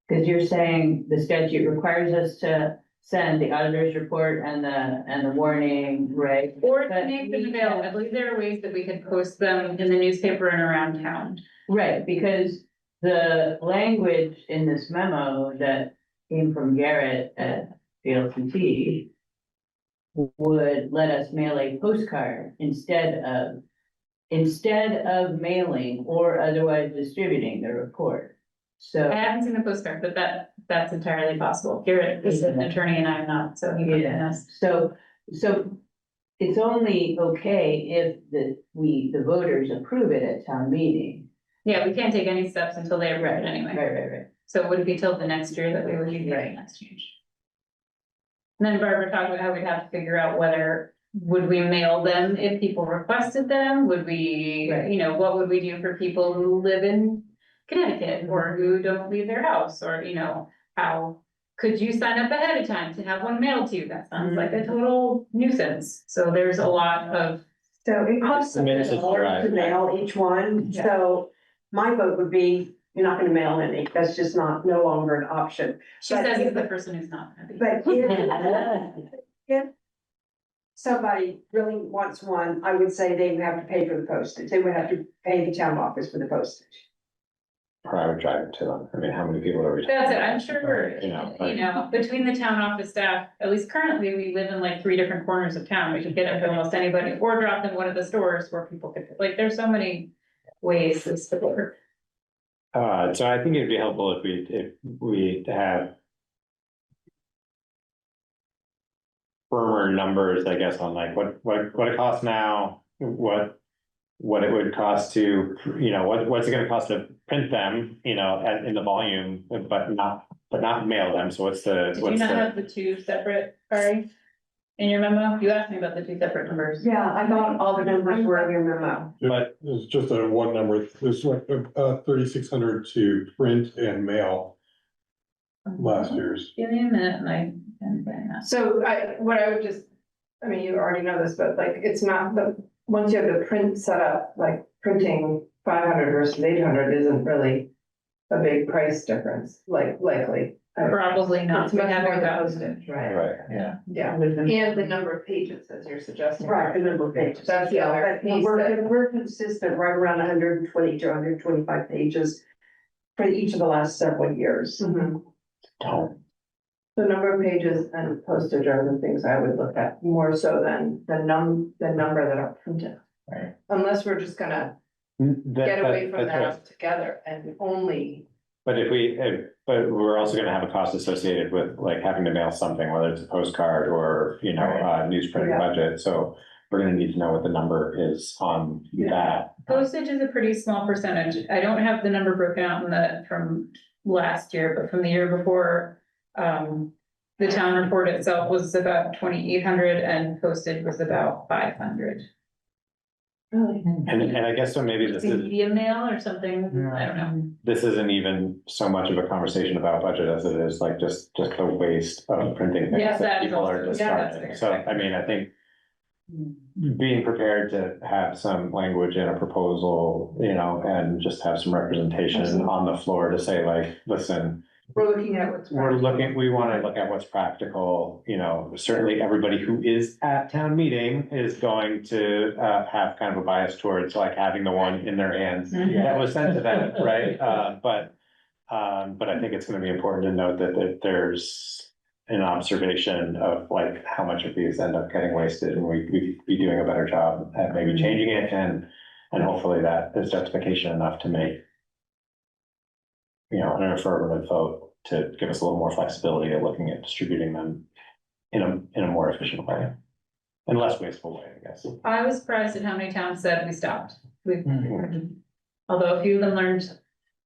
Because you're saying the statute requires us to send the auditor's report and the warning, right? Or to But make them we available. have- I believe there are ways that we could post them in the newspaper and around town. Right, because the language in this memo that came from Garrett at VLCT would let us mail a postcard instead of mailing or otherwise distributing the report. So. I haven't seen the postcard, but that's entirely possible. Garrett is an attorney and I am not, so he would Yeah, ask. so it's only okay if the voters approve it at town meeting. Yeah, we can't take any steps until they approve it anyway. Right. So it wouldn't be till the next year that we would be making that change. And then Barbara talked about how we'd have to figure out whether, would we mail them if people requested them? Would we, Right. you know, what would we do for people who live in Connecticut or who don't leave their house? Or, you know, how could you sign up ahead of time to have one mailed to you? That sounds like a total nuisance. So there's a lot of, So it costs I mean, it's a $1 to drive. mail each one, Yeah. so my vote would be, you're not gonna mail any, that's just no longer an option. she But says if- is the person who's not gonna be. But if somebody really wants one, I would say they would have to pay for the postage, they would have to pay the town office for the postage. Or I would drive it to them. I mean, how many people are we? That's it, I'm sure, You know, you know, between the town office staff, at least currently, we live in like 3 different corners of town, we could get it to almost anybody, or drop them in one of the stores where people could, like, there's so many ways this could work. So I think it'd be helpful if we have firmer numbers, I guess, on like what it costs now, what it would cost to, you know, what's it gonna cost to print them, you know, in the volume, but not mail them. So Did you not have the 2 separate, Kari? In your memo, you asked me about the 2 separate numbers. Yeah, I thought all the numbers were in your memo. But- It's just a one number, there's like, 3,600 to print and mail last year's. Give me a minute and I can find that. So what I would just, I mean, you already know this, but like, it's not once you have the print set up, like printing 500 versus 800 isn't really a big price difference, likely. Probably not. It's much We haven't more than gotten- postage, right? Right. Yeah, and the number of pages, as you're suggesting. Right, the number of pages. That's the other But piece that- we're consistent, right around 120 to 125 pages for each of the last several years. Mhm. Don't. The number of pages and postage are the things I would look at more so than the number that are printed. Right. Unless we're just gonna get away from that altogether and only. But but we're also gonna have a cost associated with like having to mail something, whether it's a postcard or, you know, newsprint Yeah. budget, so we're gonna need to know what the number is on that. Postage is a pretty small percentage. I don't have the number broken out from last year, but from the year before. The town report itself was about 2,800 and postage was about 500. Really? And I guess so maybe this is, Media mail or something, I don't know. this isn't even so much of a conversation about budget as it is like just the waste of printing things Yes, that that is people are also- yeah, that's discarding. fair. So, I mean, I think being prepared to have some language in a proposal, you know, and just have some representation on the floor to say like, listen, We're looking at what's. we wanna look at what's practical, you know, certainly everybody who is at town meeting is going to have kind of a bias towards like having the one in their hands that was sent to them, right? But I think it's gonna be important to note that there's an observation of like how much of these end up getting wasted, and we'd be doing a better job at maybe changing it, and hopefully that is justification enough to make, you know, an affirmative vote to give us a little more flexibility at looking at distributing them in a more efficient way. And less wasteful way, I guess. I was surprised at how many towns said we stopped. Although a few of them learned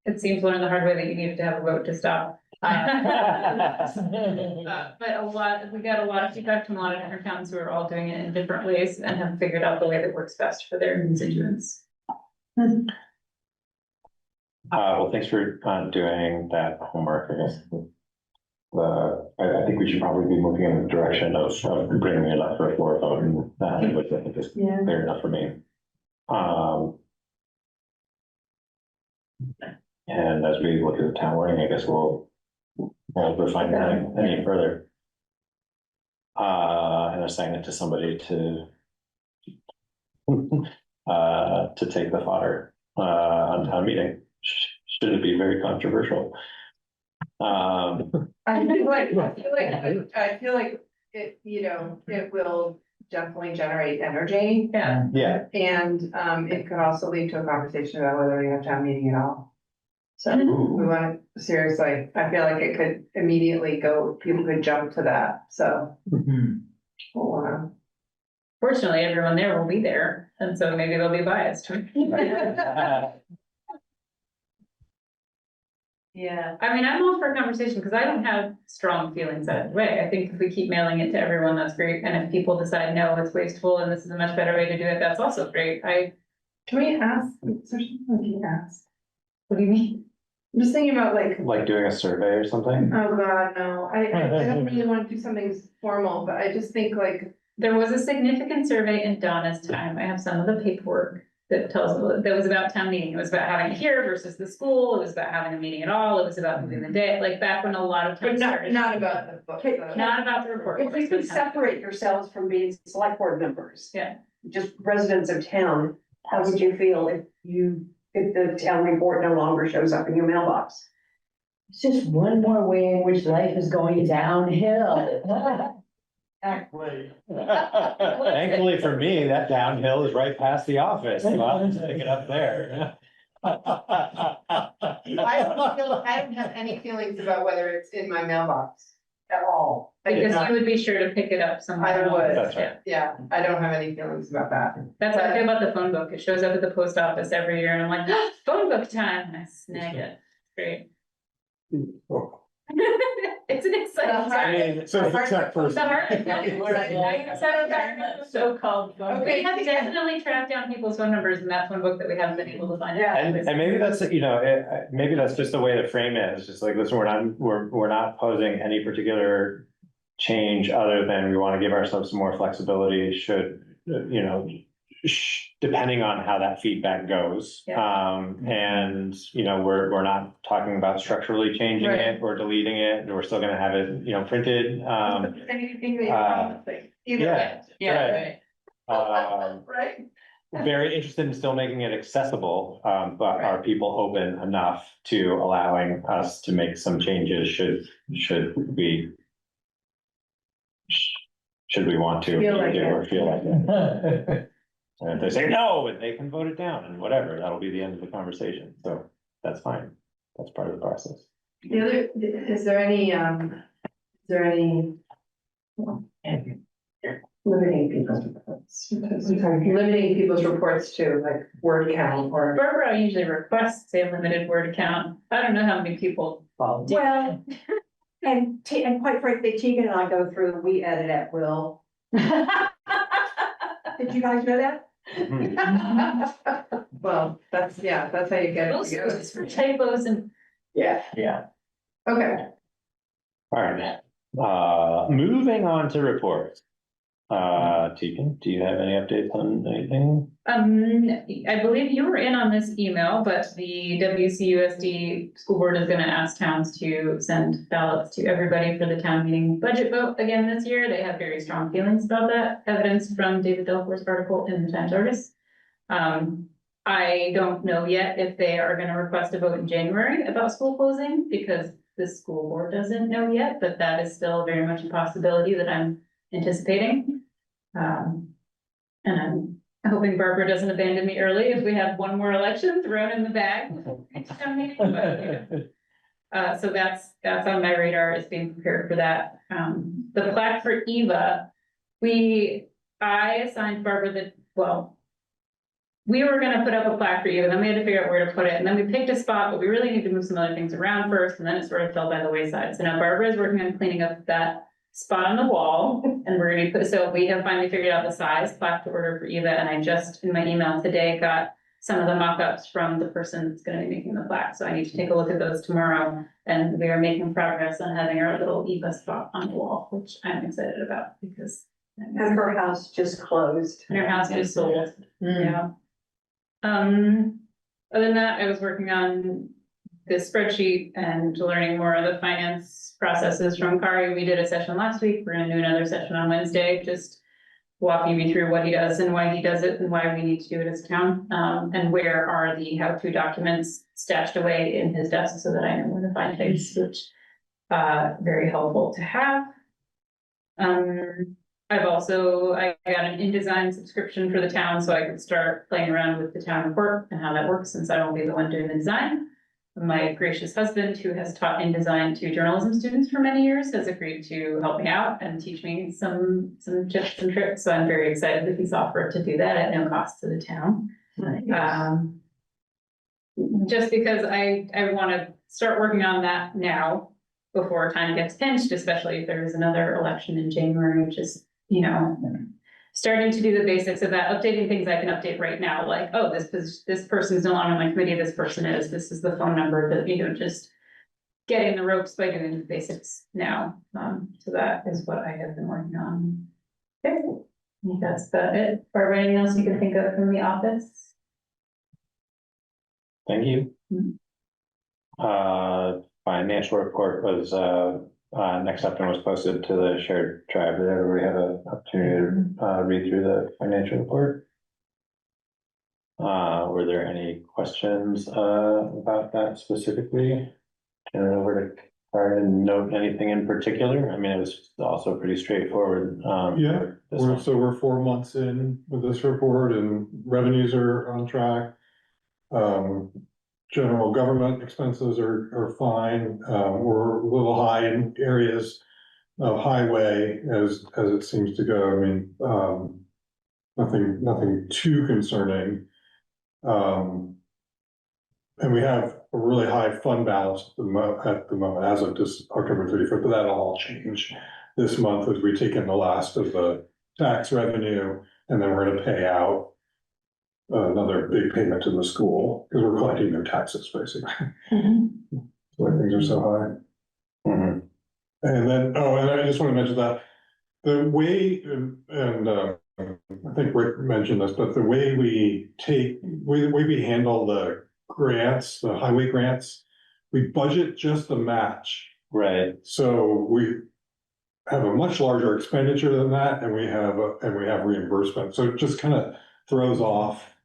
it seems learn the hard way that you needed to have a vote to stop. But we got a lot of feedback from a lot of different towns who are all doing it in different ways and have figured out the way that works best for their constituents. Well, thanks for doing that homework, I guess. I think we should probably be moving in the direction of bringing it up for a floor vote, and which I think is fair enough for me. And as we look at the town warning, I guess we'll refine that any further. And assign it to somebody to take the fodder on town meeting. Should it be very controversial? I feel like it, you know, it will definitely generate energy. Yeah. Yeah. And it could also lead to a conversation about whether we have town meeting at all. So we want to, seriously, I feel like it could immediately go, people could jump to that, so. We'll, Fortunately, everyone there will be there, and so maybe they'll be biased. Yeah, I mean, I'm all for a conversation because I don't have strong feelings either way. I think if we keep mailing it to everyone, that's great. And if people decide, no, it's wasteful and this is a much better way to do it, that's also great. Can we ask, is there something we can ask? What do you mean? I'm just thinking about Like doing a survey or something? oh God, no, I don't really want to do something formal, but I just think like. There was a significant survey in Donna's time. I have some of the paperwork that tells, that was about town meeting. It was about having it here versus the school. It was about having a meeting at all. It was about moving the day, like back when a lot of But times. not about the book. Not about the report. If you could separate yourselves from being select board members. Yeah. Just residents of town, how would you feel if the town report no longer shows up in your mailbox? It's just one more way in which life is going downhill. Thankfully for me, that downhill is right past the office, so I'll just pick it up there. I don't have any feelings about whether it's in my mailbox at all. Because you would be sure to pick it up somewhere. I would. That's right. Yeah, I don't have any feelings about that. That's how I feel about the phone book. It shows up at the post office every year and I'm like, "Ah, phone book time, and I snag it. Great. It's an exciting time. So except for. The so-called phone. Okay. We have definitely tracked down people's phone numbers in that phone book that we haven't been able to find. And maybe that's, maybe that's just the way to frame it. It's just like, listen, we're not posing any particular change other than we want to give ourselves some more flexibility should, depending on how that feedback goes. And, we're not talking about structurally changing it or deleting it. We're still gonna have it, printed. Anything that you promise, either way. Yeah, right. Right? Very interested in still making it accessible, but are people open enough to allowing us to make some changes should we want to Feel like or it. feel like it? And if they say no, they can vote it down and whatever, that'll be the end of the conversation. So that's fine. That's part of the process. The other, is there any limiting people's reports? Limiting people's reports to like word count or. Barbara usually requests a limited word count. I don't know how many people. Well, and quite frankly, Tegan and I go through, we edit at will. Did you guys know that? Well, that's how you get it Most of together. it's for typos and. Yeah. Okay. All right, moving on to reports. Tegan, do you have any updates on anything? I believe you were in on this email, but the WCUSD school board is gonna ask towns to send ballots to everybody for the town meeting budget vote again this year. They have very strong feelings about that, evidence from David Delfort's article in the Times Argus. I don't know yet if they are gonna request a vote in January about school closing, because the school board doesn't know yet, but that is still very much a possibility that I'm anticipating. And I'm hoping Barbara doesn't abandon me early if we have one more election thrown in the bag. So that's on my radar, is being prepared for that. The plaque for Eva, I assigned Barbara we were gonna put up a plaque for you, and then we had to figure out where to put it, and then we picked a spot, but we really need to move some other things around first, and then it sort of fell by the wayside. So now Barbara is working on cleaning up that spot on the wall, and we're gonna put, so we have finally figured out the size plaque to order for Eva, and I just, in my email today, got some of the mock-ups from the person that's gonna be making the plaque, so I need to take a look at those tomorrow, and we are making progress on having our little Eva spot on the wall, which I'm excited about, because. And her house just closed. And her house is sold, yeah. Other than that, I was working on this spreadsheet and learning more of the finance processes from Kari. We did a session last week. We're gonna do another session on Wednesday, just walking me through what he does and why he does it and why we need to do it as a town. And where are the how-to documents stashed away in his desk so that I know where to find things, which very helpful to have. I got an InDesign subscription for the town, so I could start playing around with the town report and how that works, since I won't be the one doing the design. My gracious husband, who has taught InDesign to journalism students for many years, has agreed to help me out and teach me some tips and tricks, so I'm very excited that he's offered to do that at no cost to the town. Just because I wanna start working on that now, before time gets pinched, especially if there is another election in January, which is, starting to do the basics of that, updating things I can update right now, like, oh, this person's no longer on my committee, this person is, this is the phone number, that, just getting the ropes by doing the basics now. So that is what I have been working on. Okay, I think that's about it. Barbara, anything else you can think of from the office? Thank you. Financial report was, next up and was posted to the shared drive. Did everybody have an opportunity to read through the financial report? Were there any questions about that specifically? Turn it over to Karen and note anything in particular. I mean, it was also pretty straightforward. Yeah, we're 4 months in with this report and revenues are on track. General government expenses are fine. We're a little high in areas of highway as it seems to go. I mean, nothing too concerning. And we have a really high fund balance at the moment as of this October 31st, but that'll all change this month as we take in the last of the tax revenue, and then we're gonna pay out another big payment to the school, because we're collecting their taxes, basically. Why things are so high. And then, and I just want to mention that the way, and I think Rick mentioned this, but the way we handle the grants, the highway grants, we budget just the match. Right. So we have a much larger expenditure than that, and we have reimbursement. So it just kind of throws off.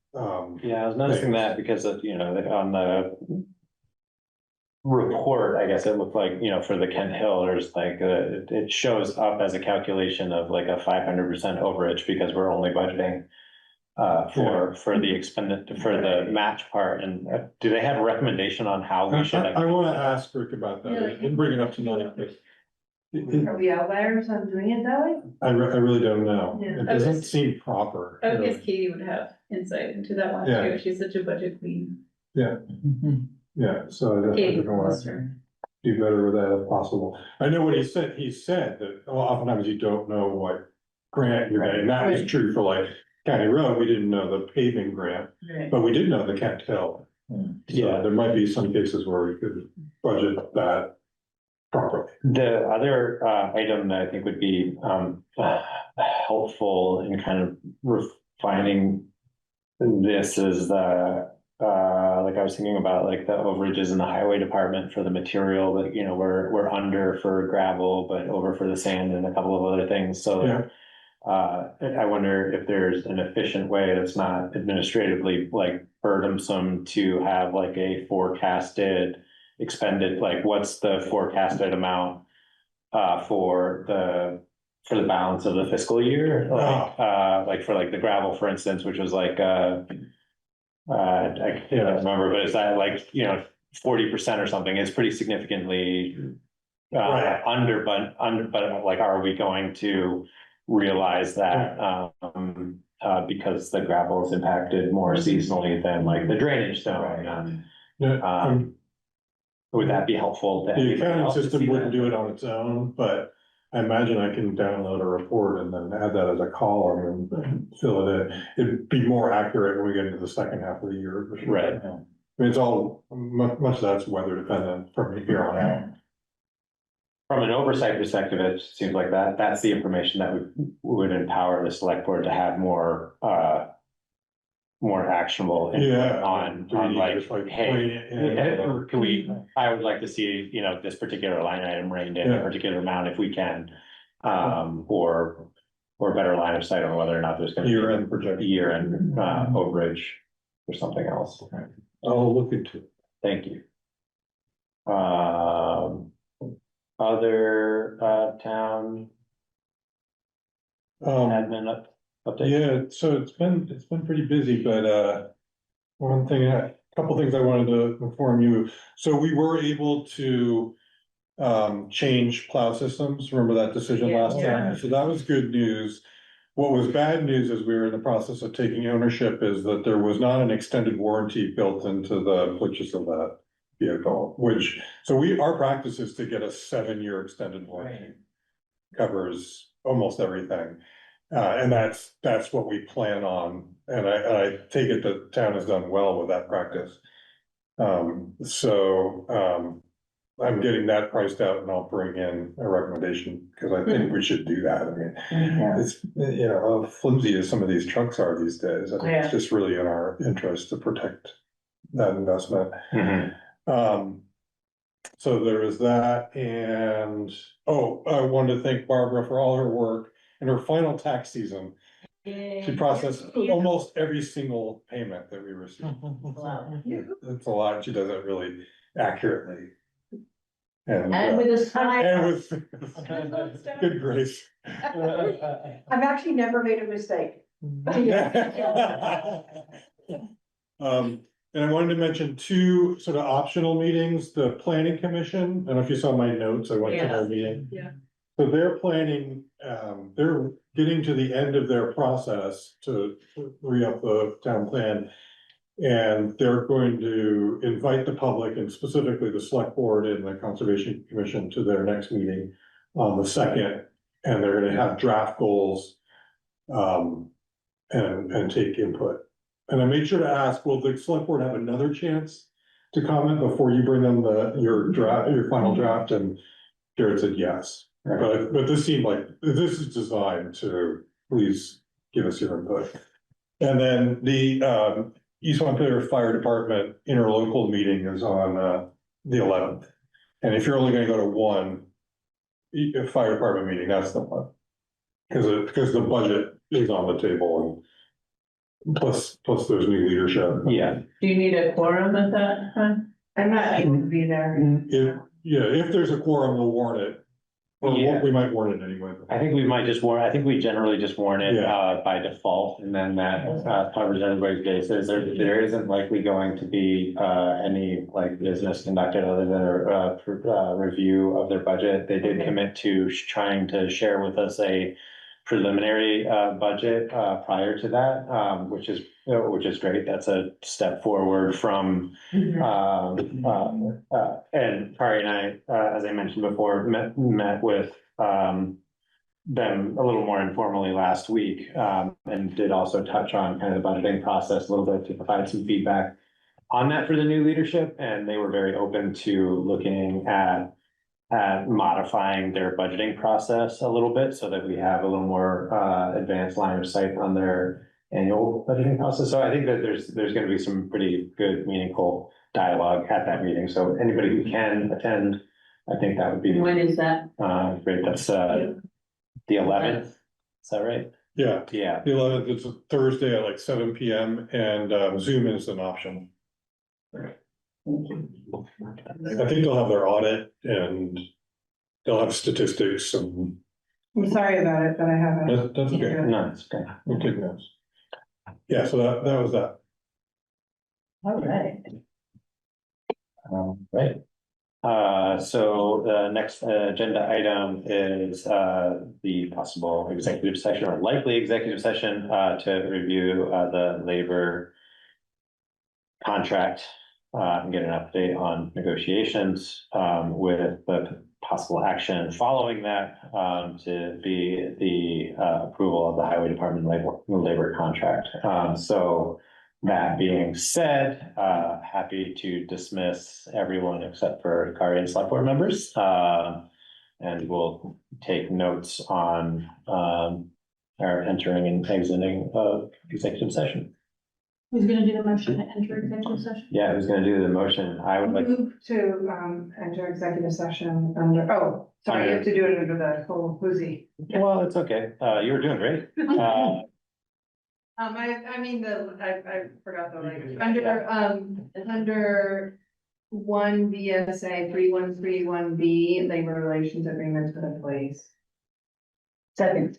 Yeah, I was noticing that because of, on the report, I guess it looked like, for the Kent Hill, there's like, it shows up as a calculation of like a 500% overage because we're only budgeting for the match part. And do they have a recommendation on how we should? I want to ask Rick about that. I didn't bring it up tonight, but Are we outliers on doing it that way? I really don't know. Yeah. It doesn't seem proper. I guess Katie would have insight into that one too. She's such a budget queen. Yeah. Yeah, so I definitely want to do better with that if possible. I know what he said. He said that oftentimes you don't know what grant you're getting. That was true for like County Road. We didn't know the paving grant, but we did know the Kent Hill. Yeah, there might be some cases where we could budget that properly. The other item that I think would be helpful in kind of refining this is like I was thinking about like the overages in the highway department for the material, but we're under for gravel, but over for the sand and a couple of other things. So I wonder if there's an efficient way that's not administratively like burdensome to have like a forecasted expended, like what's the forecasted amount for the balance of the fiscal year, like for like the gravel, for instance, which was like I can't remember, but it's that like 40% or something. It's pretty significantly under, but like, are we going to realize that? because the gravel is impacted more seasonally than like the drainage stone. Would that be helpful? To The anybody accounting else to system see wouldn't that? do it on its own, but I imagine I can download a report and then add that as a column and fill it in. It'd be more accurate when we get into the second half of the year. For sure. Right. I mean, it's all, much of that's weather dependent from here on out. From an oversight perspective, it seems like that's the information that would empower the select board to have more, more actionable input Yeah. on like, hey, can we, I would like to see, you know, this particular line item reined in a Yeah. particular amount if we can. Or better line of sight on whether or not there's gonna be Year-end projection. year-end, overage or something else. I'll look into it. Thank you. Other, town admin update? Yeah, so it's been pretty busy, but one thing, a couple things I wanted to inform you. So we were able to change plow systems. Remember that decision last time? So that was good news. What was bad news as we were in the process of taking ownership is that there was not an extended warranty built into the purchase of that vehicle, which, so our practice is to get a 7-year extended warranty. Covers almost everything. And that's what we plan on, and I take it that the town has done well with that practice. I'm getting that priced out and I'll bring in a recommendation, because I think we should do that. I mean, it's, you know, how flimsy as some of these trucks are these days. I think it's just really in our interest to protect that investment. So there is that, and, I wanted to thank Barbara for all her work in her final tax season. She processed almost every single payment that we received. It's a lot. She does it really accurately. And with a smile. And with good grace. I've actually never made a mistake. And I wanted to mention 2 sort of optional meetings, the planning commission. I don't know if you saw my notes, I went to their meeting. Yeah. So they're planning, they're getting to the end of their process to re-up the town plan. And they're going to invite the public, and specifically the select board and the conservation commission, to their next meeting on the 2nd. And they're gonna have draft goals, and take input. And I made sure to ask, will the select board have another chance to comment before you bring them your final draft? And Jared said yes. But this seemed like, this is designed to please give us your input. And then the East Montpelier Fire Department interlocal meeting is on the 11th. And if you're only gonna go to one fire department meeting, that's the one. Because the budget is on the table, and plus there's new leadership. Yeah. Do you need a quorum at that time? I'm not able to be there. If there's a quorum, we'll warn it. Or we might warn it anyway. I think we might just warn, I think we generally just warn it, Yeah. by default, and then that, covers everybody's bases. There isn't likely going to be, any like business conducted other than a review of their budget. They did commit to trying to share with us a preliminary, budget, prior to that, which is great. That's a step forward from, and Kari and I, as I mentioned before, met with, them a little more informally last week, and did also touch on kind of the budgeting process a little bit to provide some feedback on that for the new leadership. And they were very open to looking at modifying their budgeting process a little bit so that we have a little more, advanced line of sight on their annual budgeting process. So I think that there's gonna be some pretty good, meaningful dialogue at that meeting. So anybody who can attend, I think that would be. When is that? Great, that's, the 11th, is that right? Yeah, Yeah, the 11th, it's a Thursday at like 7 PM, and Zoom is an option. I think they'll have their audit and they'll have statistics and. I'm sorry about it, but I haven't. That's okay. no, it's okay. We'll take notes. Yeah, so that was that. All right. Right. So the next agenda item is the possible executive session or likely executive session to review the labor contract and get an update on negotiations with the possible action following that to be the approval of the highway department labor contract. So that being said, happy to dismiss everyone except for Kari and select board members. And we'll take notes on our entering and exiting of executive session. Who's gonna do the motion to enter executive session? Yeah, who's gonna do the motion? I would like. Move to, enter executive session under, oh, sorry, you have to do it under the whole whoozy. Well, it's okay. You were doing great. I mean, I forgot the language, under one VSA 3131B, labor relations agreements with employees. Second.